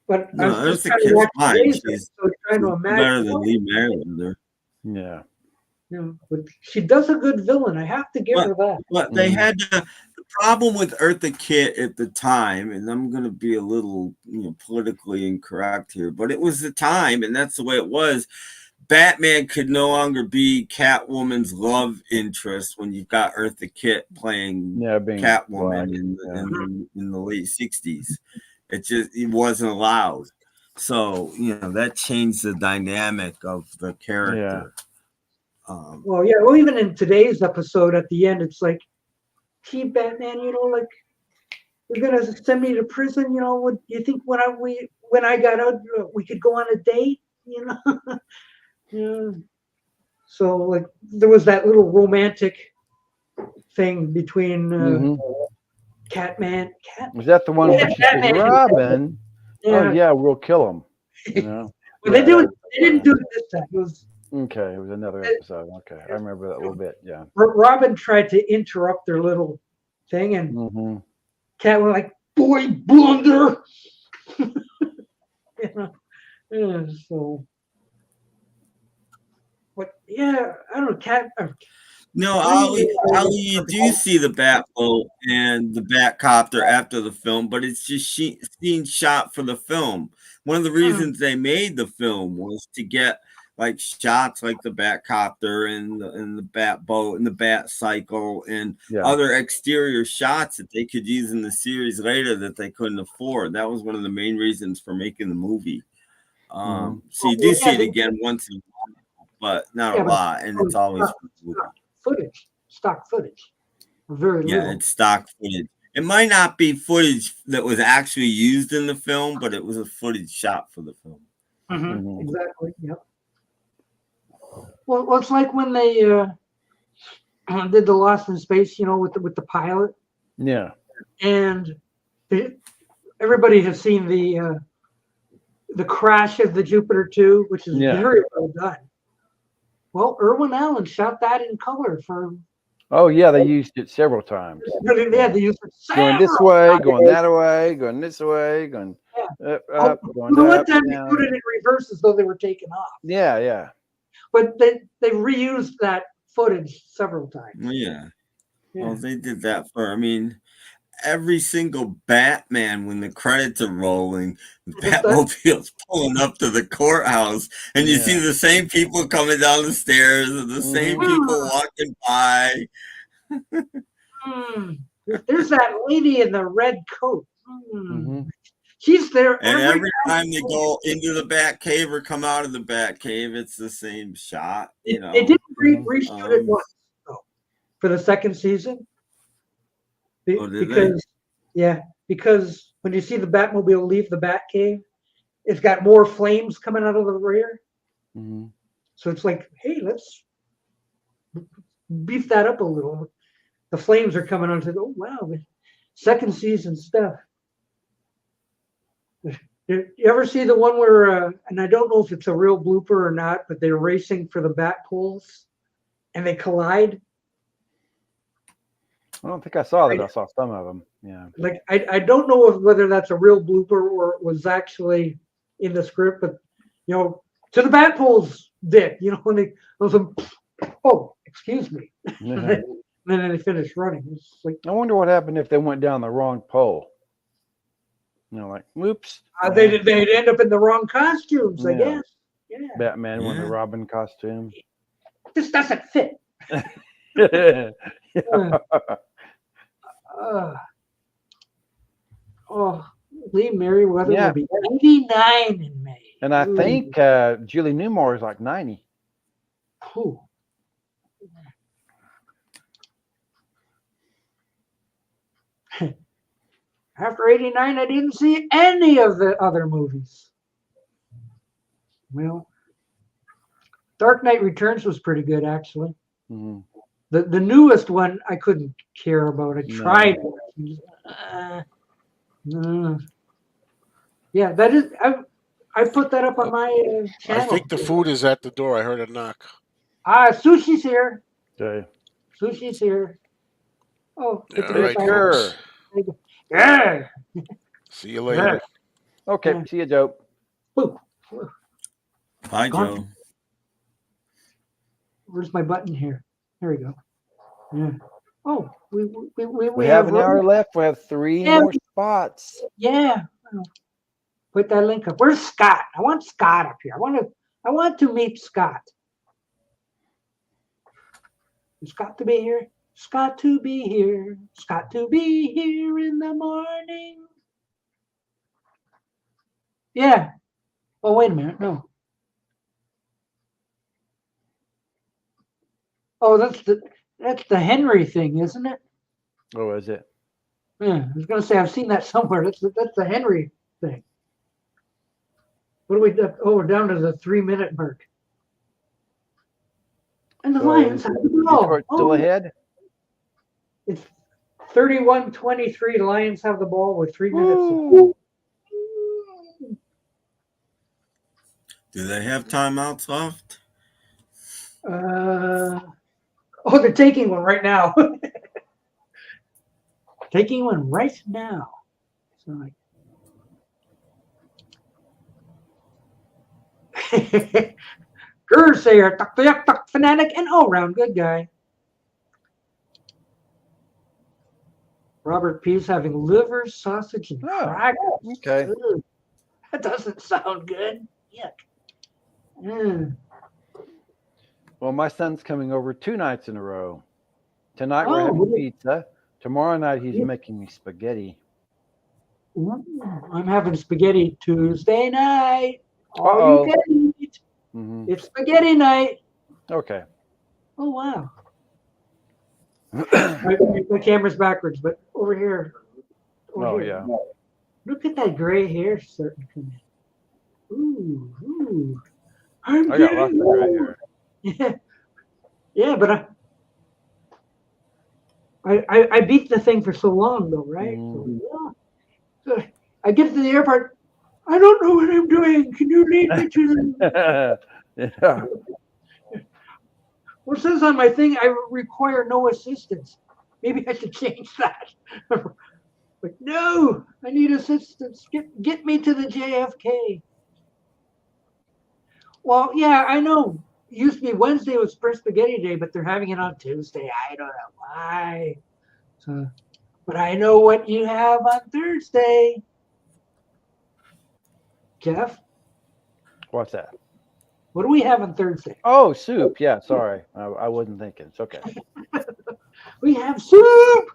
But no, I was just Eartha Kitt's fine. She's trying to imagine better than Lee Marylander. Yeah. But she does a good villain. I have to give her that. But they had the problem with Eartha Kitt at the time, and I'm going to be a little politically incorrect here, but it was the time, and that's the way it was. Batman could no longer be Catwoman's love interest when you've got Eartha Kitt playing Catwoman in the late 60s. It wasn't allowed. So, that changed the dynamic of the character. Well, even in today's episode at the end, it's like, gee, Batman, like, you're gonna send me to prison, would you think when I got out, we could go on a date, So like there was that little romantic thing between Catman. Was that the one where she said, Robin? Oh yeah, we'll kill him. Well, they didn't do it this time. It was okay. It was another episode. Okay, I remember that a little bit. Yeah. Robin tried to interrupt their little thing, and Cat was like, "Boy, blunder." So, but I don't know, Cat. No, Ali, you do see the Batboat and the Batcopter after the film, but it's just scenes shot for the film. One of the reasons they made the film was to get like shots like the Batcopter and the Batboat and the Bat Cycle and other exterior shots that they could use in the series later that they couldn't afford. That was one of the main reasons for making the movie. So you do see it again once in a while, but not a lot, and it's always stock footage. Very little. It's stock footage. It might not be footage that was actually used in the film, but it was a footage shot for the film. Exactly. Yep. Well, it's like when they did the Lost in Space, with the pilot. Yeah. And everybody has seen the crash of the Jupiter 2, which is very well done. Well, Irwin Allen shot that in color for. Oh yeah, they used it several times. Yeah, they used it going this way, going that way, going this way, going up, going down. One time they put it in reverse as though they were taking off. Yeah. But they reused that footage several times. Yeah. Well, they did that every single Batman, when the credits are rolling, the Batmobile's pulling up to the courthouse, and you see the same people coming down the stairs and the same people walking by. There's that lady in the red coat. She's there. And every time they go into the Batcave or come out of the Batcave, it's the same shot. They didn't reshoot it once, though, for the second season. Because when you see the Batmobile leave the Batcave, it's got more flames coming out of the rear. So it's like, hey, let's beef that up a little. The Flames are coming on to oh wow, the second season stuff. You ever see the one where, and I don't know if it's a real blooper or not, but they're racing for the bat poles and they collide? I don't think I saw that. I saw some of them. Yeah. Like, I don't know whether that's a real blooper or it was actually in the script, but, you know, to the bat poles, Dick, you know, when they, oh, excuse me. Yeah. And then they finish running. It's like, I wonder what happened if they went down the wrong pole. You know, like, whoops. they'd end up in the wrong costumes, I Yeah. guess. Yeah. Batman won the Robin costume. This doesn't fit. Yeah. Lee Merriweather Yeah. will be 89 in May. And I think Julie Newmar is like 90. Ooh. After 89, I didn't see any of the other movies. Well, Dark Knight Returns was pretty good, actually. Mm-hmm. The newest one, I couldn't care about. I tried. Yeah, that is. I put that up on my channel. I think the food is at the door. I heard a knock. Sushi's here. Okay. Sushi's here. Oh, it's All right, sure. Yeah. See you later. Okay. See you, Joe. Ooh. Bye, Joe. Where's my button here? There we go. Yeah. Oh, We have an hour left. We have 3 more spots. Yeah. Put that link up. Where's Scott? I want Scott up here. I want to meet Scott. Is Scott to be here? Scott to be here. Scott to be here in the morning. Yeah. Oh, wait a minute. No. Oh, that's the Henry thing, isn't it? Oh, is it? Yeah, I was going to say I've seen that somewhere. That's the Henry thing. What do we do? Oh, we're down to the 3-minute mark. And the Lions have the ball. Detroit still ahead? It's 31-23. The Lions have the ball with 3 minutes. Ooh. Do they have timeouts left? Oh, they're taking one right now. Taking one right now. So like, Gersayer, tuck fanatic, and all-round good guy. Robert Pease having liver, sausage, and crackers. Okay. Ugh, that doesn't sound good. Yuck. Mm. Well, my son's coming over 2 nights in a row. Tonight we're having pizza. Tomorrow night he's making me spaghetti. I'm having spaghetti Tuesday night. All you can eat. Mm-hmm. It's spaghetti night. Okay. Oh, wow. my camera's backwards, but over here. Yeah. Look at that gray hair starting to come in. Ooh. I got lots of gray hair. Yeah, but I beat the thing for so long though, right? So I get to the airport. I don't know what I'm doing. Can you lead me to the? Yeah. Well, it says on my thing I require no assistance. Maybe I should change that. But no, I need assistance. Get me to the JFK. Well, yeah, I know. It used to be Wednesday was Spring Spaghetti Day, but they're having it on Tuesday. I don't know why. So, but I know what you have on Thursday. Jeff? What's that? What do we have on Thursday? Oh, soup. Yeah, sorry. I wasn't thinking. It's okay. We have soup.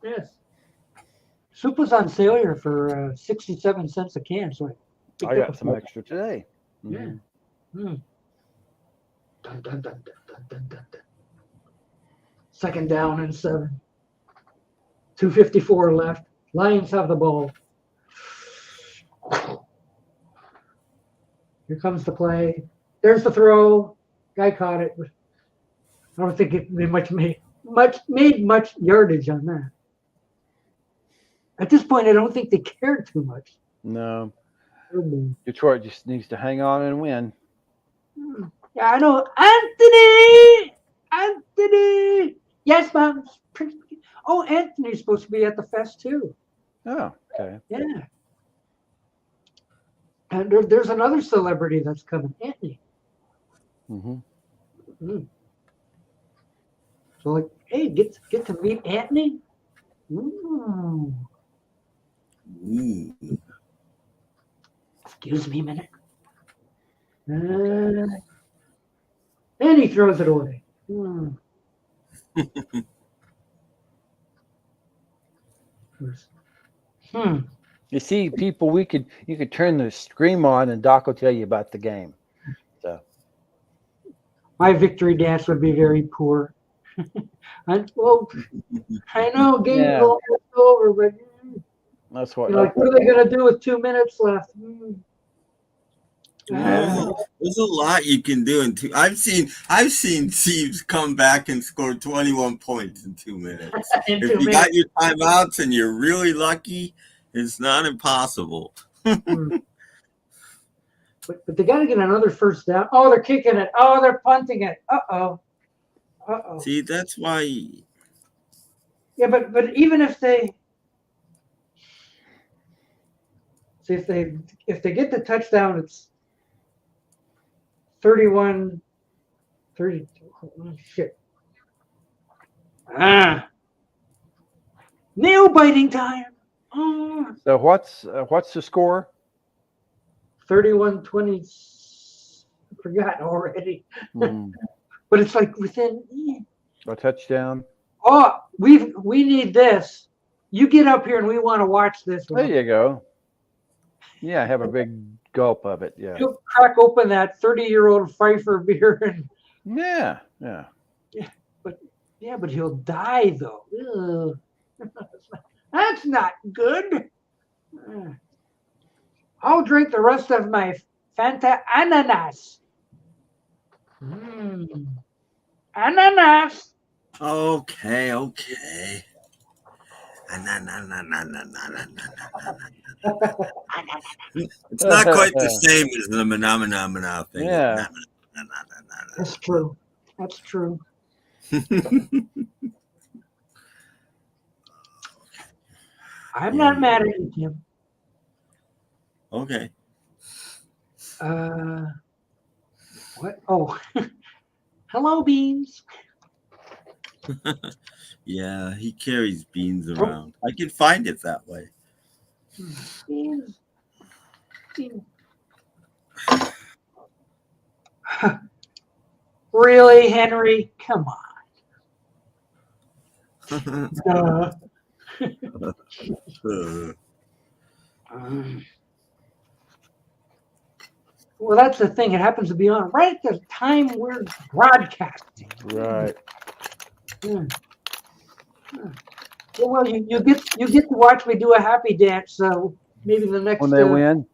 Yes. Soup was on sale here for 67 cents a can. So I got some extra today. Yeah. Mm. Dun, dun, dun, dun, dun, dun, dun. Second down and 7. 2:54 left. Lions have the ball. Here comes the play. There's the throw. Guy caught it. I don't think it made much yardage on that. At this point, I don't think they cared too much. No. Detroit just needs to hang on and win. Yeah, I know. Anthony. Yes, Mom. Oh, Anthony's supposed to be at the fest too. Oh, okay. Yeah. And there's another celebrity that's coming, Anthony. Mm-hmm. So like, hey, get to meet Anthony. Ooh. Excuse me a minute. And he throws it away. You see, people, you could turn the stream on and Doc will tell you about the game. So my victory dance would be very poor. I know game's over, but that's what. Like, what are they gonna do with 2 minutes left? There's a lot you can do in two. I've seen teams come back and score 21 points in 2 minutes. If you got your timeouts and you're really lucky, it's not impossible. But they got to get another first down. Oh, they're kicking it. Oh, they're punting it. Uh-oh. See, that's why. Yeah, but even if they if they get the touchdown, it's 31 32. Oh, shit. Nail biting time. So what's the score? 31-20. I forgot already. But it's like within a touchdown. Oh, we need this. You get up here and we want to watch this one. There you go. Yeah, have a big gulp of it. Yeah. You'll crack open that 30-year-old Pfeiffer beer and yeah. But he'll die though. That's not good. I'll drink the rest of my Fanta ananas. Ananas. Okay. It's not quite the same as the manamana thing. Yeah. That's true. That's true. I'm not mad at you, Tim. Okay. What? Oh, hello, Beans. Yeah, he carries beans around. I can find it that way. Beans. Really, Henry? Come on. Well, that's the thing. It happens to be on right at the time we're broadcasting. Right. Well, you get to watch me do a happy dance. So maybe the next when they win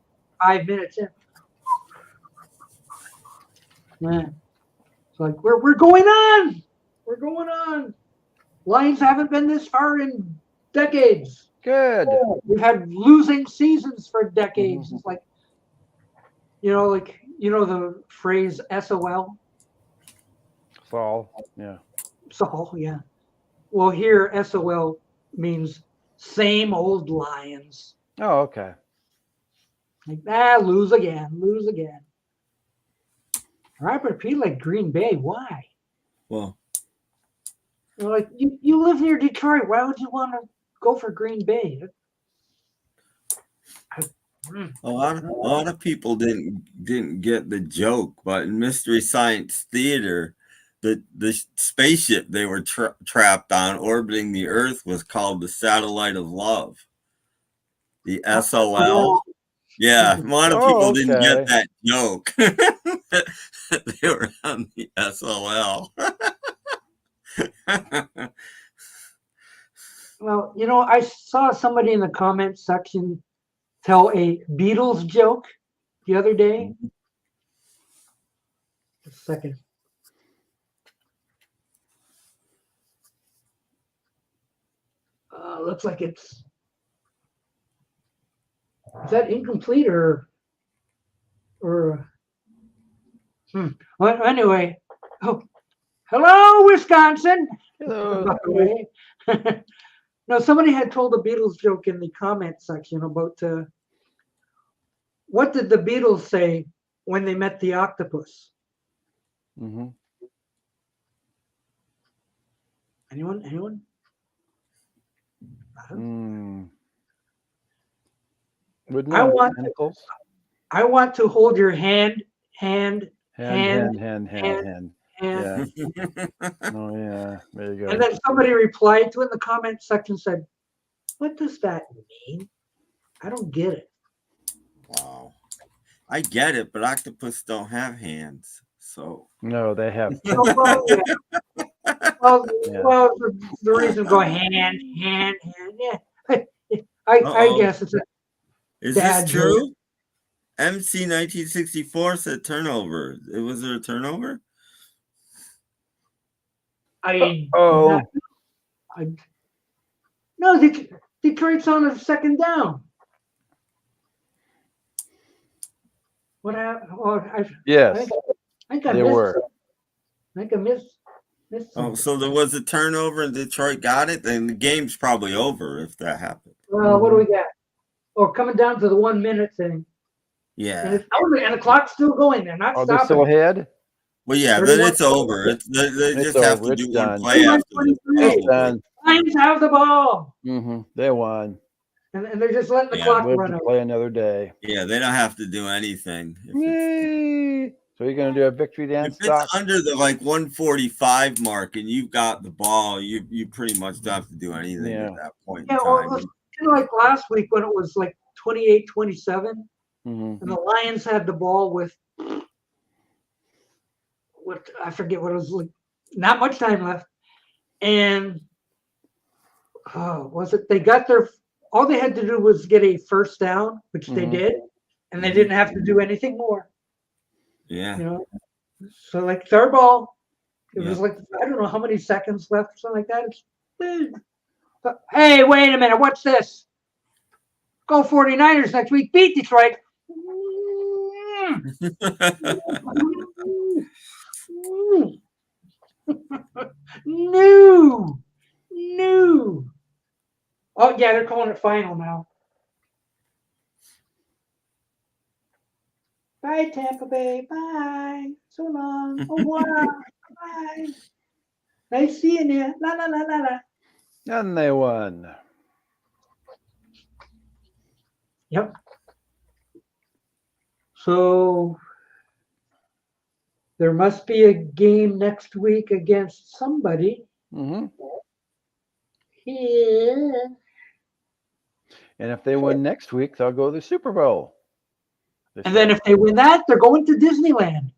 5 minutes. Yeah. It's like we're going on. We're going on. Lions haven't been this far in decades. Good. We've had losing seasons for decades. It's like, the phrase SOL. Fall. Yeah. Sol, yeah. Well, here SOL means same old Lions. Oh, okay. Like, lose again. Right, but people like Green Bay, why? Well, like you live near Detroit. Why would you want to go for Green Bay? a lot of people didn't get the joke, but in Mystery Science Theater, the spaceship they were trapped on orbiting the Earth was called the Satellite of Love, the SOL. Yeah, a lot of people didn't get that joke. They were on the SOL. Well, I saw somebody in the comment section tell a Beatles joke the other day. second. Looks like it's. Is that incomplete or? Well, anyway. Oh, hello, Wisconsin. Hello. By the way. No, somebody had told a Beatles joke in the comment section about what did the Beatles say when they met the octopus? Mm-hmm. Anyone? Wouldn't I know. want Tentacles? I want to hold your hand. Hand. And Yeah. Oh yeah. There you go. then somebody replied to it in the comment section, said, "What does that mean? I don't get it." Wow. I get it, but octopus don't have hands. So No, they have. Well, Yeah. well, the reason go hand. Yeah, I guess it's a is dad this joke. true? MC 1964 said turnover. Was there a turnover? Oh. No, Detroit's on a second down. What happened? Oh, Yes. I think I They missed. were. I think I missed. Oh, so there was a turnover and Detroit got it? Then the game's probably over if that happened. Well, what do we got? Oh, coming down to the 1 minute thing. Yeah. And the clock's still going. They're not Are they stopping. still ahead? Well, yeah, then it's over. They It's just have over. to It's do one done. play after this. It's done. Lions have the ball. Mm-hmm. They won. And they're just letting the Yeah, clock Live run to out. play another day. Yeah, they don't have to do anything. Yay! So you're gonna do a victory dance, If Doc? it's under the 145 mark and you've got the ball, you pretty much don't have to do anything at that point in Yeah, well, it time. was kind of like last week when it was like 28-27, Mm-hmm. and the Lions had the ball with I forget what it was, like not much time left, and was it they got all they had to do was get a first down, which they did, and they didn't have to do anything more. Yeah. You know, so like third ball, it was like I don't know how many seconds left, or something like that. Hey, wait a minute, what's this? Go 49ers next week, beat Detroit. No. Oh yeah, they're calling it final now. Bye, Tampa Bay. Bye. So long. Oh wow. Bye. Nice seeing you. La la la la la. And they won. Yep. So there must be a game next week against somebody. Mm-hmm. Yeah. And if they win next week, they'll go to the Super Bowl. And then if they win that, they're going to Disneyland.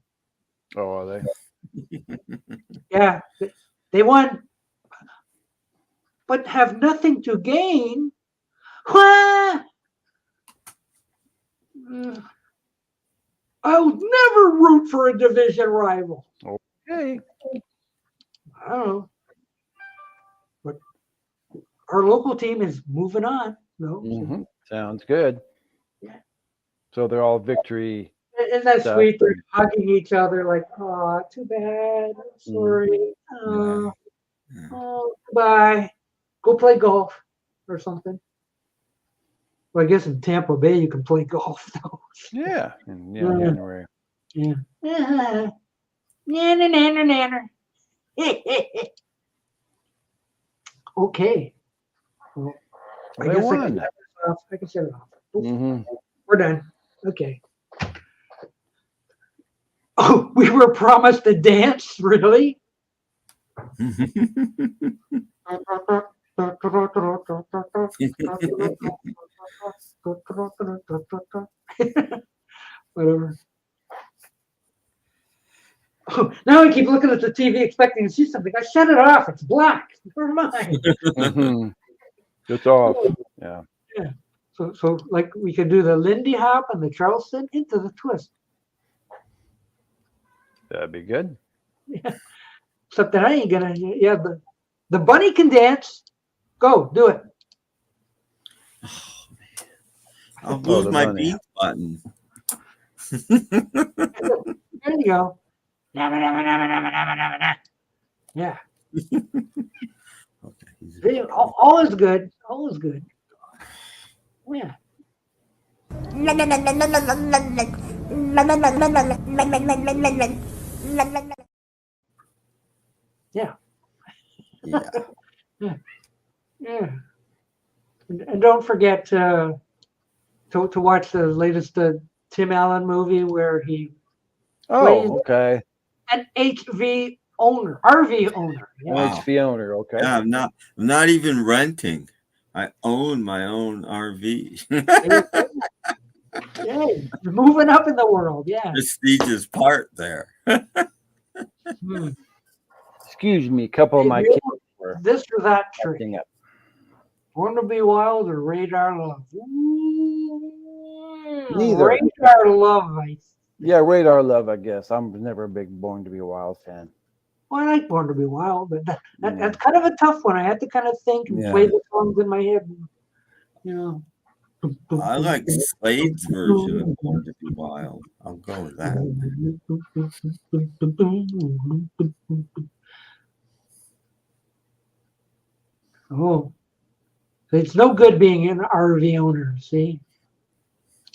Oh, are they? Yeah, they won, but have nothing to gain. I'll never root for a division rival. Okay. I don't know. But our local team is moving on. No. Mm-hmm. Sounds good. Yeah. So they're all victory. And that's stuff. sweet. They're hugging each other like, oh, too bad. I'm sorry. Oh, goodbye. Go play golf or something. Well, I guess in Tampa Bay you can play golf though. Yeah. In January. Yeah. Nanner. Okay. Well, I They guess won. I can shut it off. Mm-hmm. We're done. Okay. Oh, we were promised a dance, really? Whatever. Oh, now I keep looking at the TV expecting to see something. I shut it off. It's black. Never mind. Mm-hmm. It's off. Yeah. Yeah. So like we could do the Lindy Hop and the Charleston into the twist. That'd be good. Except that I ain't gonna. Yeah, the bunny can dance. Go do it. I'll Oh, lose the my bunny. beat button. There you go. Yeah. Okay. See, all is good. All is good. Yeah. Yeah. Yeah. Yeah. And don't forget to watch the latest Tim Allen movie where he plays Oh, okay. an RV owner. Yeah. Wow. HV owner. Okay. Yeah, I'm not even renting. I own my own RV. Yeah, you're moving up in the world. Yeah. Prestigious part there. Hmm. Excuse me. A couple of Hey, my real- kids were This or that trick. acting up. Born to be Wild or Radar Love? Neither. Radar Love. Yeah, Radar Love, I guess. I'm never a big Born to be Wild fan. Well, I like Born to be Wild, but Yeah. that's kind of a tough one. I had to kind of think and Yeah. play the songs in my head. You know. I like Slade's version of Born to Be Wild. I'll go with that. Oh, it's no good being an RV owner. See.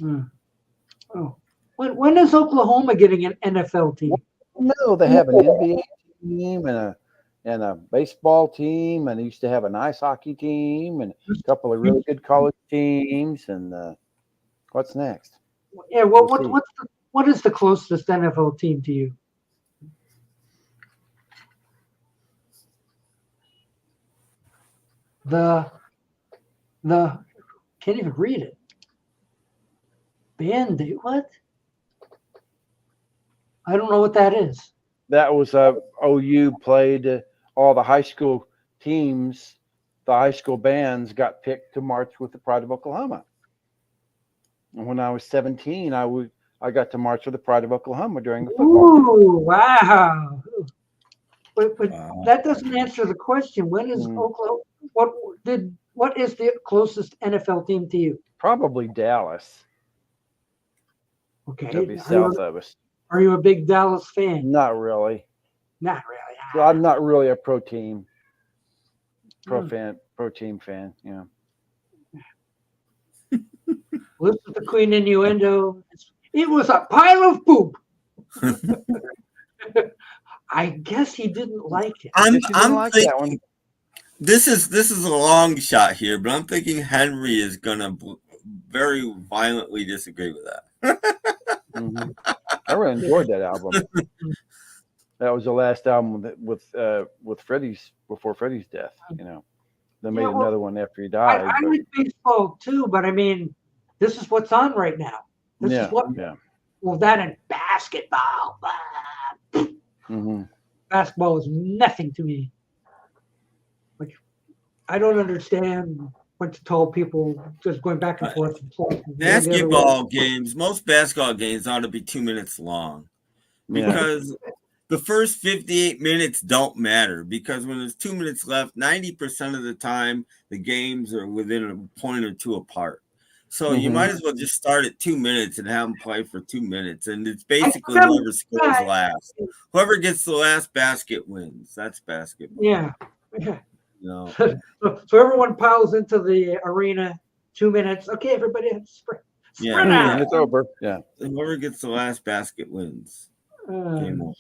Oh, when is Oklahoma getting an NFL team? No, they have an NBA team and a baseball team, and they used to have an ice hockey team and a couple of really good college teams. And what's next? Yeah. We'll see. What is the closest NFL team to you? The can't even read it. Band-Aid, what? I don't know what that is. That was OU played all the high school teams. The high school bands got picked to march with the Pride of Oklahoma. And when I was 17, I got to march with the Pride of Oklahoma during the football game. Ooh, wow. But Wow. that doesn't answer the question. When is Oklahoma? What is the closest NFL team to you? Probably Dallas. Okay. That'd be south of us. Are you a big Dallas fan? Not really. Not really. So I'm not really a pro team fan. Yeah. Listen to the Queen innuendo. It was a pile of poop. I guess he didn't like it. I'm like thinking, that one. this is a long shot here, but I'm thinking Henry is gonna very violently disagree with that. Mm-hmm. I really enjoyed that album. That was the last album with Freddie's before Freddie's death. You know, they made another one after he died. I like baseball too, but I mean, this is what's on right now. This is what. Yeah. Well, that and basketball. Mm-hmm. Basketball is nothing to me. Like, I don't understand bunch of tall people just going back and forth. Basketball games, most basketball games ought to be 2 minutes long because the first 58 minutes don't matter because when there's 2 minutes left, 90% of the time the games are within a point or two apart. So you might as well just start at 2 minutes and have them play for 2 minutes. And it's basically whoever scores last. Whoever gets the last basket wins. That's basketball. Yeah. No. So everyone piles into the arena, 2 minutes. Okay, everybody sprint out. It's over. Yeah. Whoever gets the last basket wins. Game over.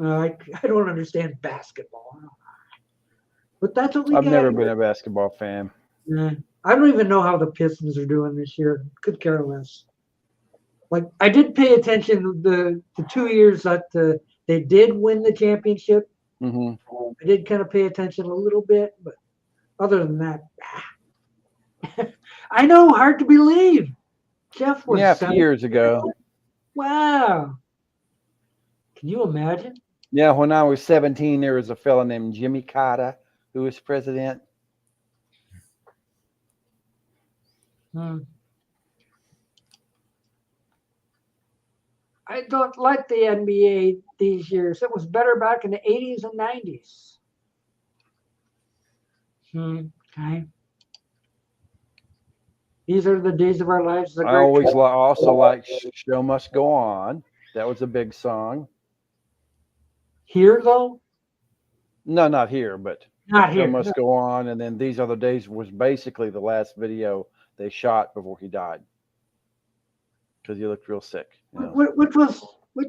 I don't understand basketball. But that's what we I've got. never been a basketball fan. I don't even know how the Pistons are doing this year. Could care less. Like, I did pay attention the 2 years that they did win the championship. I did kind of pay attention a little bit, but other than that, I know, hard to believe. Jeff was a few years ago. Wow. Can you imagine? Yeah, when I was 17, there was a fellow named Jimmy Carter who was president. I don't like the NBA these years. It was better back in the 80s and 90s. Okay. These are the days of our lives. I always also like "Show Must Go On." That was a big song. Here though? No, not here, but Not "Show here. Must Go On." And then "These Other Days" was basically the last video they shot before he died because he looked real sick. You know? Which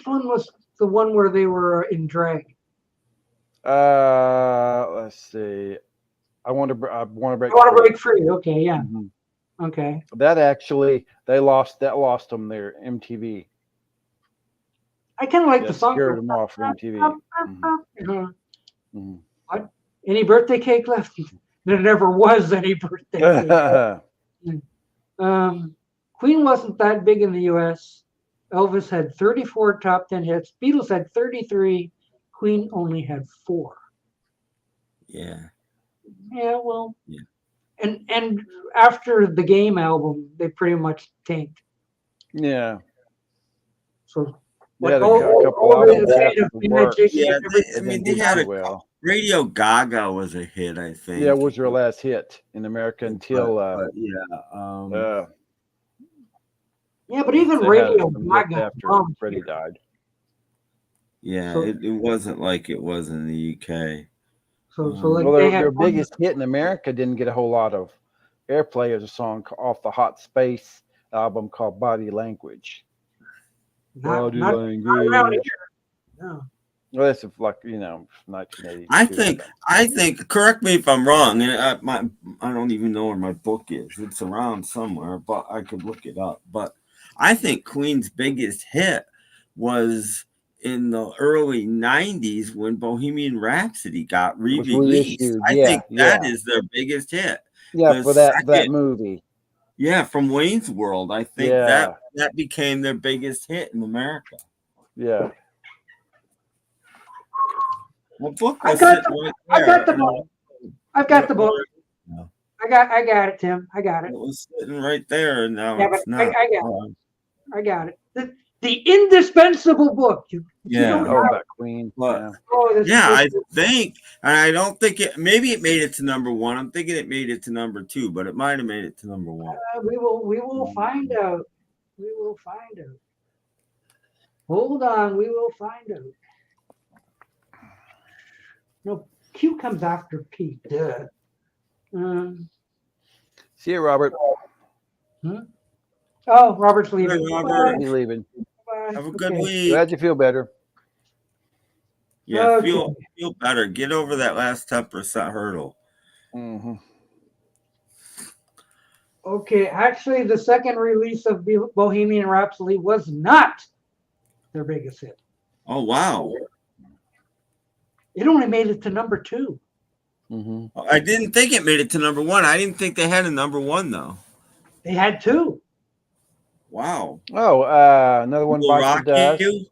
one was the one where they were in drag? Let's see. I want to break. I want to break free. Okay, yeah. Mhm. Okay. That actually lost them their MTV. I kind of like the That song. scared them off from MTV. Mhm. What? Any birthday cake left? There never was any birthday cake. Queen wasn't that big in the U.S. Elvis had 34 top 10 hits. Beatles had 33. Queen only had 4. Yeah. Yeah, well. Yeah. And after the Game album, they pretty much tanked. Yeah. So. They had a couple albums after the works. Yeah, they had Radio Gaga was a hit, I think. Yeah, it was their last hit in America until yeah, but even Radio Gaga after Freddie died. Yeah, So- it wasn't like it was in the UK. So like well, they their had biggest hit in America didn't get a whole lot of airplay as a song off the Hot Space album called Body Language. not around here. No. Well, that's like 1980. I think. Correct me if I'm wrong. And I don't even know where my book is. It's around somewhere, but I could look it up. But I think Queen's biggest hit was in the early 90s when Bohemian Rhapsody got re-released. I think that is their biggest hit. Yeah, for that movie. Yeah, from Wayne's World. I think that became their biggest hit in America. Yeah. Well, book I was got sitting right I there. got the book. I've got the book. No. I got it, Tim. I got it. It was sitting right there, and now Yeah, it's but not. I got it. The indispensable book. About Queen. But, yeah, I think, and I don't think maybe it made it to number 1. I'm thinking it made it to number 2, but it might have made it to number 1. We will find out. We will find out. Hold on, we will find out. No, Q comes after P. Duh. See you, Robert. Oh, Robert's leaving. Hey, Robert. He's leaving. Bye. Have a good Okay. week. Glad you feel better. Yeah, Okay. feel better. Get over that last 10% hurdle. Mm-hmm. Okay, actually, the second release of Bohemian Rhapsody was not their biggest hit. Oh, wow. It only made it to number 2. Mm-hmm. I didn't think it made it to number 1. I didn't think they had a number 1, though. They had 2. Wow. Oh, another one Will Bites Rock the Dust. You?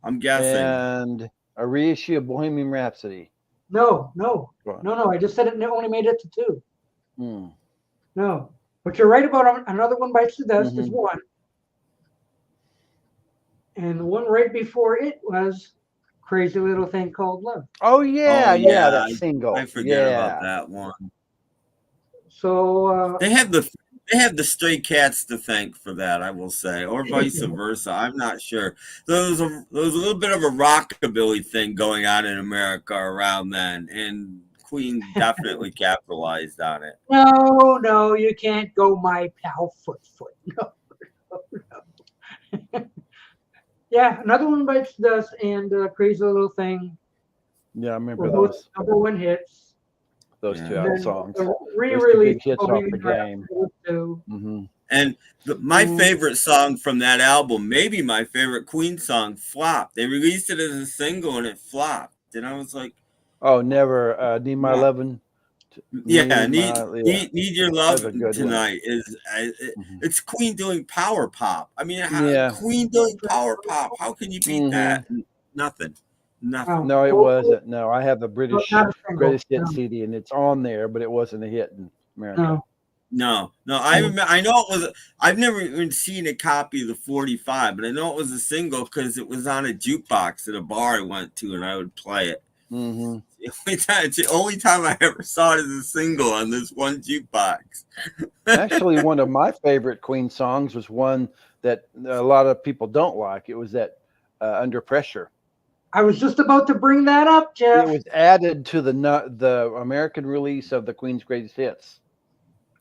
I'm guessing. And a reissue of Bohemian Rhapsody. No. What? I just said it only made it to 2. Hmm. No. But you're right about Another One Bites the Dust is 1. And the one right before it was Crazy Little Thing Called Love. Oh, yeah, that single. I forget about that one. So They have the Stray Cats to thank for that, I will say, or vice versa. I'm not sure. There was a little bit of a rockabilly thing going on in America around then, and Queen definitely capitalized on it. No, you can't go my pal foot. No. Yeah, Another One Bites the Dust and Crazy Little Thing. Yeah, I remember were both those. number 1 hits. Those two And then songs. the Those re-release two big hits of off the Bohemian game. Rhapsody too. Mm-hmm. And my favorite song from that album, maybe my favorite Queen song, flopped. They released it as a single and it flopped. And I was like, oh, never Need My Lovin'. Need Your Love That's a good Tonight it's Queen doing power pop. I mean, Queen doing power pop. How can you beat that? Nothing. No, it wasn't. No, I have the British not a single, Greatest Hit no. CD, and it's on there, but it wasn't a hit in America. No. I know it was. I've never even seen a copy of the 45, but I know it was a single because it was on a jukebox at a bar I went to, and I would play it. Mm-hmm. It's the only time I ever saw it as a single on this one jukebox. Actually, one of my favorite Queen songs was one that a lot of people don't like. It was that Under Pressure. I was just about to bring that up, Jeff. It was added to the American release of the Queen's Greatest Hits.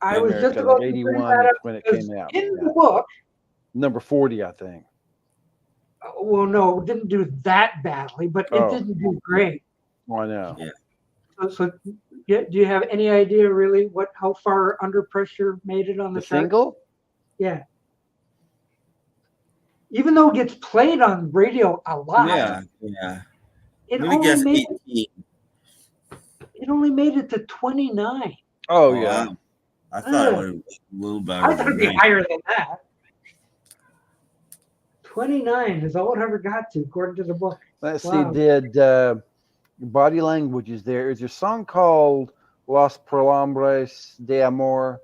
I was just America, about like to bring 81 that up when it because came out. in the book. Number 40, I think. Well, no, it didn't do that badly, but it didn't do great. Oh, I know. Yeah. So do you have any idea really how far Under Pressure made it on the chart? Single? Yeah. Even though it gets played on radio a lot. Yeah. It Let me guess, 18. It only made it to 29. Oh, yeah. Wow. I thought it would have been a little better. I thought it'd be higher than that. 29 is all it ever got to, according to the book. Let's see. Did Body Language is there? Is there a song called Los Prohombres de Amor?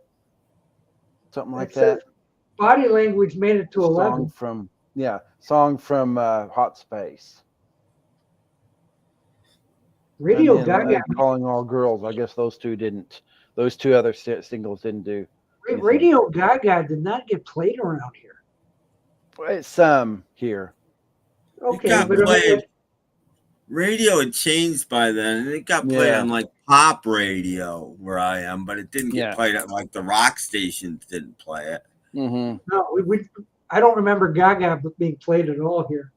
Something like that. Body Language made it to 11. Song from Hot Space. Radio Gaga. Calling All Girls. I guess those two didn't. Those two other singles didn't do. Radio Gaga did not get played around here. It's some here. Okay, it got but played. Radio had changed by then, and it got played on like pop radio where I am, but it didn't get played at like the rock stations didn't play it. Mm-hmm. No, I don't remember Gaga being played at all here.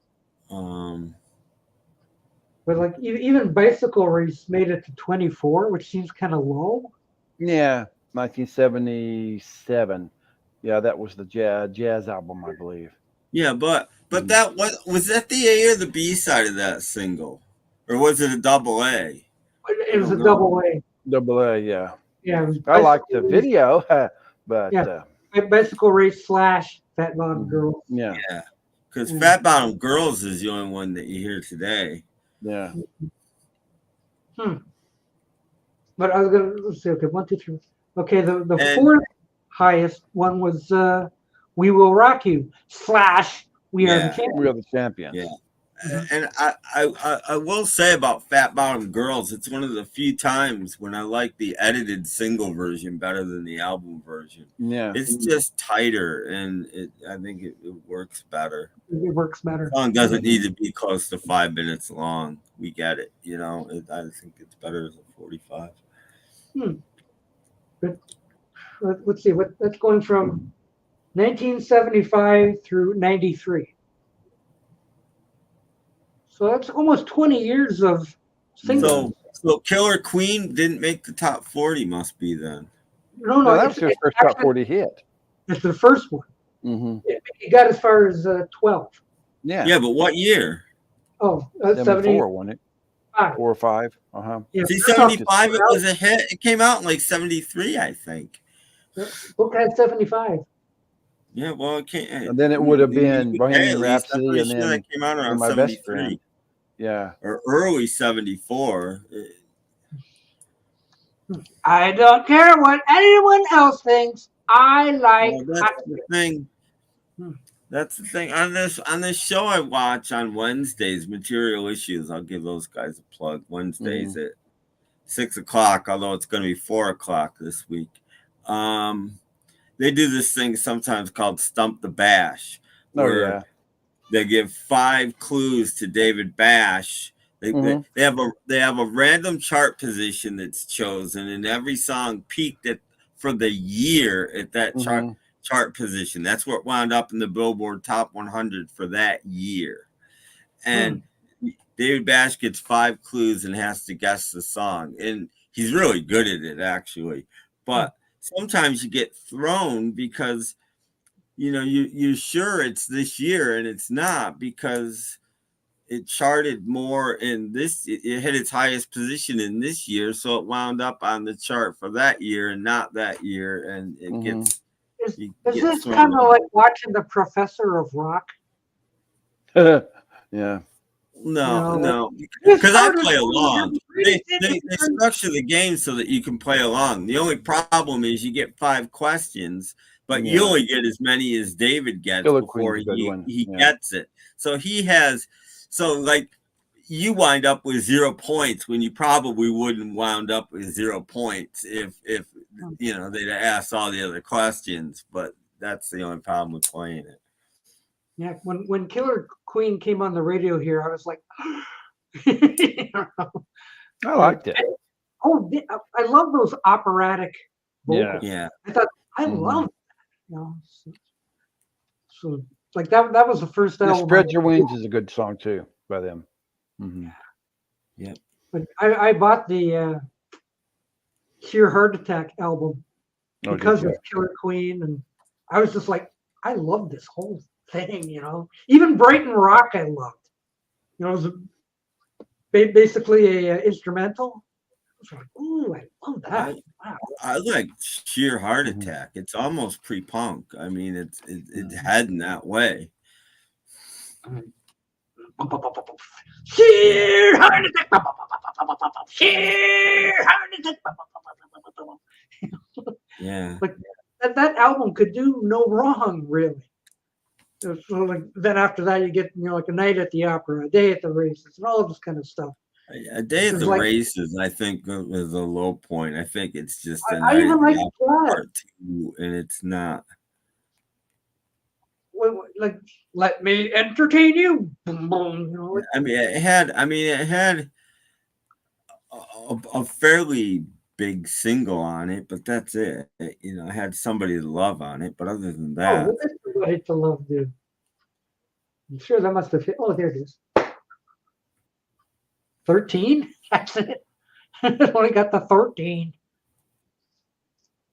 But like even Bicycle Race made it to 24, which seems kind of low. Yeah, 1977. Yeah, that was the jazz album, I believe. Yeah, but that was that the A or the B side of that single, or was it a double A? It was a double A. Double A, yeah. Yeah, I liked the video, but Bicycle Race / Fat Bottom Girls. Yeah, because Fat Bottom Girls is the only one that you hear today. Yeah. But I was let's see. Okay, 1, 2, 3. Okay, the fourth highest one was "We Will Rock You" / "We Are the Champions." We Are the Champions. Yeah. And I will say about Fat Bottom Girls, it's one of the few times when I like the edited single version better than the album version. Yeah, it's just tighter, and I think it works better. It works better. The song doesn't need to be close to 5 minutes long. We get it, I think it's better as a 45. But let's see. That's going from 1975 through 93. So that's almost 20 years of singles. So Killer Queen didn't make the top 40, must be then. No, that was their first top 40 hit. It's the first one. Mm-hmm. It got as far as 12. Yeah, but what year? Oh, 74, wasn't it? 5. 4 or 5. Yeah, See, 75, it was a hit. It came out in like 73, I think. The book had 75. Yeah, well, it can't. And then it would have been Bohemian Rhapsody, and then that came out around My 73. Best Friend. Yeah. Or early 74. I don't care what anyone else thinks. I like. Well, that's the thing. That's the thing on this show I watch on Wednesdays, Material Issues. I'll give those guys a plug. Wednesdays at 6 o'clock, although it's going to be 4 o'clock this week. They do this thing sometimes called Stump the Bash, where they give 5 clues to David Bash. They have a random chart position that's chosen, and every song peaked for the year at that chart position. That's what wound up in the Billboard Top 100 for that year. And David Bash gets 5 clues and has to guess the song, and he's really good at it, actually. But sometimes you get thrown because you're sure it's this year and it's not, because it charted more in this. It hit its highest position in this year, so it wound up on the chart for that year and not that year, and it gets. Is this kind of like watching The Professor of Rock? Yeah. No, It's because I harder play to along. every They structure the game so that you can play along. The only problem is you get 5 questions, but you only get as many as David gets Killer before Queen's a good one. he Yeah. gets it. So like you wind up with 0 points when you probably wouldn't wound up with 0 points if they'd asked all the other questions. But that's the only problem with playing it. Yeah, when Killer Queen came on the radio here, I was like, I liked it. I love those operatic vocals. Yeah. I thought I love, so like that was the first The album. Spread Your Wings is a good song too by them. Mm-hmm. Yeah. But I bought the Sheer Heart Attack album because of Killer Queen, and I was just like, I love this whole thing, Even Brighton Rock I loved. It was basically a instrumental. I was like, ooh, I love that. Wow. I like Sheer Heart Attack. It's almost pre-punk. I mean, it's heading that way. Sheer Heart Attack. Sheer Heart Attack. Yeah. Like that album could do no wrong, really. So like then after that you get like A Night at the Opera, A Day at the Races, and all this kind of stuff. A Day at the Races, I think, was a low point. I think it's just a I even like that. And it's not. Like, let me entertain you. Boom, boom, I mean, it had a fairly big single on it, but that's it. It had Somebody to Love on it, but other than that, what did Somebody to Love do? I'm sure that must have hit. Oh, there it is. 13. That's it. Only got the 13.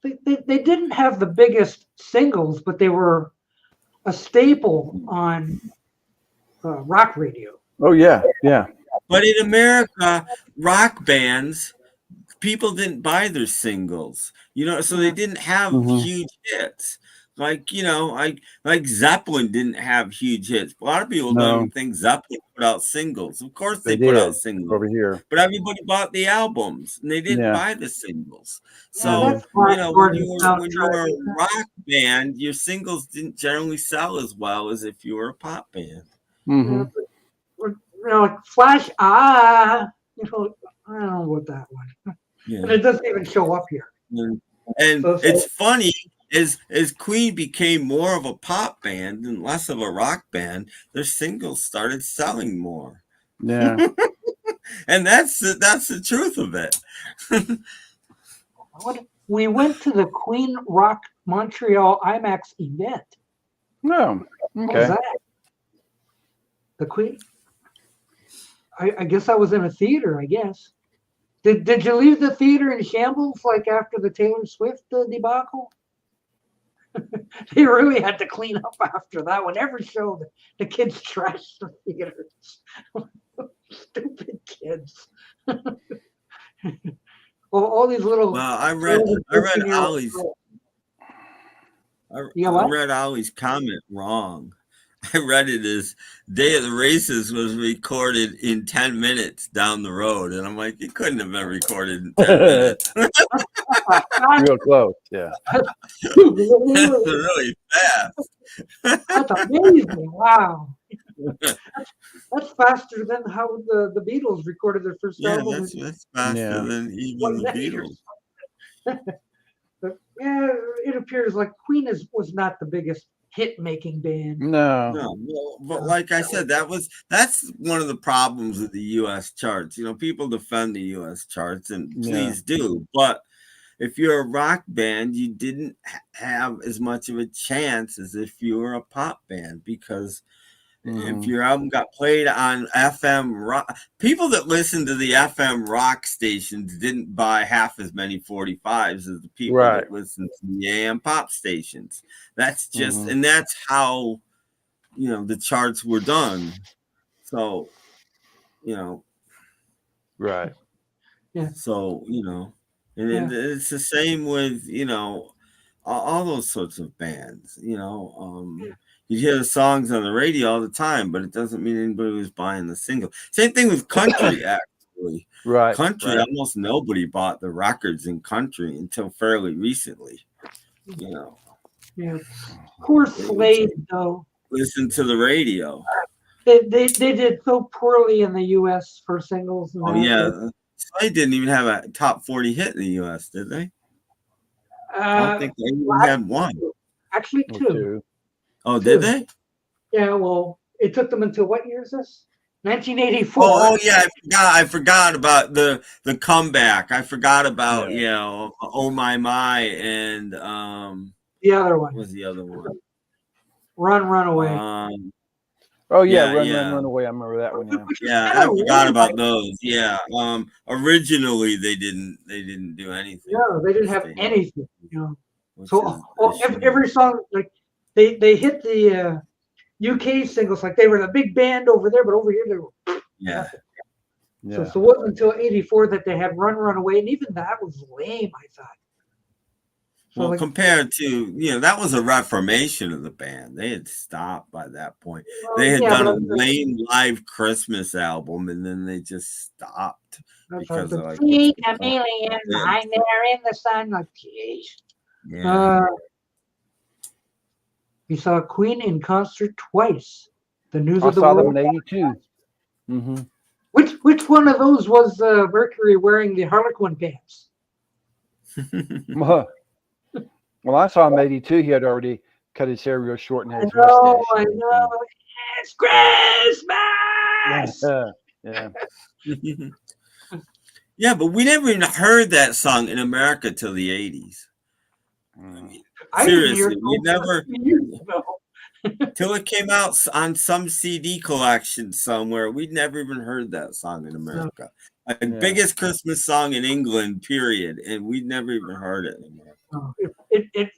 They didn't have the biggest singles, but they were a staple on rock radio. Oh yeah. But in America, rock bands, people didn't buy their singles, so they didn't have huge hits. Like, like Zeppelin didn't have huge hits. A lot of people don't think Zeppelin put out singles. Of course they put out singles over here. But everybody bought the albums and they didn't buy the singles. So, when you were a rock band, your singles didn't generally sell as well as if you were a pop band. Mm-hmm. Like Flash, I don't know what that one. Yeah. And it doesn't even show up here. And it's funny, as Queen became more of a pop band and less of a rock band, their singles started selling more. Yeah. And that's the truth of it. We went to the Queen Rock Montreal IMAX event. No. What was Okay. that? The Queen. I guess I was in a theater, I guess. Did you leave the theater in shambles like after the Taylor Swift debacle? They really had to clean up after that one. Every show, the kids trashed the theaters. Stupid kids. all these little. Well, I read Ollie's comment wrong. I read it as Day of the Races was recorded in 10 minutes down the road. And I'm like, it couldn't have been recorded in 10 minutes. Real close, yeah. Really fast. That's amazing. Wow. That's faster than how the Beatles recorded their first album. That's faster than even the Beatles. But yeah, it appears like Queen was not the biggest hit-making band. No, but like I said, that's one of the problems with the U.S. charts. People defend the U.S. charts, and please do. But if you're a rock band, you didn't have as much of a chance as if you were a pop band, because if your album got played on FM rock, people that listen to the FM rock stations didn't buy half as many 45s as the people that listen to the AM pop stations. That's just, and that's how, the charts were done. So, right. Yeah. So, and it's the same with, all those sorts of bands, you'd hear the songs on the radio all the time, but it doesn't mean anybody was buying the single. Same thing with country, actually. Right. Country, right. almost nobody bought the records in country until fairly recently. You know, Yeah. Poor Slade, though. listen to the radio. They did so poorly in the U.S. for singles. And Oh, that. yeah. Slade didn't even have a top 40 hit in the U.S., did they? I don't think they even had one. Actually, two. Oh, did they? Yeah, well, it took them until what year is this? 1984. Oh yeah, I forgot about the comeback. I forgot about Oh My and the other one. What was the other one? Run Away. Run away. I remember that one. Yeah, I forgot about those. Yeah. Originally they didn't do anything. No, they didn't have anything. You know. So every song, like they hit the UK singles, like they were the big band over there, but over here they were nothing. So it wasn't until '84 that they had Run Away, and even that was lame, I thought. So well, compared to, that was a reformation of the band. They had stopped by that point. They had done a lame live Christmas album, and then they just stopped because of like chameleon lying there in the sun, like geez. Yeah. We saw Queen in concert twice. The News I of the saw World. them in '82. Mm-hmm. Which one of those was Mercury wearing the Harlequin pants? Well, I saw him in '82. He had already cut his hair real short and had his I know. It's Christmas. Yeah. Yeah, but we never even heard that song in America till the '80s. I mean, seriously, we never till it came out on some CD collection somewhere. We'd never even heard that song in America. Biggest Christmas song in England, period, and we'd never even heard it in America. It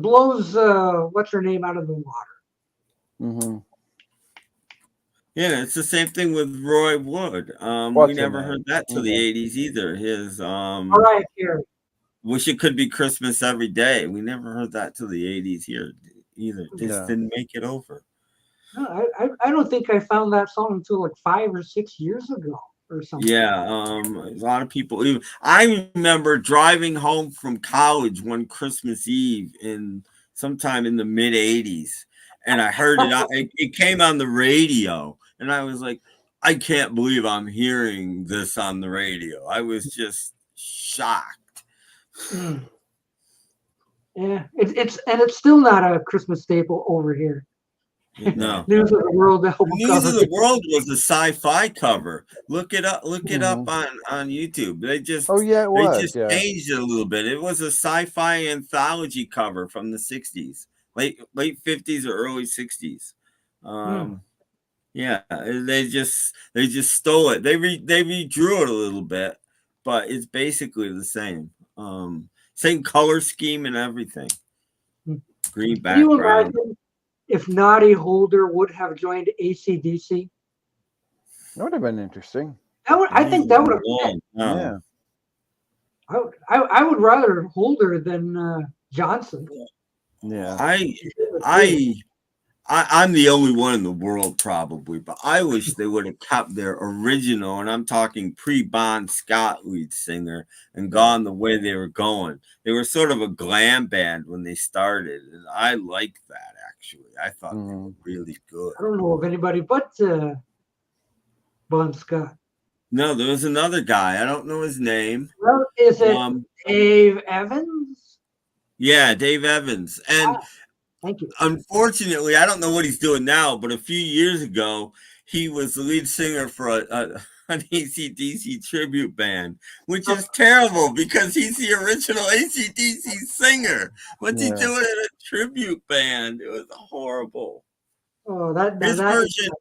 blows what's her name out of the water. Mm-hmm. Yeah, it's the same thing with Roy Wood. We never heard that till the '80s either. His Mariah Carey. Wish It Could Be Christmas Every Day. We never heard that till the '80s here either. Just didn't make it over. No, I don't think I found that song until like 5 or 6 years ago or something. Yeah, a lot of people. I remember driving home from college one Christmas Eve sometime in the mid '80s, and I heard it. It came on the radio, and I was like, I can't believe I'm hearing this on the radio. I was just shocked. Yeah, it's still not a Christmas staple over here. No. News of the World album News cover. of the World was a sci-fi cover. Look it up on YouTube. They just changed it a little bit. It was a sci-fi anthology cover from the '60s, late '50s or early '60s. Yeah, they just stole it. They redrew it a little bit, but it's basically the same. Same color scheme and everything. Green background. Can you imagine if Noddy Holder would have joined AC/DC? That would have been interesting. I think that would have been. Yeah. I would rather Holder than Johnson. Yeah. I'm the only one in the world probably, but I wish they would have kept their original, and I'm talking pre-Bon Scott lead singer, and gone the way they were going. They were sort of a glam band when they started, and I liked that actually. I thought they were really good. I don't know of anybody but Bon Scott. No, there was another guy. I don't know his name. Well, is it Dave Evans? Yeah, Dave Evans. And thank you. Unfortunately, I don't know what he's doing now, but a few years ago, he was the lead singer for an AC/DC tribute band, which is terrible because he's the original AC/DC singer. What's he doing in a tribute band? It was horrible. Oh, his version.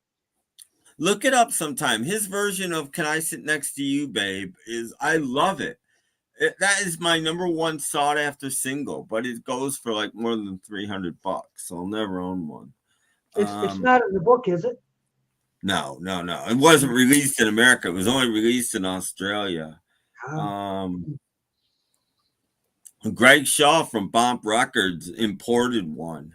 Look it up sometime. His version of "Can I Sit Next to You, Babe" I love it. That is my number one sought after single, but it goes for like more than $300, so I'll never own one. It's not in the book, is it? No. It wasn't released in America. It was only released in Australia. Greg Shaw from Bomp Records imported one.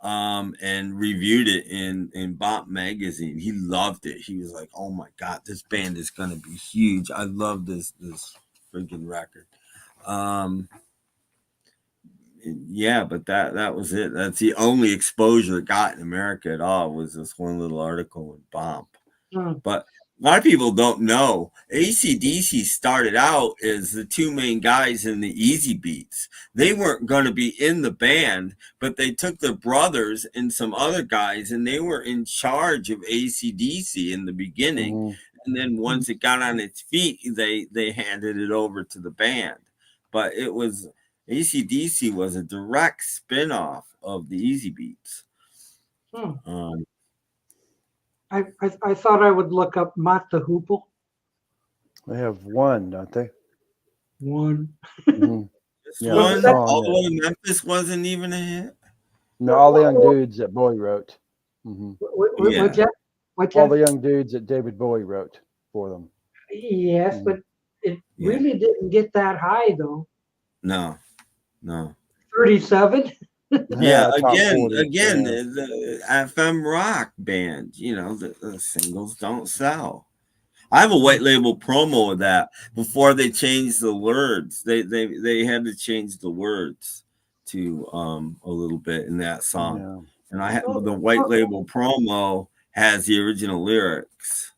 and reviewed it in Bop magazine. He loved it. He was like, "Oh my god, this band is gonna be huge. I love this freaking record." Yeah, but that was it. That's the only exposure it got in America at all, was this one little article in Bop. But a lot of people don't know AC/DC started out as the two main guys in the Easy Beats. They weren't going to be in the band, but they took their brothers and some other guys, and they were in charge of AC/DC in the beginning. And then once it got on its feet, they handed it over to the band. But it was AC/DC was a direct spin-off of the Easy Beats. I thought I would look up Mott the Hoople. They have one, don't they? One. Yeah, One, song, although Memphis wasn't even a hit. No, all the young dudes that Bowie wrote. What's that? All the young dudes that David Bowie wrote for them. Yes, but it really didn't get that high, though. No. 37. Yeah, top again, 40, the FM rock band, the singles don't sell. I have a white label promo of that before they changed the words. They had to change the words to a little bit in that song. And I have the white label promo has the original lyrics.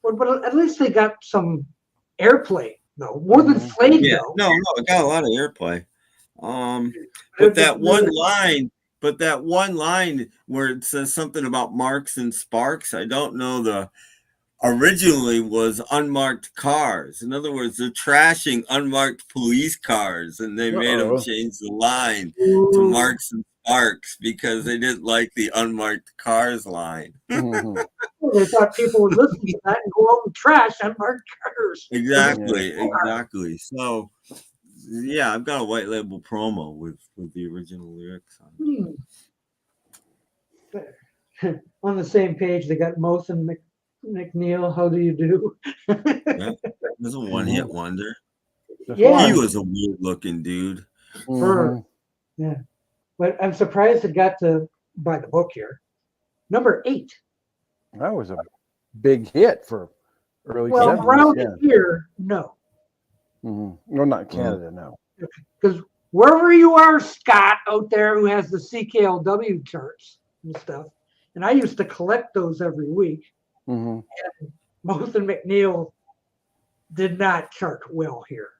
But at least they got some airplay, though. More than Slade, though. No, it got a lot of airplay. But that one line where it says something about marks and sparks, I don't know. Originally was unmarked cars. In other words, they're trashing unmarked police cars, and they made them change the line to marks and sparks because they didn't like the unmarked cars line. They thought people would listen to that and go out and trash unmarked cars. Exactly. So, yeah, I've got a white label promo with the original lyrics on it. On the same page, they got Moth and McNeil. How do you do? Yeah, there's a one-hit wonder. Yeah, he was a weird-looking dude. Yeah, but I'm surprised it got to buy the book here. Number 8. That was a big hit for early 70s. Well, around here, no. Well, not Canada, no. Because wherever you are, Scott, out there who has the CKLW charts and stuff, and I used to collect those every week. And Moth and McNeil did not chart well here.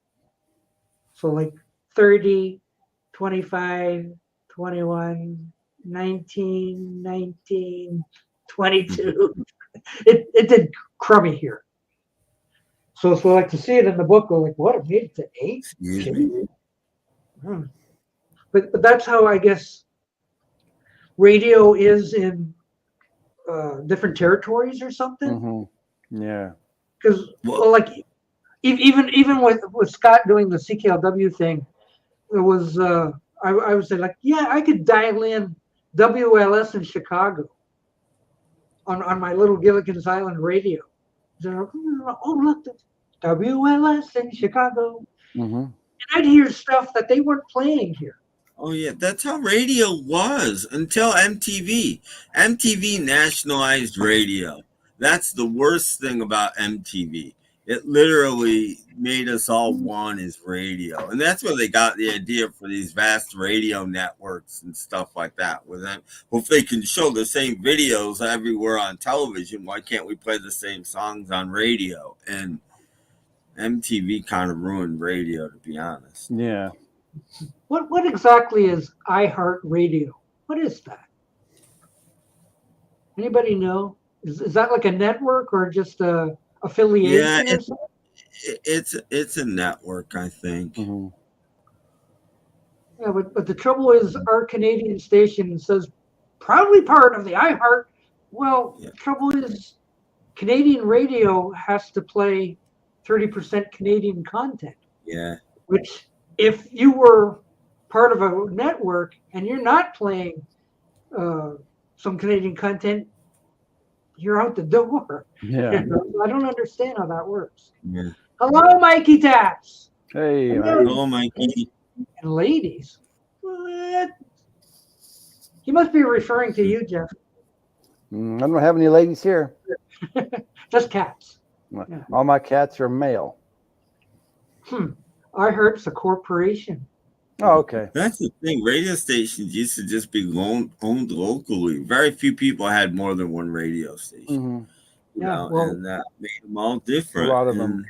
So like 30, 25, 21, 19, 19, 22. It did crummy here. So like to see it in the book, we're like, what? It made it to 8? But that's how I guess radio is in different territories or something. Yeah. Because like even with Scott doing the CKLW thing, it was I would say like, yeah, I could dial in WLS in Chicago on my little Gilligan's Island radio. So, oh look, WLS in Chicago. And I'd hear stuff that they weren't playing here. Oh yeah, that's how radio was until MTV. MTV nationalized radio. That's the worst thing about MTV. It literally made us all want is radio. And that's where they got the idea for these vast radio networks and stuff like that. With them, well, if they can show the same videos everywhere on television, why can't we play the same songs on radio? And MTV kind of ruined radio, to be honest. Yeah. What exactly is iHeartRadio? What is that? Anybody know? Is that like a network or just a affiliation? Yeah, it's a network, I think. Yeah, but the trouble is our Canadian station says proudly part of the iHeart. Well, the trouble is Canadian radio has to play 30% Canadian content. Yeah. Which if you were part of a network and you're not playing some Canadian content, you're out the door. Yeah. I don't understand how that works. Yeah. Hello, Mikey Taps. Hey, hello, Mikey. And ladies. What? He must be referring to you, Jeff. I don't have any ladies here. Just cats. Yeah. All my cats are male. I heard it's a corporation. Oh, okay. That's the thing. Radio stations used to just be owned locally. Very few people had more than one radio station. And that made them all different. A lot of them,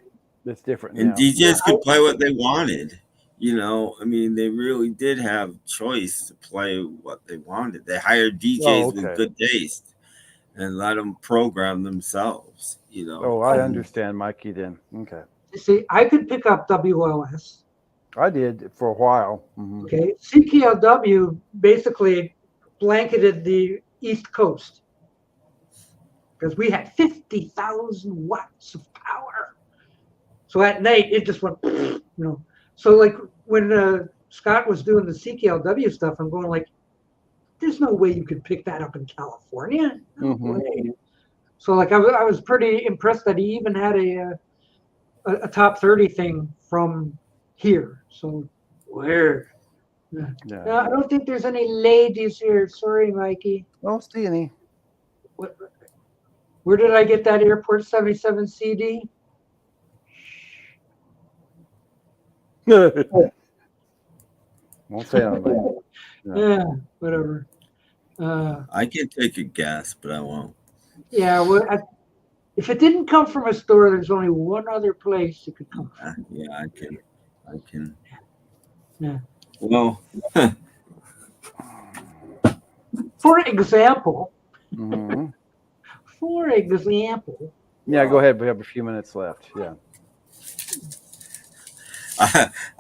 it's different And now. DJs could play what they wanted. I mean, they really did have choice to play what they wanted. They hired DJs with good taste and let them program themselves. Oh, I understand, Mikey. Then okay. You see, I could pick up WLS. I did for a while. Okay, CKLW basically blanketed the East Coast because we had 50,000 watts of power. So at night it just went, So like when Scott was doing the CKLW stuff, I'm going like, there's no way you could pick that up in California. No way. So like I was pretty impressed that he even had a top 30 thing from here. So weird. Yeah. No, I don't think there's any ladies here. Sorry, Mikey. Don't see any. Where did I get that Airport 77 CD? Won't say anything. Yeah, whatever. I can take a guess, but I won't. Yeah, well, if it didn't come from a store, there's only one other place it could come from. Yeah, I can. Yeah. Well, for example. Yeah, go ahead. We have a few minutes left. Yeah.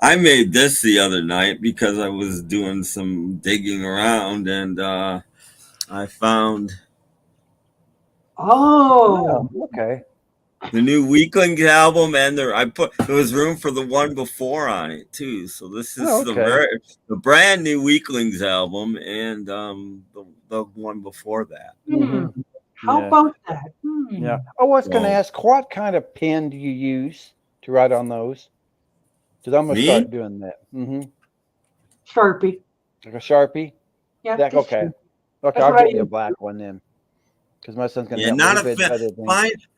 I made this the other night because I was doing some digging around and I found. Oh, okay. The new Weaklings album, and there was room for the one before on it too. So this is the brand new Weaklings album, and the one before that. How about that? Yeah. I was going to ask, what kind of pen do you use to write on those? Because I'm going to start doing that. Sharpie. Like a Sharpie? Yeah. Okay. Okay, I'll get you a black one then. Because my son's going to not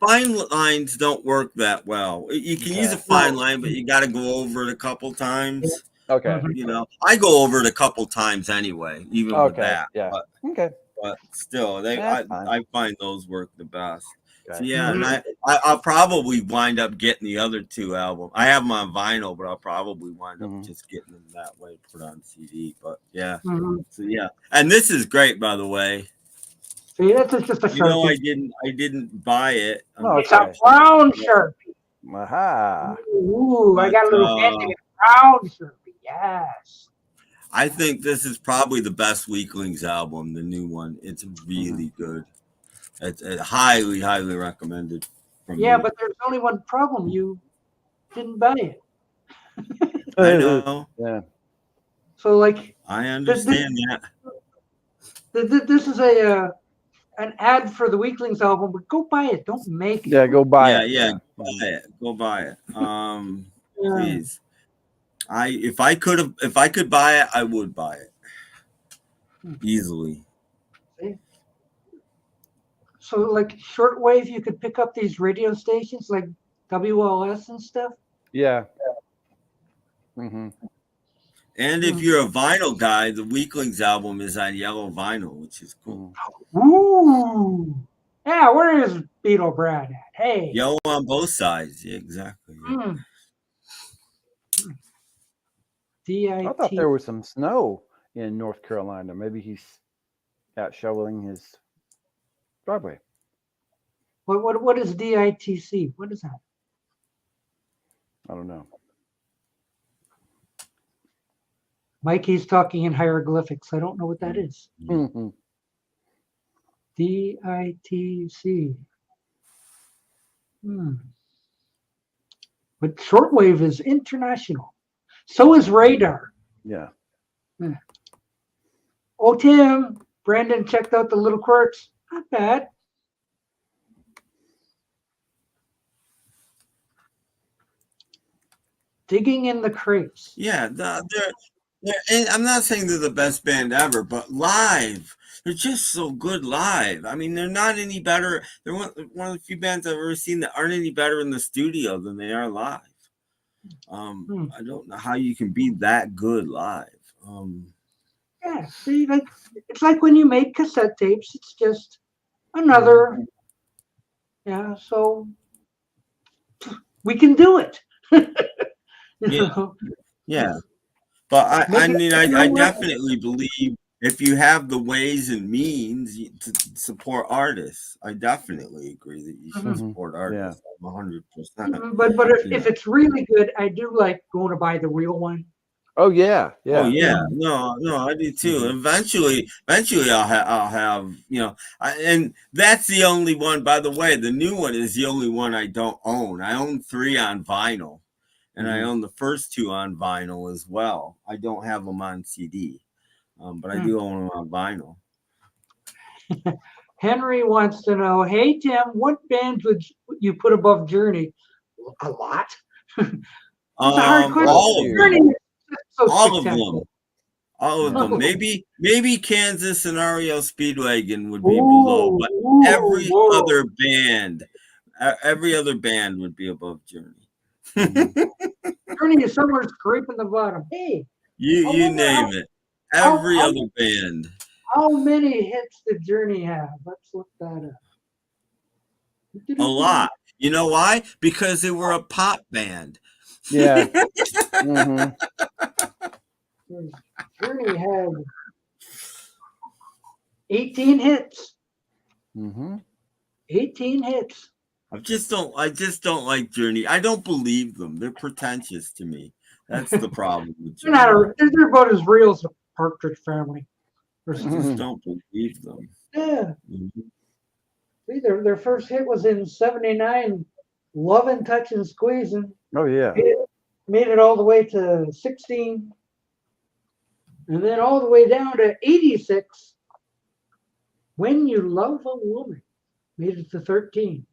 fine lines don't work that well. You can use a fine line, but you got to go over it a couple times. Okay. I go over it a couple times anyway, even with that. Yeah. But still, I find those work the best. Okay. So yeah, and I'll probably wind up getting the other two albums. I have them on vinyl, but I'll probably wind up just getting them that way, put on CD. But yeah, so yeah, and this is great, by the way. See, that's just a Sharpie. I didn't buy it. It's a brown Sharpie. Aha. Ooh, I got a little fancy brown Sharpie. Yes. I think this is probably the best Weaklings album, the new one. It's really good. It's highly, highly recommended. From me. But there's only one problem. You didn't buy it. I know. Yeah. So, like, I understand that. This is an ad for the Weaklings album, but go buy it. Don't make it. Yeah, go buy it. Yeah, go buy it. Please. If I could buy it, I would buy it easily. So, like shortwave, you could pick up these radio stations like WLS and stuff. Yeah. And if you're a vinyl guy, the Weaklings album is on yellow vinyl, which is cool. Ooh. Yeah, where is Beetle Brad at? Hey. Yellow on both sides. Yeah, exactly. I thought there was some snow in North Carolina. Maybe he's out shoveling his driveway. What is DITC? What is that? I don't know. Mikey's talking in hieroglyphics. I don't know what that is. DITC. But shortwave is international. So is radar. Yeah. Oh, Tim, Brandon checked out the little quirks. Not bad. Digging in the crates. Yeah, Yeah, and I'm not saying they're the best band ever, but live, they're just so good live. I mean, they're not any better. They're one of the few bands I've ever seen that aren't any better in the studio than they are live. I don't know how you can be that good live. Yeah, see, like it's like when you make cassette tapes. It's just another. Yeah, so we can do it. Yeah, yeah. But I mean, I definitely believe if you have the ways and means to support artists, I definitely agree that you should support artists. I'm 100%. But if it's really good, I do like going to buy the real one. Oh yeah, Oh yeah. yeah, no, I do too. Eventually, I'll have and that's the only one. By the way, the new one is the only one I don't own. I own 3 on vinyl, and I own the first 2 on vinyl as well. I don't have them on CD, but I do own them on vinyl. Henry wants to know, hey Tim, what bands would you put above Journey? A lot. It's a hard question. All of Journey them. is so All of spectacular. them. All of them. Maybe Kansas and REO Speedwagon would be below, but every other band would be above Journey. Journey is somewhere scraping the bottom. Hey, You name it. Every other band. How many hits did Journey have? Let's look that up. A lot. You know why? Because they were a pop band. Yeah. Journey had 18 hits. 18 hits. I just don't like Journey. I don't believe them. They're pretentious to me. That's the problem with Journey. They're about as real as a Partridge Family. I just don't believe them. Yeah. See, their first hit was in '79, Lovin', Touchin', Squeezin'. Oh yeah. Made it all the way to 16. And then all the way down to 86. When You Love a Woman. Made it to 13.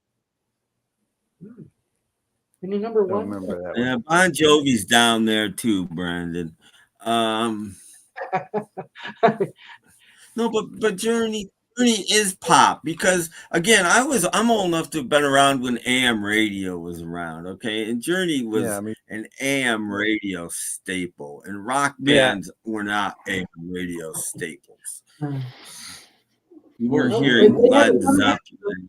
Any number one? Remember that Yeah, Bon Jovi's down there too, Brandon. No, but Journey is pop because again, I'm old enough to have been around when AM radio was around, okay? And Journey was an AM radio staple, and rock bands were not AM radio staples. You weren't hearing Led Zeppelin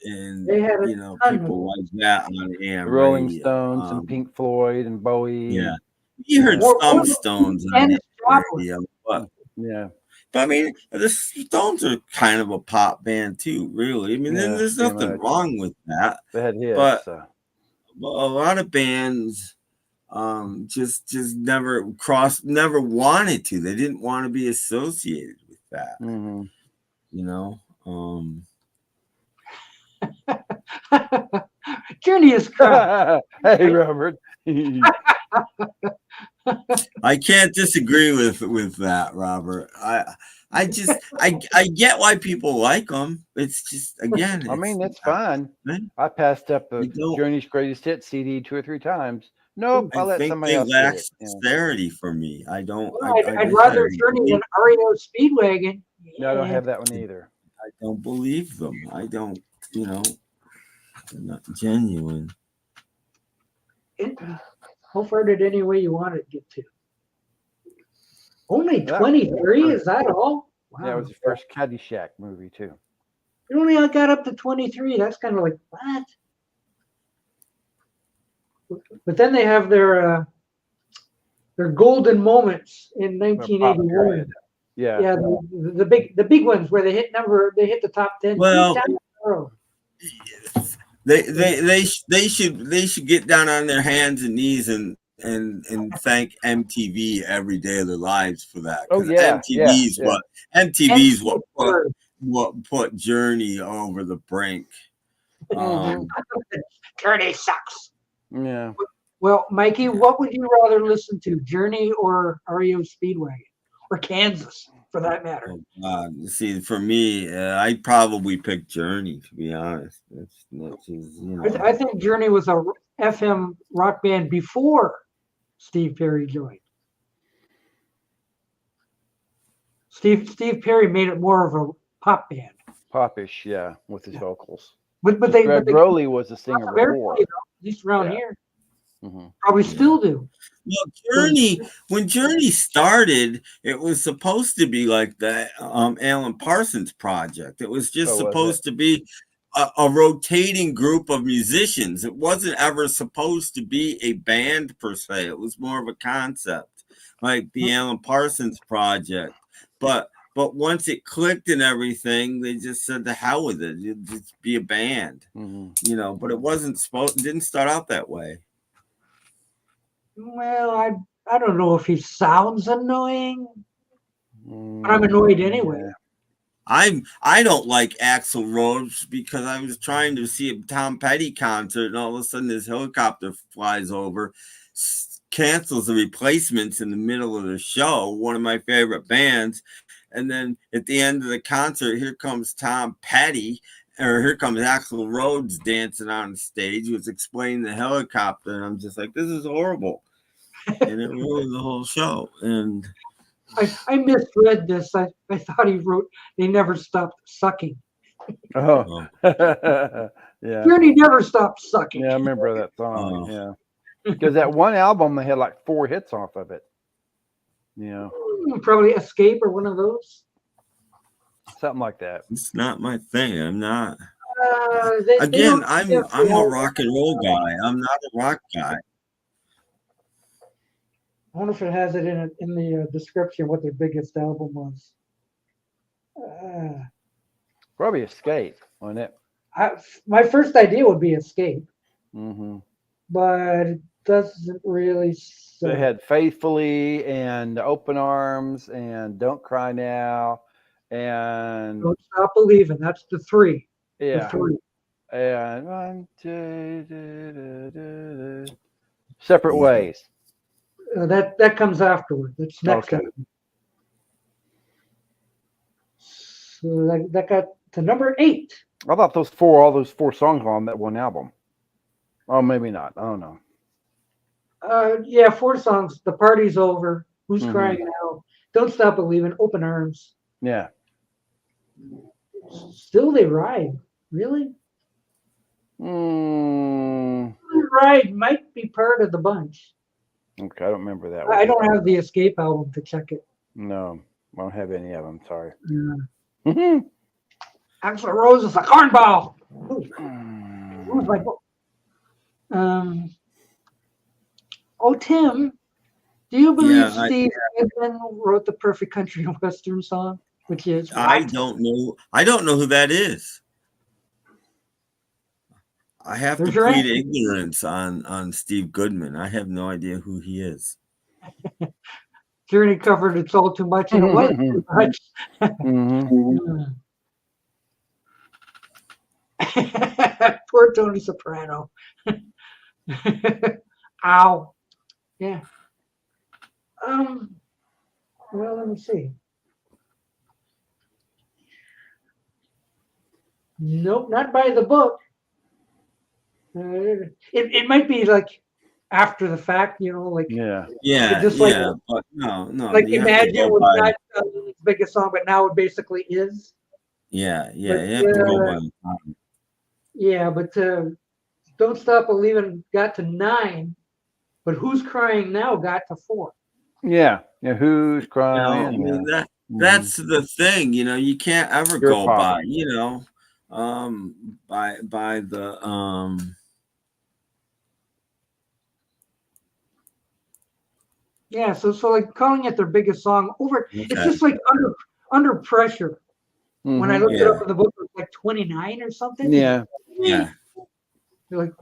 and people like that on AM Rolling radio. Stones and Pink Floyd and Bowie. Yeah, you heard some Stones on radio, but But I mean, the Stones are kind of a pop band too, really. I mean, there's nothing wrong with that. They had hits, but a lot of bands just never wanted to. They didn't want to be associated with that. Journey is crap. Hey, Robert. I can't disagree with that, Robert. I get why people like them. It's just again. I mean, that's fine. I passed up the Journey's Greatest Hits CD 2 or 3 times. Nope, I'll let somebody else. They lack sincerity for me. I don't. I'd rather Journey than REO Speedwagon. No, I don't have that one either. I don't believe them. I don't. They're not genuine. How far did any way you want it to get to? Only 23? Is that all? Wow. Yeah, it was the first Caddyshack movie too. It only got up to 23. That's kind of like what? But then they have their golden moments in 1981. Yeah, the big ones where they hit the top 10. Well, they should get down on their hands and knees and thank MTV every day of their lives for that. MTV's what put Journey over the brink. Journey sucks. Yeah. Well, Mikey, what would you rather listen to, Journey or REO Speedwagon, or Kansas, for that matter? See, for me, I'd probably pick Journey, to be honest. I think Journey was a FM rock band before Steve Perry joined. Steve Perry made it more of a pop band. Popish, yeah, with his vocals. But Greg Rowley was the singer before. At least around Yeah. here. Mm-hmm. Probably still do. Well, when Journey started, it was supposed to be like the Alan Parsons Project. It was just supposed to be a rotating group of musicians. It wasn't ever supposed to be a band per se. It was more of a concept, like the Alan Parsons Project. But once it clicked and everything, they just said the hell with it. It'd just be a band, you know. But it wasn't supposed. It didn't start out that way. Well, I don't know if he sounds annoying, but I'm annoyed anyway. Yeah. I don't like Axl Rose because I was trying to see a Tom Petty concert, and all of a sudden this helicopter flies over, cancels the Replacements in the middle of the show, one of my favorite bands. And then at the end of the concert, here comes Tom Petty, or here comes Axl Rose dancing on stage. He was explaining the helicopter, and I'm just like, this is horrible. And it ruined the whole show. And I misread this. I thought he wrote, "They never stopped sucking." Oh, yeah. Journey never stopped sucking. Yeah, I remember that song. Yeah, because that one album they had like 4 hits off of it. Yeah, probably Escape or one of those. Something like that. It's not my thing. I'm not. Again, I'm a rock and roll guy. I'm not a rock guy. I wonder if it has it in the description what their biggest album was. Probably Escape, wasn't it? My first idea would be Escape, but it doesn't really say. They had Faithfully and Open Arms and Don't Cry Now and Don't Stop Believing. That's the 3. Yeah. The 3. And Separate Ways. That comes afterward. That's next. Okay. So that got to number 8. I thought all those 4 songs were on that one album. Oh, maybe not. I don't know. Yeah, 4 songs. The Party's Over. Who's Crying Now? Don't Stop Believing. Open Arms. Yeah. Still They Ride. Really? Mm. Still They Ride might be part of the bunch. Okay, I don't remember that one. I don't have the Escape album to check it. No, I don't have any of them. Sorry. Yeah. Axl Rose is a cornball. Who's my book? Oh, Tim, do you believe Steve Goodman wrote the Perfect Country and Western song? Which is I don't know. I don't know who that is. I have to plead ignorance on Steve Goodman. I have no idea who he is. Journey covered It's All Too Much and it was too much. Poor Tony Soprano. Ow. Yeah. Well, let me see. Nope, not by the book. It might be like after the fact, you know, like just like but no, like Imagine was not his biggest song, but now it basically is. Yeah, But, you have to go by the time. Yeah, but Don't Stop Believing got to 9, but Who's Crying Now got to 4. Yeah, Who's Crying? I mean, that's the thing, you know, you can't ever go by, you know, by the Yeah, so like calling it their biggest song it's just like under pressure. When I looked it up in the book, it was like 29 or something. Yeah. Like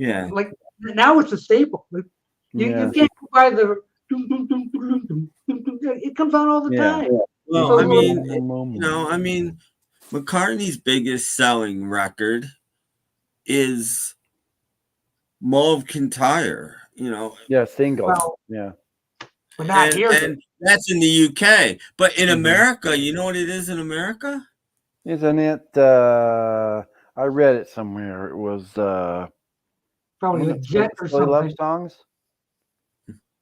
now it's a staple. Like, you can't go by the it comes on all the time. Well, So, I mean, you know, McCartney's biggest selling record is Mauve Kintyre, you know. Yeah, single. Well, yeah. But not here. And that's in the UK. But in America, you know what it is in America? Isn't it? I read it somewhere. It was probably the Jet or Silly something. Love Songs?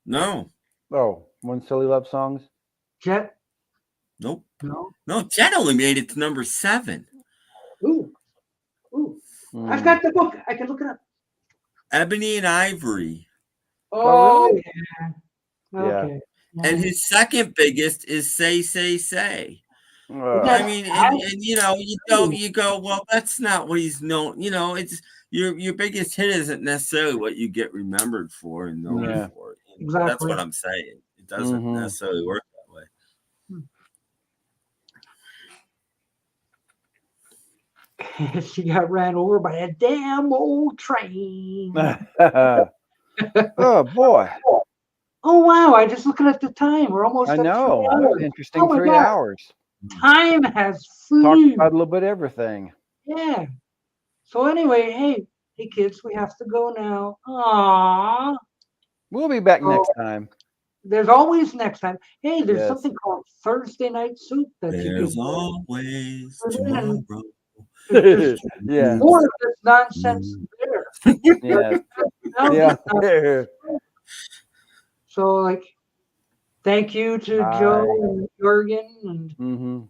No. Oh, one Silly Love Songs? Jet? Nope. No. No, Jen only made it to number 7. Ooh. I've got the book. I can look it up. Ebony and Ivory. Oh, really? yeah. Yeah. Okay. And his second biggest is Say, Say, Say. I mean, and you know, you go, well, that's not what he's known. You know, it's your biggest hit isn't necessarily what you get remembered for and known Yeah. for. You know, Exactly. that's what I'm saying. It doesn't necessarily work that way. She got ran over by a damn old train. Oh boy. Oh wow! I just looking at the time. We're almost. I at 3 know. hours. Interesting Oh my 3 God. hours. Time has Talked flew. about a little bit of everything. Yeah. So anyway, hey kids, we have to go now. Aww. We'll be back next time. There's always next time. Hey, there's Yes. something called Thursday night soup that you There's can always put in and tomorrow. there's Yeah. more of this nonsense there. Yes. Now Yeah. this So like, thank you to Joe and Jorgen and Joe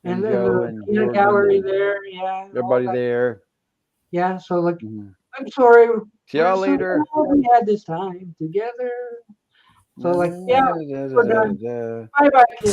the and peanut Jorgen gallery and there. Yeah. everybody there. Yeah. So like, I'm sorry. See y'all we're so later. glad we had this time together. So like, yeah, we're done. Bye bye, kids.